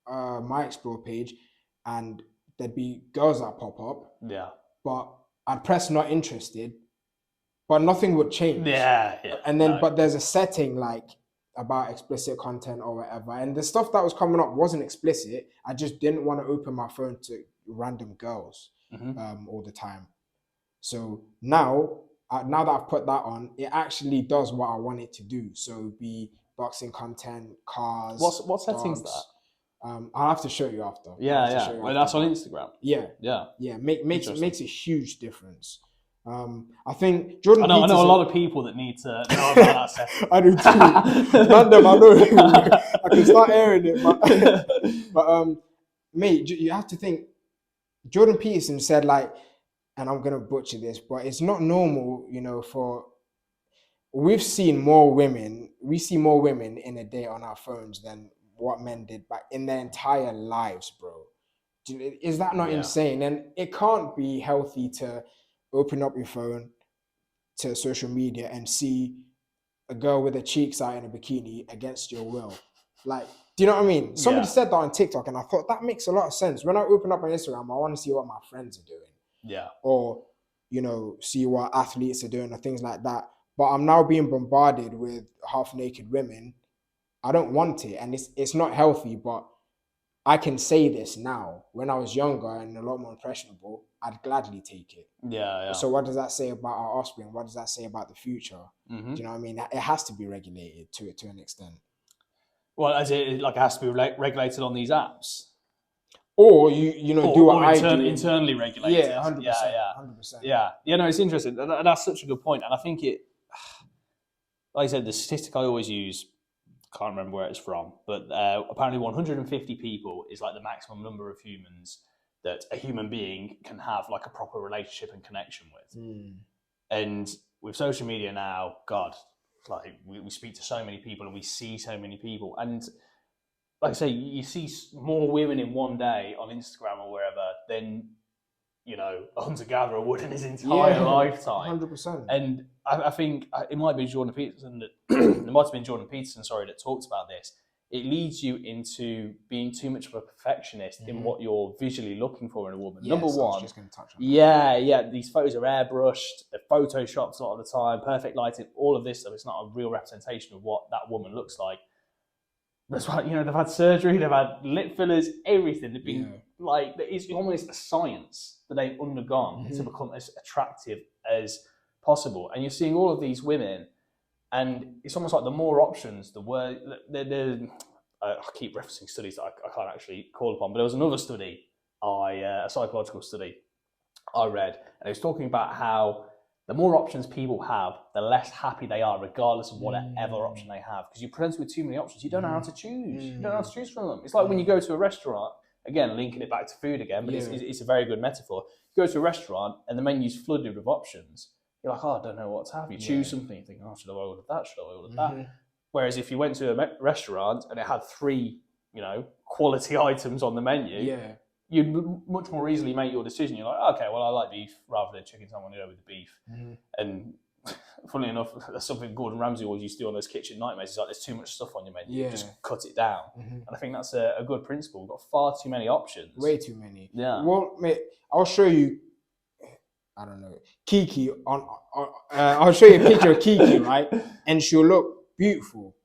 my explore page and there'd be girls that pop up. Yeah. But I'd press not interested, but nothing would change. Yeah. And then, but there's a setting like about explicit content or whatever. And the stuff that was coming up wasn't explicit. I just didn't want to open my phone to random girls all the time. So now that I've put that on, it actually does what I want it to do. So be boxing content, cars. What setting's dogs. that? I'll have to show you after. Yeah. Well, that's on Instagram. Yeah. Makes a huge difference. I think Jordan. I know a lot of people that need to know about that setting. I do too. Random, I know. I can start airing it, but mate, you have to think. Jordan Peterson said, like, and I'm gonna butcher this, but it's not normal, we see more women in a day on our phones than what men did back in their entire lives, bro. Is that not insane? And it can't be healthy to open up your phone to social media and see a girl with her cheeks out in a bikini against your will. Like, do you know what I mean? Somebody said that on TikTok, and I thought that makes a lot of sense. When I open up my Instagram, I want to see what my friends are doing. Yeah. Or, see what athletes are doing or things like that. But I'm now being bombarded with half-naked women. I don't want it, and it's not healthy, but I can say this now. When I was younger and a lot more impressionable, I'd gladly take it. Yeah. So what does that say about our offspring? What does that say about the future? Do you know what I mean? It has to be regulated to an extent. Well, as it has to be regulated on these apps. Or do what I do. Internally regulated. Yeah, 100%. 100%. Yeah. No, it's interesting. That's such a good point. And I think like I said, the statistic I always use, can't remember where it's from, but apparently 150 people is like the maximum number of humans that a human being can have like a proper relationship and connection with. And with social media now, God, like we speak to so many people and we see so many people. And like I say, you see more women in one day on Instagram or wherever than a hunter-gatherer would in his entire lifetime. 100%. And I think it might be Jordan Peterson that it might have been Jordan Peterson, sorry, that talked about this. It leads you into being too much of a perfectionist in what you're visually looking for in a woman. Number one, I was just going to touch on that. These photos are airbrushed, they're photoshopped a lot of the time, perfect lighting, all of this stuff. It's not a real representation of what that woman looks like. That's why, they've had surgery, they've had lip fillers, everything. They've been it's almost a science that they've undergone to become as attractive as possible. And you're seeing all of these women, and it's almost like the more options, the worse. I keep referencing studies that I can't actually call upon, but there was another study, a psychological study I read, and it was talking about how the more options people have, the less happy they are, regardless of whatever option they have. Because you're presented with too many options, you don't know how to choose. You don't know how to choose from them. It's like when you go to a restaurant, again, linking it back to food again, but it's a very good metaphor. You go to a restaurant and the menu's flooded with options. You're like, I don't know what to have. You choose something, you think, should I order that? Should I order that? Whereas if you went to a restaurant and it had 3, quality items on the menu, you'd much more easily make your decision. You're like, okay, well, I like beef rather than chicken, so I'm going to go with the beef. And funnily enough, that's something Gordon Ramsay always used to do on those kitchen nightmares. It's like, there's too much stuff on your menu. Just cut it down. And I think that's a good principle. We've got far too many options. Way too many. Yeah. Well, mate, I'll show you, I don't know, Kiki. I'll show you a picture of Kiki, right? And she'll look beautiful.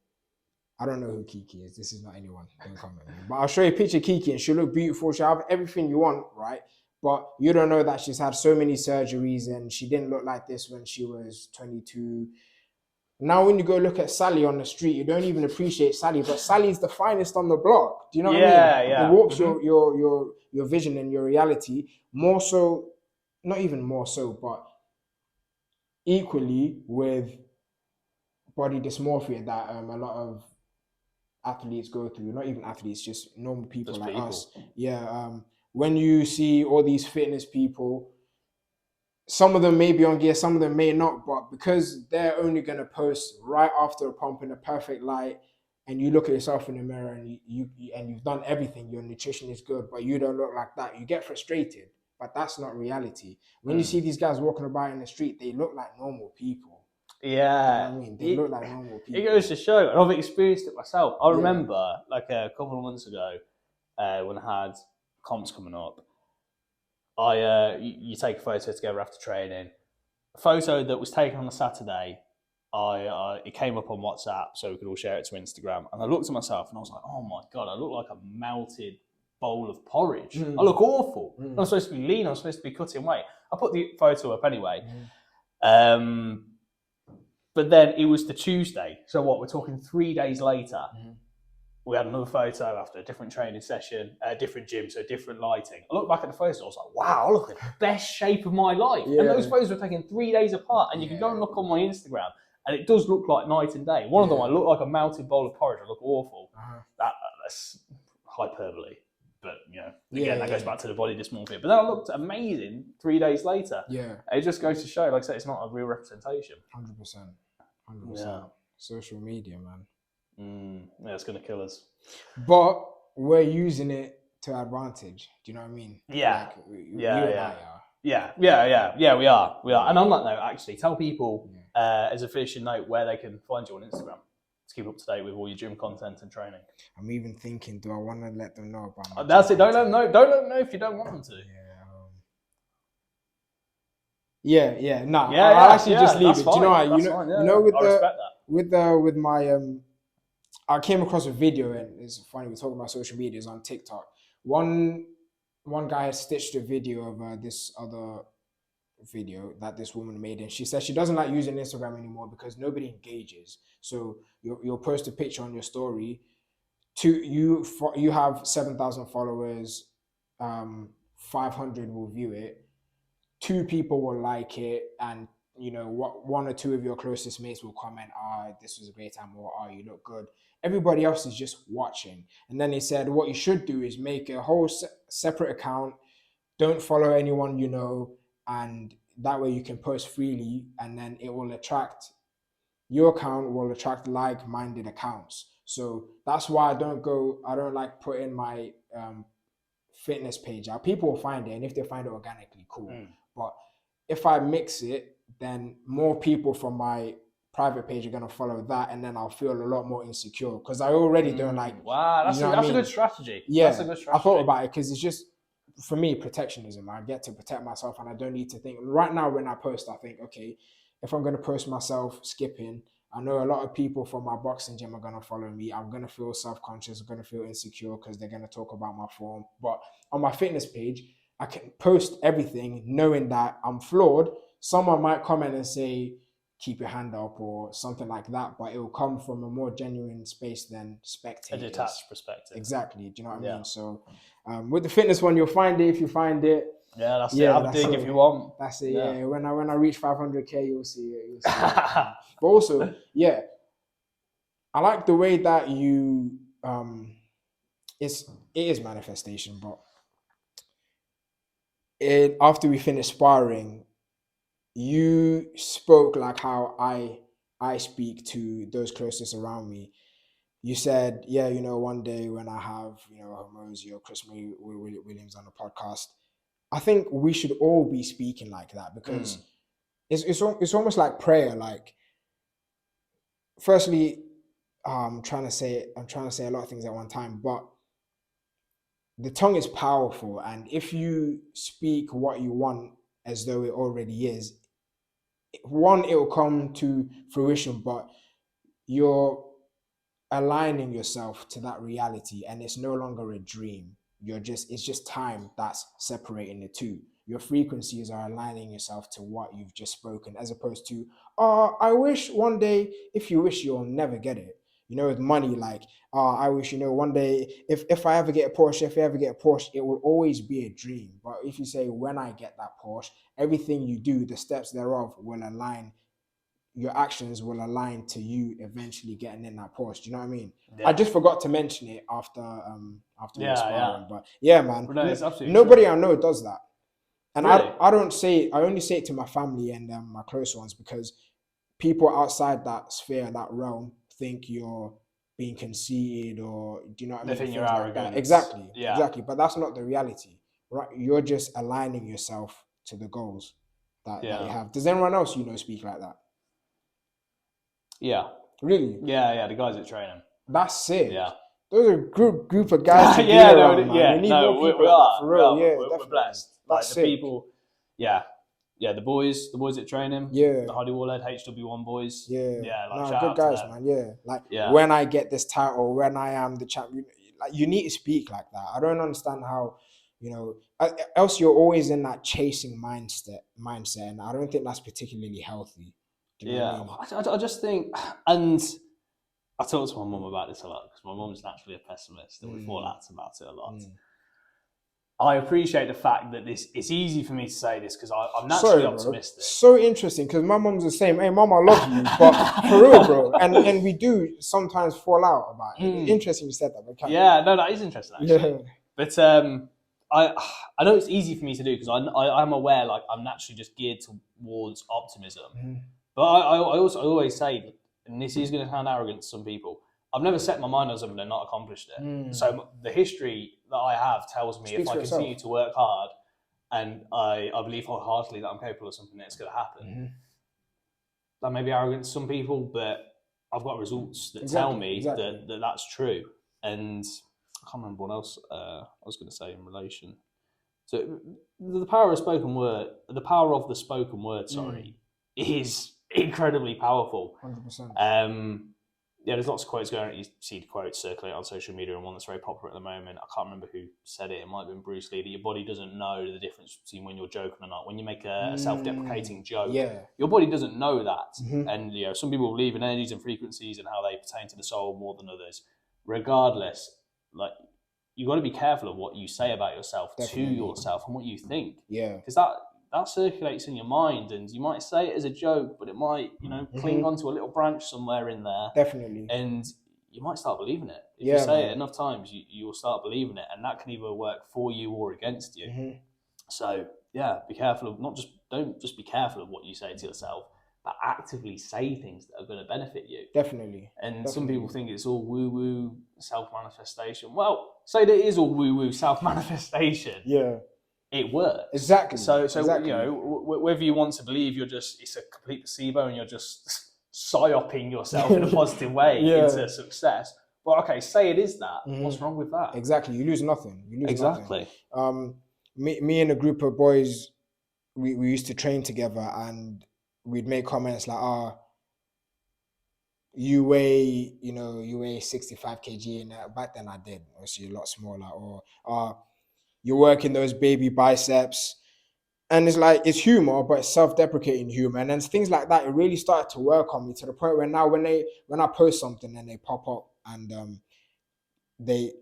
I don't know who Kiki is. This is not anyone. Don't come at me. But I'll show you a picture of Kiki and she'll look beautiful. She'll have everything you want, right? But you don't know that she's had so many surgeries and she didn't look like this when she was 22. Now, when you go look at Sally on the street, you don't even appreciate Sally, but Sally's the finest on the block. Do you know what I mean? Yeah. It warps your vision and your reality. More so, not even more so, but equally with body dysmorphia that a lot of athletes go through. Not even athletes, just normal people like us. Yeah. When you see all these fitness people, some of them may be on gear, some of them may not, but because they're only going to post right after a pump in a perfect light, and you look at yourself in the mirror and you've done everything, your nutrition is good, but you don't look like that, you get frustrated. But that's not reality. When you see these guys walking about in the street, they look like normal people. Yeah. You know what I mean? They look like normal people. It goes to show, and I've experienced it myself. I remember, like a couple of months ago, when I had comps coming up, you take a photo together after training. A photo that was taken on a Saturday, it came up on WhatsApp so we could all share it to Instagram. And I looked at myself and I was like, oh my God, I look like a melted bowl of porridge. I look awful. I'm supposed to be lean, I'm supposed to be cutting weight. I put the photo up anyway. But then it was the Tuesday. So what, we're talking 3 days later. We had another photo after a different training session, a different gym, so different lighting. I looked back at the photos, I was like, wow, I look at the best shape of my life. And those photos were taken 3 days apart. And you can go and look on my Instagram, and it does look like night and day. One of them, I look like a melted bowl of porridge. I look awful. That's hyperbole. But, again, that goes back to the body dysmorphia. But then I looked amazing 3 days later. It just goes to show, like I said, it's not a real representation. 100%. 100%. Social media, man. Yeah, it's going to kill us. But we're using it to advantage. Do you know what I mean? Yeah. Like, we are. We are. And on that note, actually, tell people as a finishing note where they can find you on Instagram to keep up to date with all your gym content and training. I'm even thinking, do I want to let them know about my That's it. Don't let them know. Don't let them know if you don't want them to. I'll actually just leave it. Fine. Do you know what? You know, I respect that. With my I came across a video, and it's funny, we're talking about social media, it's on TikTok. One guy had stitched a video of this other video that this woman made, and she said she doesn't like using Instagram anymore because nobody engages. So you'll post a picture on your story, you have 7,000 followers, 500 will view it, 2 people will like it, and one or 2 of your closest mates will comment, this was a great time, or you look good. Everybody else is just watching. And then they said what you should do is make a whole separate account, don't follow anyone you know, and that way you can post freely, and then it will attract, your account will attract like-minded accounts. So that's why I don't like putting my fitness page out. People will find it, and if they find it organically, cool. But if I mix it, then more people from my private page are gonna follow that, and then I'll feel a lot more insecure because I already don't like. Wow, You know what I that's a mean? good strategy. Yeah, That's a good I strategy. thought about it because it's just for me protectionism. I get to protect myself, and I don't need to think. Right now, when I post, I think, okay, if I'm gonna post myself skipping, I know a lot of people from my boxing gym are gonna follow me. I'm gonna feel self-conscious. I'm gonna feel insecure because they're gonna talk about my form. But on my fitness page, I can post everything knowing that I'm flawed. Someone might comment and say, keep your hand up or something like that, but it will come from a more genuine space than A spectators. detached perspective. Exactly. Do you know what I Yeah. mean? So with the fitness one, you'll find it if you find it. Yeah, that's it. Yeah, Have a that's dig it. if you want. That's it. Yeah. Yeah. When I reach 500K, you'll see it. You'll see it. But also, yeah, I like the way that you it is manifestation, but after we finished sparring, you spoke like how I speak to those closest around me. You said, yeah, one day when I have, Hormozy or Chris Williams on the podcast, I think we should all be speaking like that because it's almost like prayer. Like, firstly, I'm trying to say a lot of things at one time, but the tongue is powerful, and if you speak what you want as though it already is, one, it will come to fruition, but you're aligning yourself to that reality, and it's no longer a dream. It's just time that's separating the two. Your frequencies are aligning yourself to what you've just spoken, as opposed to, I wish one day. If you wish, you'll never get it. With money, like, I wish, one day, if I ever get a Porsche, if you ever get a Porsche, it will always be a dream. But if you say, when I get that Porsche, everything you do, the steps thereof will align, your actions will align to you eventually getting in that Porsche. Do you know what I mean? Yeah. I just forgot to mention it after we were sparring. But yeah, man. But no, it's absolutely nobody true. I know does that. And Really? I don't say it, I only say it to my family and my close ones, because people outside that sphere, that realm, think you're being conceited, or do you know what I They mean? think you're Things like arrogant. that. Exactly. Yeah. Exactly. But that's not the reality. Right? You're just aligning yourself to the goals that you have. Does anyone else speak like that? Yeah. Really? Yeah, the guys that train him. That's sick. Yeah. Those are a group of guys to be Yeah, no, around, man. yeah, We need no, more people we like are. that, for real. Yeah, We're definitely. blessed. Like That's the sick. people, yeah, the boys that train him. Yeah. The Hardy Warlord HW1 boys. Yeah. Like No, shout good out to guys, them. man. Yeah. Like, Yeah. when I get this title, when I am the champion, like, you need to speak like that. I don't understand how, else you're always in that chasing mindset, and I don't think that's particularly healthy. Do you know what I mean? I just think, and I talk to my mum about this a lot because my mum's naturally a pessimist, and we fall out about it a lot. I appreciate the fact that it's easy for me to say this because I'm naturally optimistic. Bro. So interesting, because my mum's the same. Hey, mum, I love you, but for real, bro. And we do sometimes fall out about it. Interesting you said that. But no, that is interesting actually. Yeah. But I know it's easy for me to do because I'm aware, like, I'm naturally just geared towards optimism. But I always say, and this is going to sound arrogant to some people, I've never set my mind on something and not accomplished it. So the history that I have tells me if I continue to work hard and I believe wholeheartedly that I'm capable of something, that's going to happen. That may be arrogant to some people, but I've got results that tell me that that's true. And I can't remember what else I was going to say in relation. So the power of spoken word, is incredibly powerful. 100%. There's lots of quotes going on. You see the quotes circulate on social media, and one that's very popular at the moment, I can't remember who said it. It might have been Bruce Lee, that your body doesn't know the difference between when you're joking or not. When you make a self-deprecating joke, your body doesn't know that. And some people believe in energies and frequencies and how they pertain to the soul more than others. Regardless, like, you've got to be careful of what you say about yourself to yourself and what you think. Yeah. Because that circulates in your mind, and you might say it as a joke, but it might, cling onto a little branch somewhere in there. Definitely. And you might start believing it. If you say it enough times, you will start believing it, and that can either work for you or against you. So, be careful of don't just be careful of what you say to yourself, but actively say things that are going to benefit you. Definitely. And some people think it's all woo-woo self-manifestation. Well, say that it is all woo-woo self-manifestation. Yeah. It works. Exactly. So exactly. you know, whether you want to believe it's a complete placebo and you're just psyoping yourself in a positive way into success. But okay, say it is that. What's wrong with that? Exactly. You lose nothing. You lose exactly. nothing. Me and a group of boys, we used to train together, and we'd make comments like, you weigh 65 kg, and back then I did, obviously a lot smaller, or you're working those baby biceps. And it's like, it's humor, but it's self-deprecating humor. And then things like that, it really started to work on me, to the point where now when I post something and they pop up and they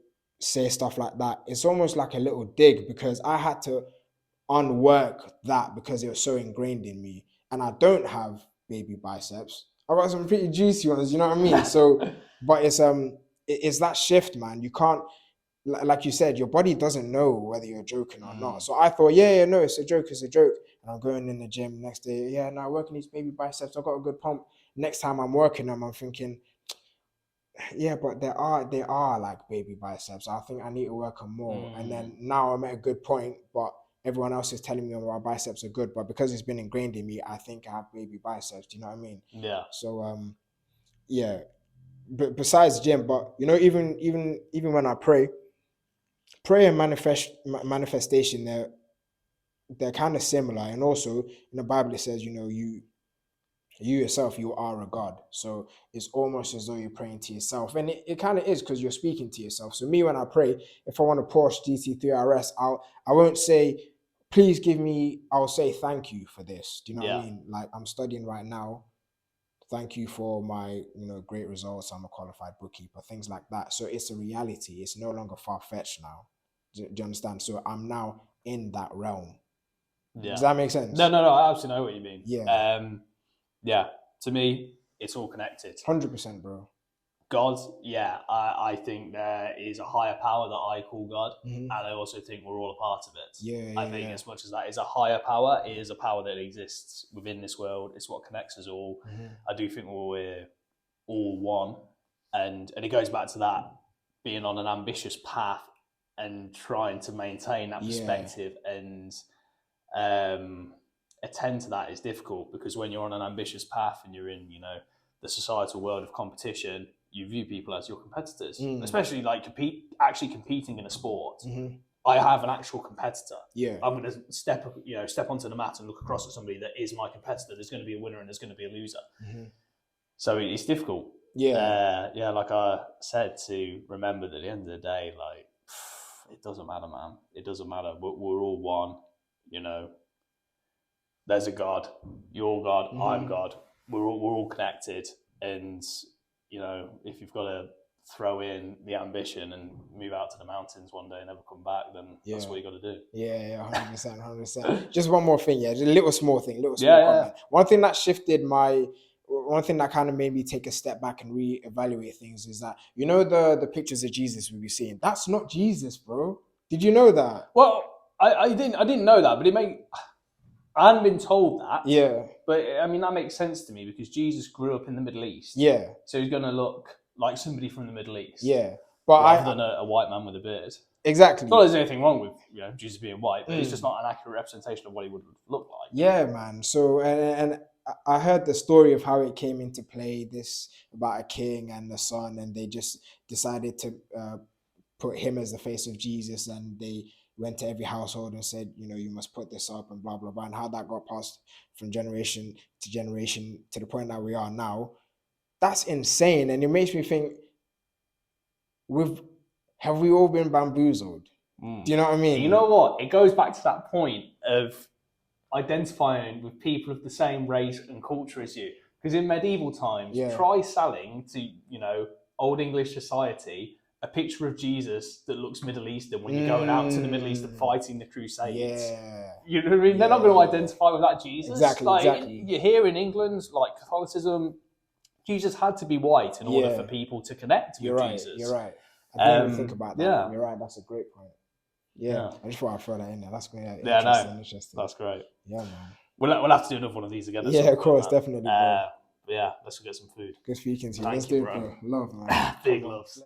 say stuff like that, it's almost like a little dig, because I had to unwork that because it was so ingrained in me. And I don't have baby biceps. I got some pretty juicy ones, you know what I mean? So, but it's that shift, man. You can't, like you said, your body doesn't know whether you're joking or not. So I thought, no, it's a joke. And I'm going in the gym next day. Yeah, now working these baby biceps. I got a good pump. Next time I'm working them, I'm thinking, yeah, but they are like baby biceps. I think I need to work on more. And then now I'm at a good point, but everyone else is telling me my biceps are good. But because it's been ingrained in me, I think I have baby biceps. Do you know what I mean? Yeah. So yeah. But besides gym, but you know, even when I pray and manifestation, they're kind of similar. And also in the Bible it says, you know, you yourself, you are a God. So it's almost as though you're praying to yourself, and it kind of is, because you're speaking to yourself. So me, when I pray, if I want a Porsche GT3 RS, I won't say please give me, I'll say thank you for this. Do you know what I mean? Like, I'm studying right now, thank you for my, great results, I'm a qualified bookkeeper, things like that. So it's a reality. It's no longer far-fetched now. Do you understand? So I'm now in that realm. Yeah. Does that make sense? No, I absolutely know what you mean. Yeah. Yeah. To me, it's all connected. 100%, bro. God, I think there is a higher power that I call God, and I also think we're all a part of it. I think as much as that is a higher power, it is a power that exists within this world. It's what connects us all. I do think we're all one, and it goes back to that being on an ambitious path and trying to maintain that perspective and attend to that is difficult, because when you're on an ambitious path and you're in, the societal world of competition, you view people as your competitors, especially like actually competing in a sport. I have an actual competitor. Yeah, I'm going to step onto the mat and look across at somebody that is my competitor. There's going to be a winner and there's going to be a loser. So it's difficult. Like I said, to remember that at the end of the day, like, it doesn't matter, man. It doesn't matter. We're all one. There's a God. You're God. I'm God. We're all connected. And if you've got to throw in the ambition and move out to the mountains one day and never come back, then that's what you got to do. Yeah, 100%. Just one more thing, just a little small comment. One thing that kind of made me take a step back and reevaluate things is that, the pictures of Jesus we be seeing, that's not Jesus, bro. Did you know that? Well, I didn't know that, but I hadn't been told that. Yeah. But I mean, that makes sense to me, because Jesus grew up in the Middle East. Yeah. So he's going to look like somebody from the Middle East. Yeah. But rather than a white man with a beard. Exactly. Not that there's anything wrong with Jesus being white, but it's just not an accurate representation of what he would look like. Yeah, man. So and I heard the story of how it came into play, this about a king and the son, and they just decided to put him as the face of Jesus, and they went to every household and said, you must put this up and blah, blah, blah, and how that got passed from generation to generation to the point that we are now. That's insane. And it makes me think, have we all been bamboozled? Do you know what I mean? You know what? It goes back to that point of identifying with people of the same race and culture as you. Because in medieval times, try selling to, Old English society a picture of Jesus that looks Middle Eastern when you're going out to the Middle East and fighting the Crusades. Yeah. You know what I mean? They're not going to identify with that Jesus. Exactly. You're here in England, like Catholicism, Jesus had to be white in order for people to connect with Jesus. You're right. I didn't even think about that. Yeah. You're right. That's a great point. Yeah. I just thought I'd throw that in there. That's great. Interesting. Interesting. That's great. Yeah, man. We'll have to do another one of these again. Yeah, of course, definitely, bro. But yeah, let's go get some food. Good speaking to you. Thank Let's you, do it, bro. bro. Love, man. Big Come on. loves.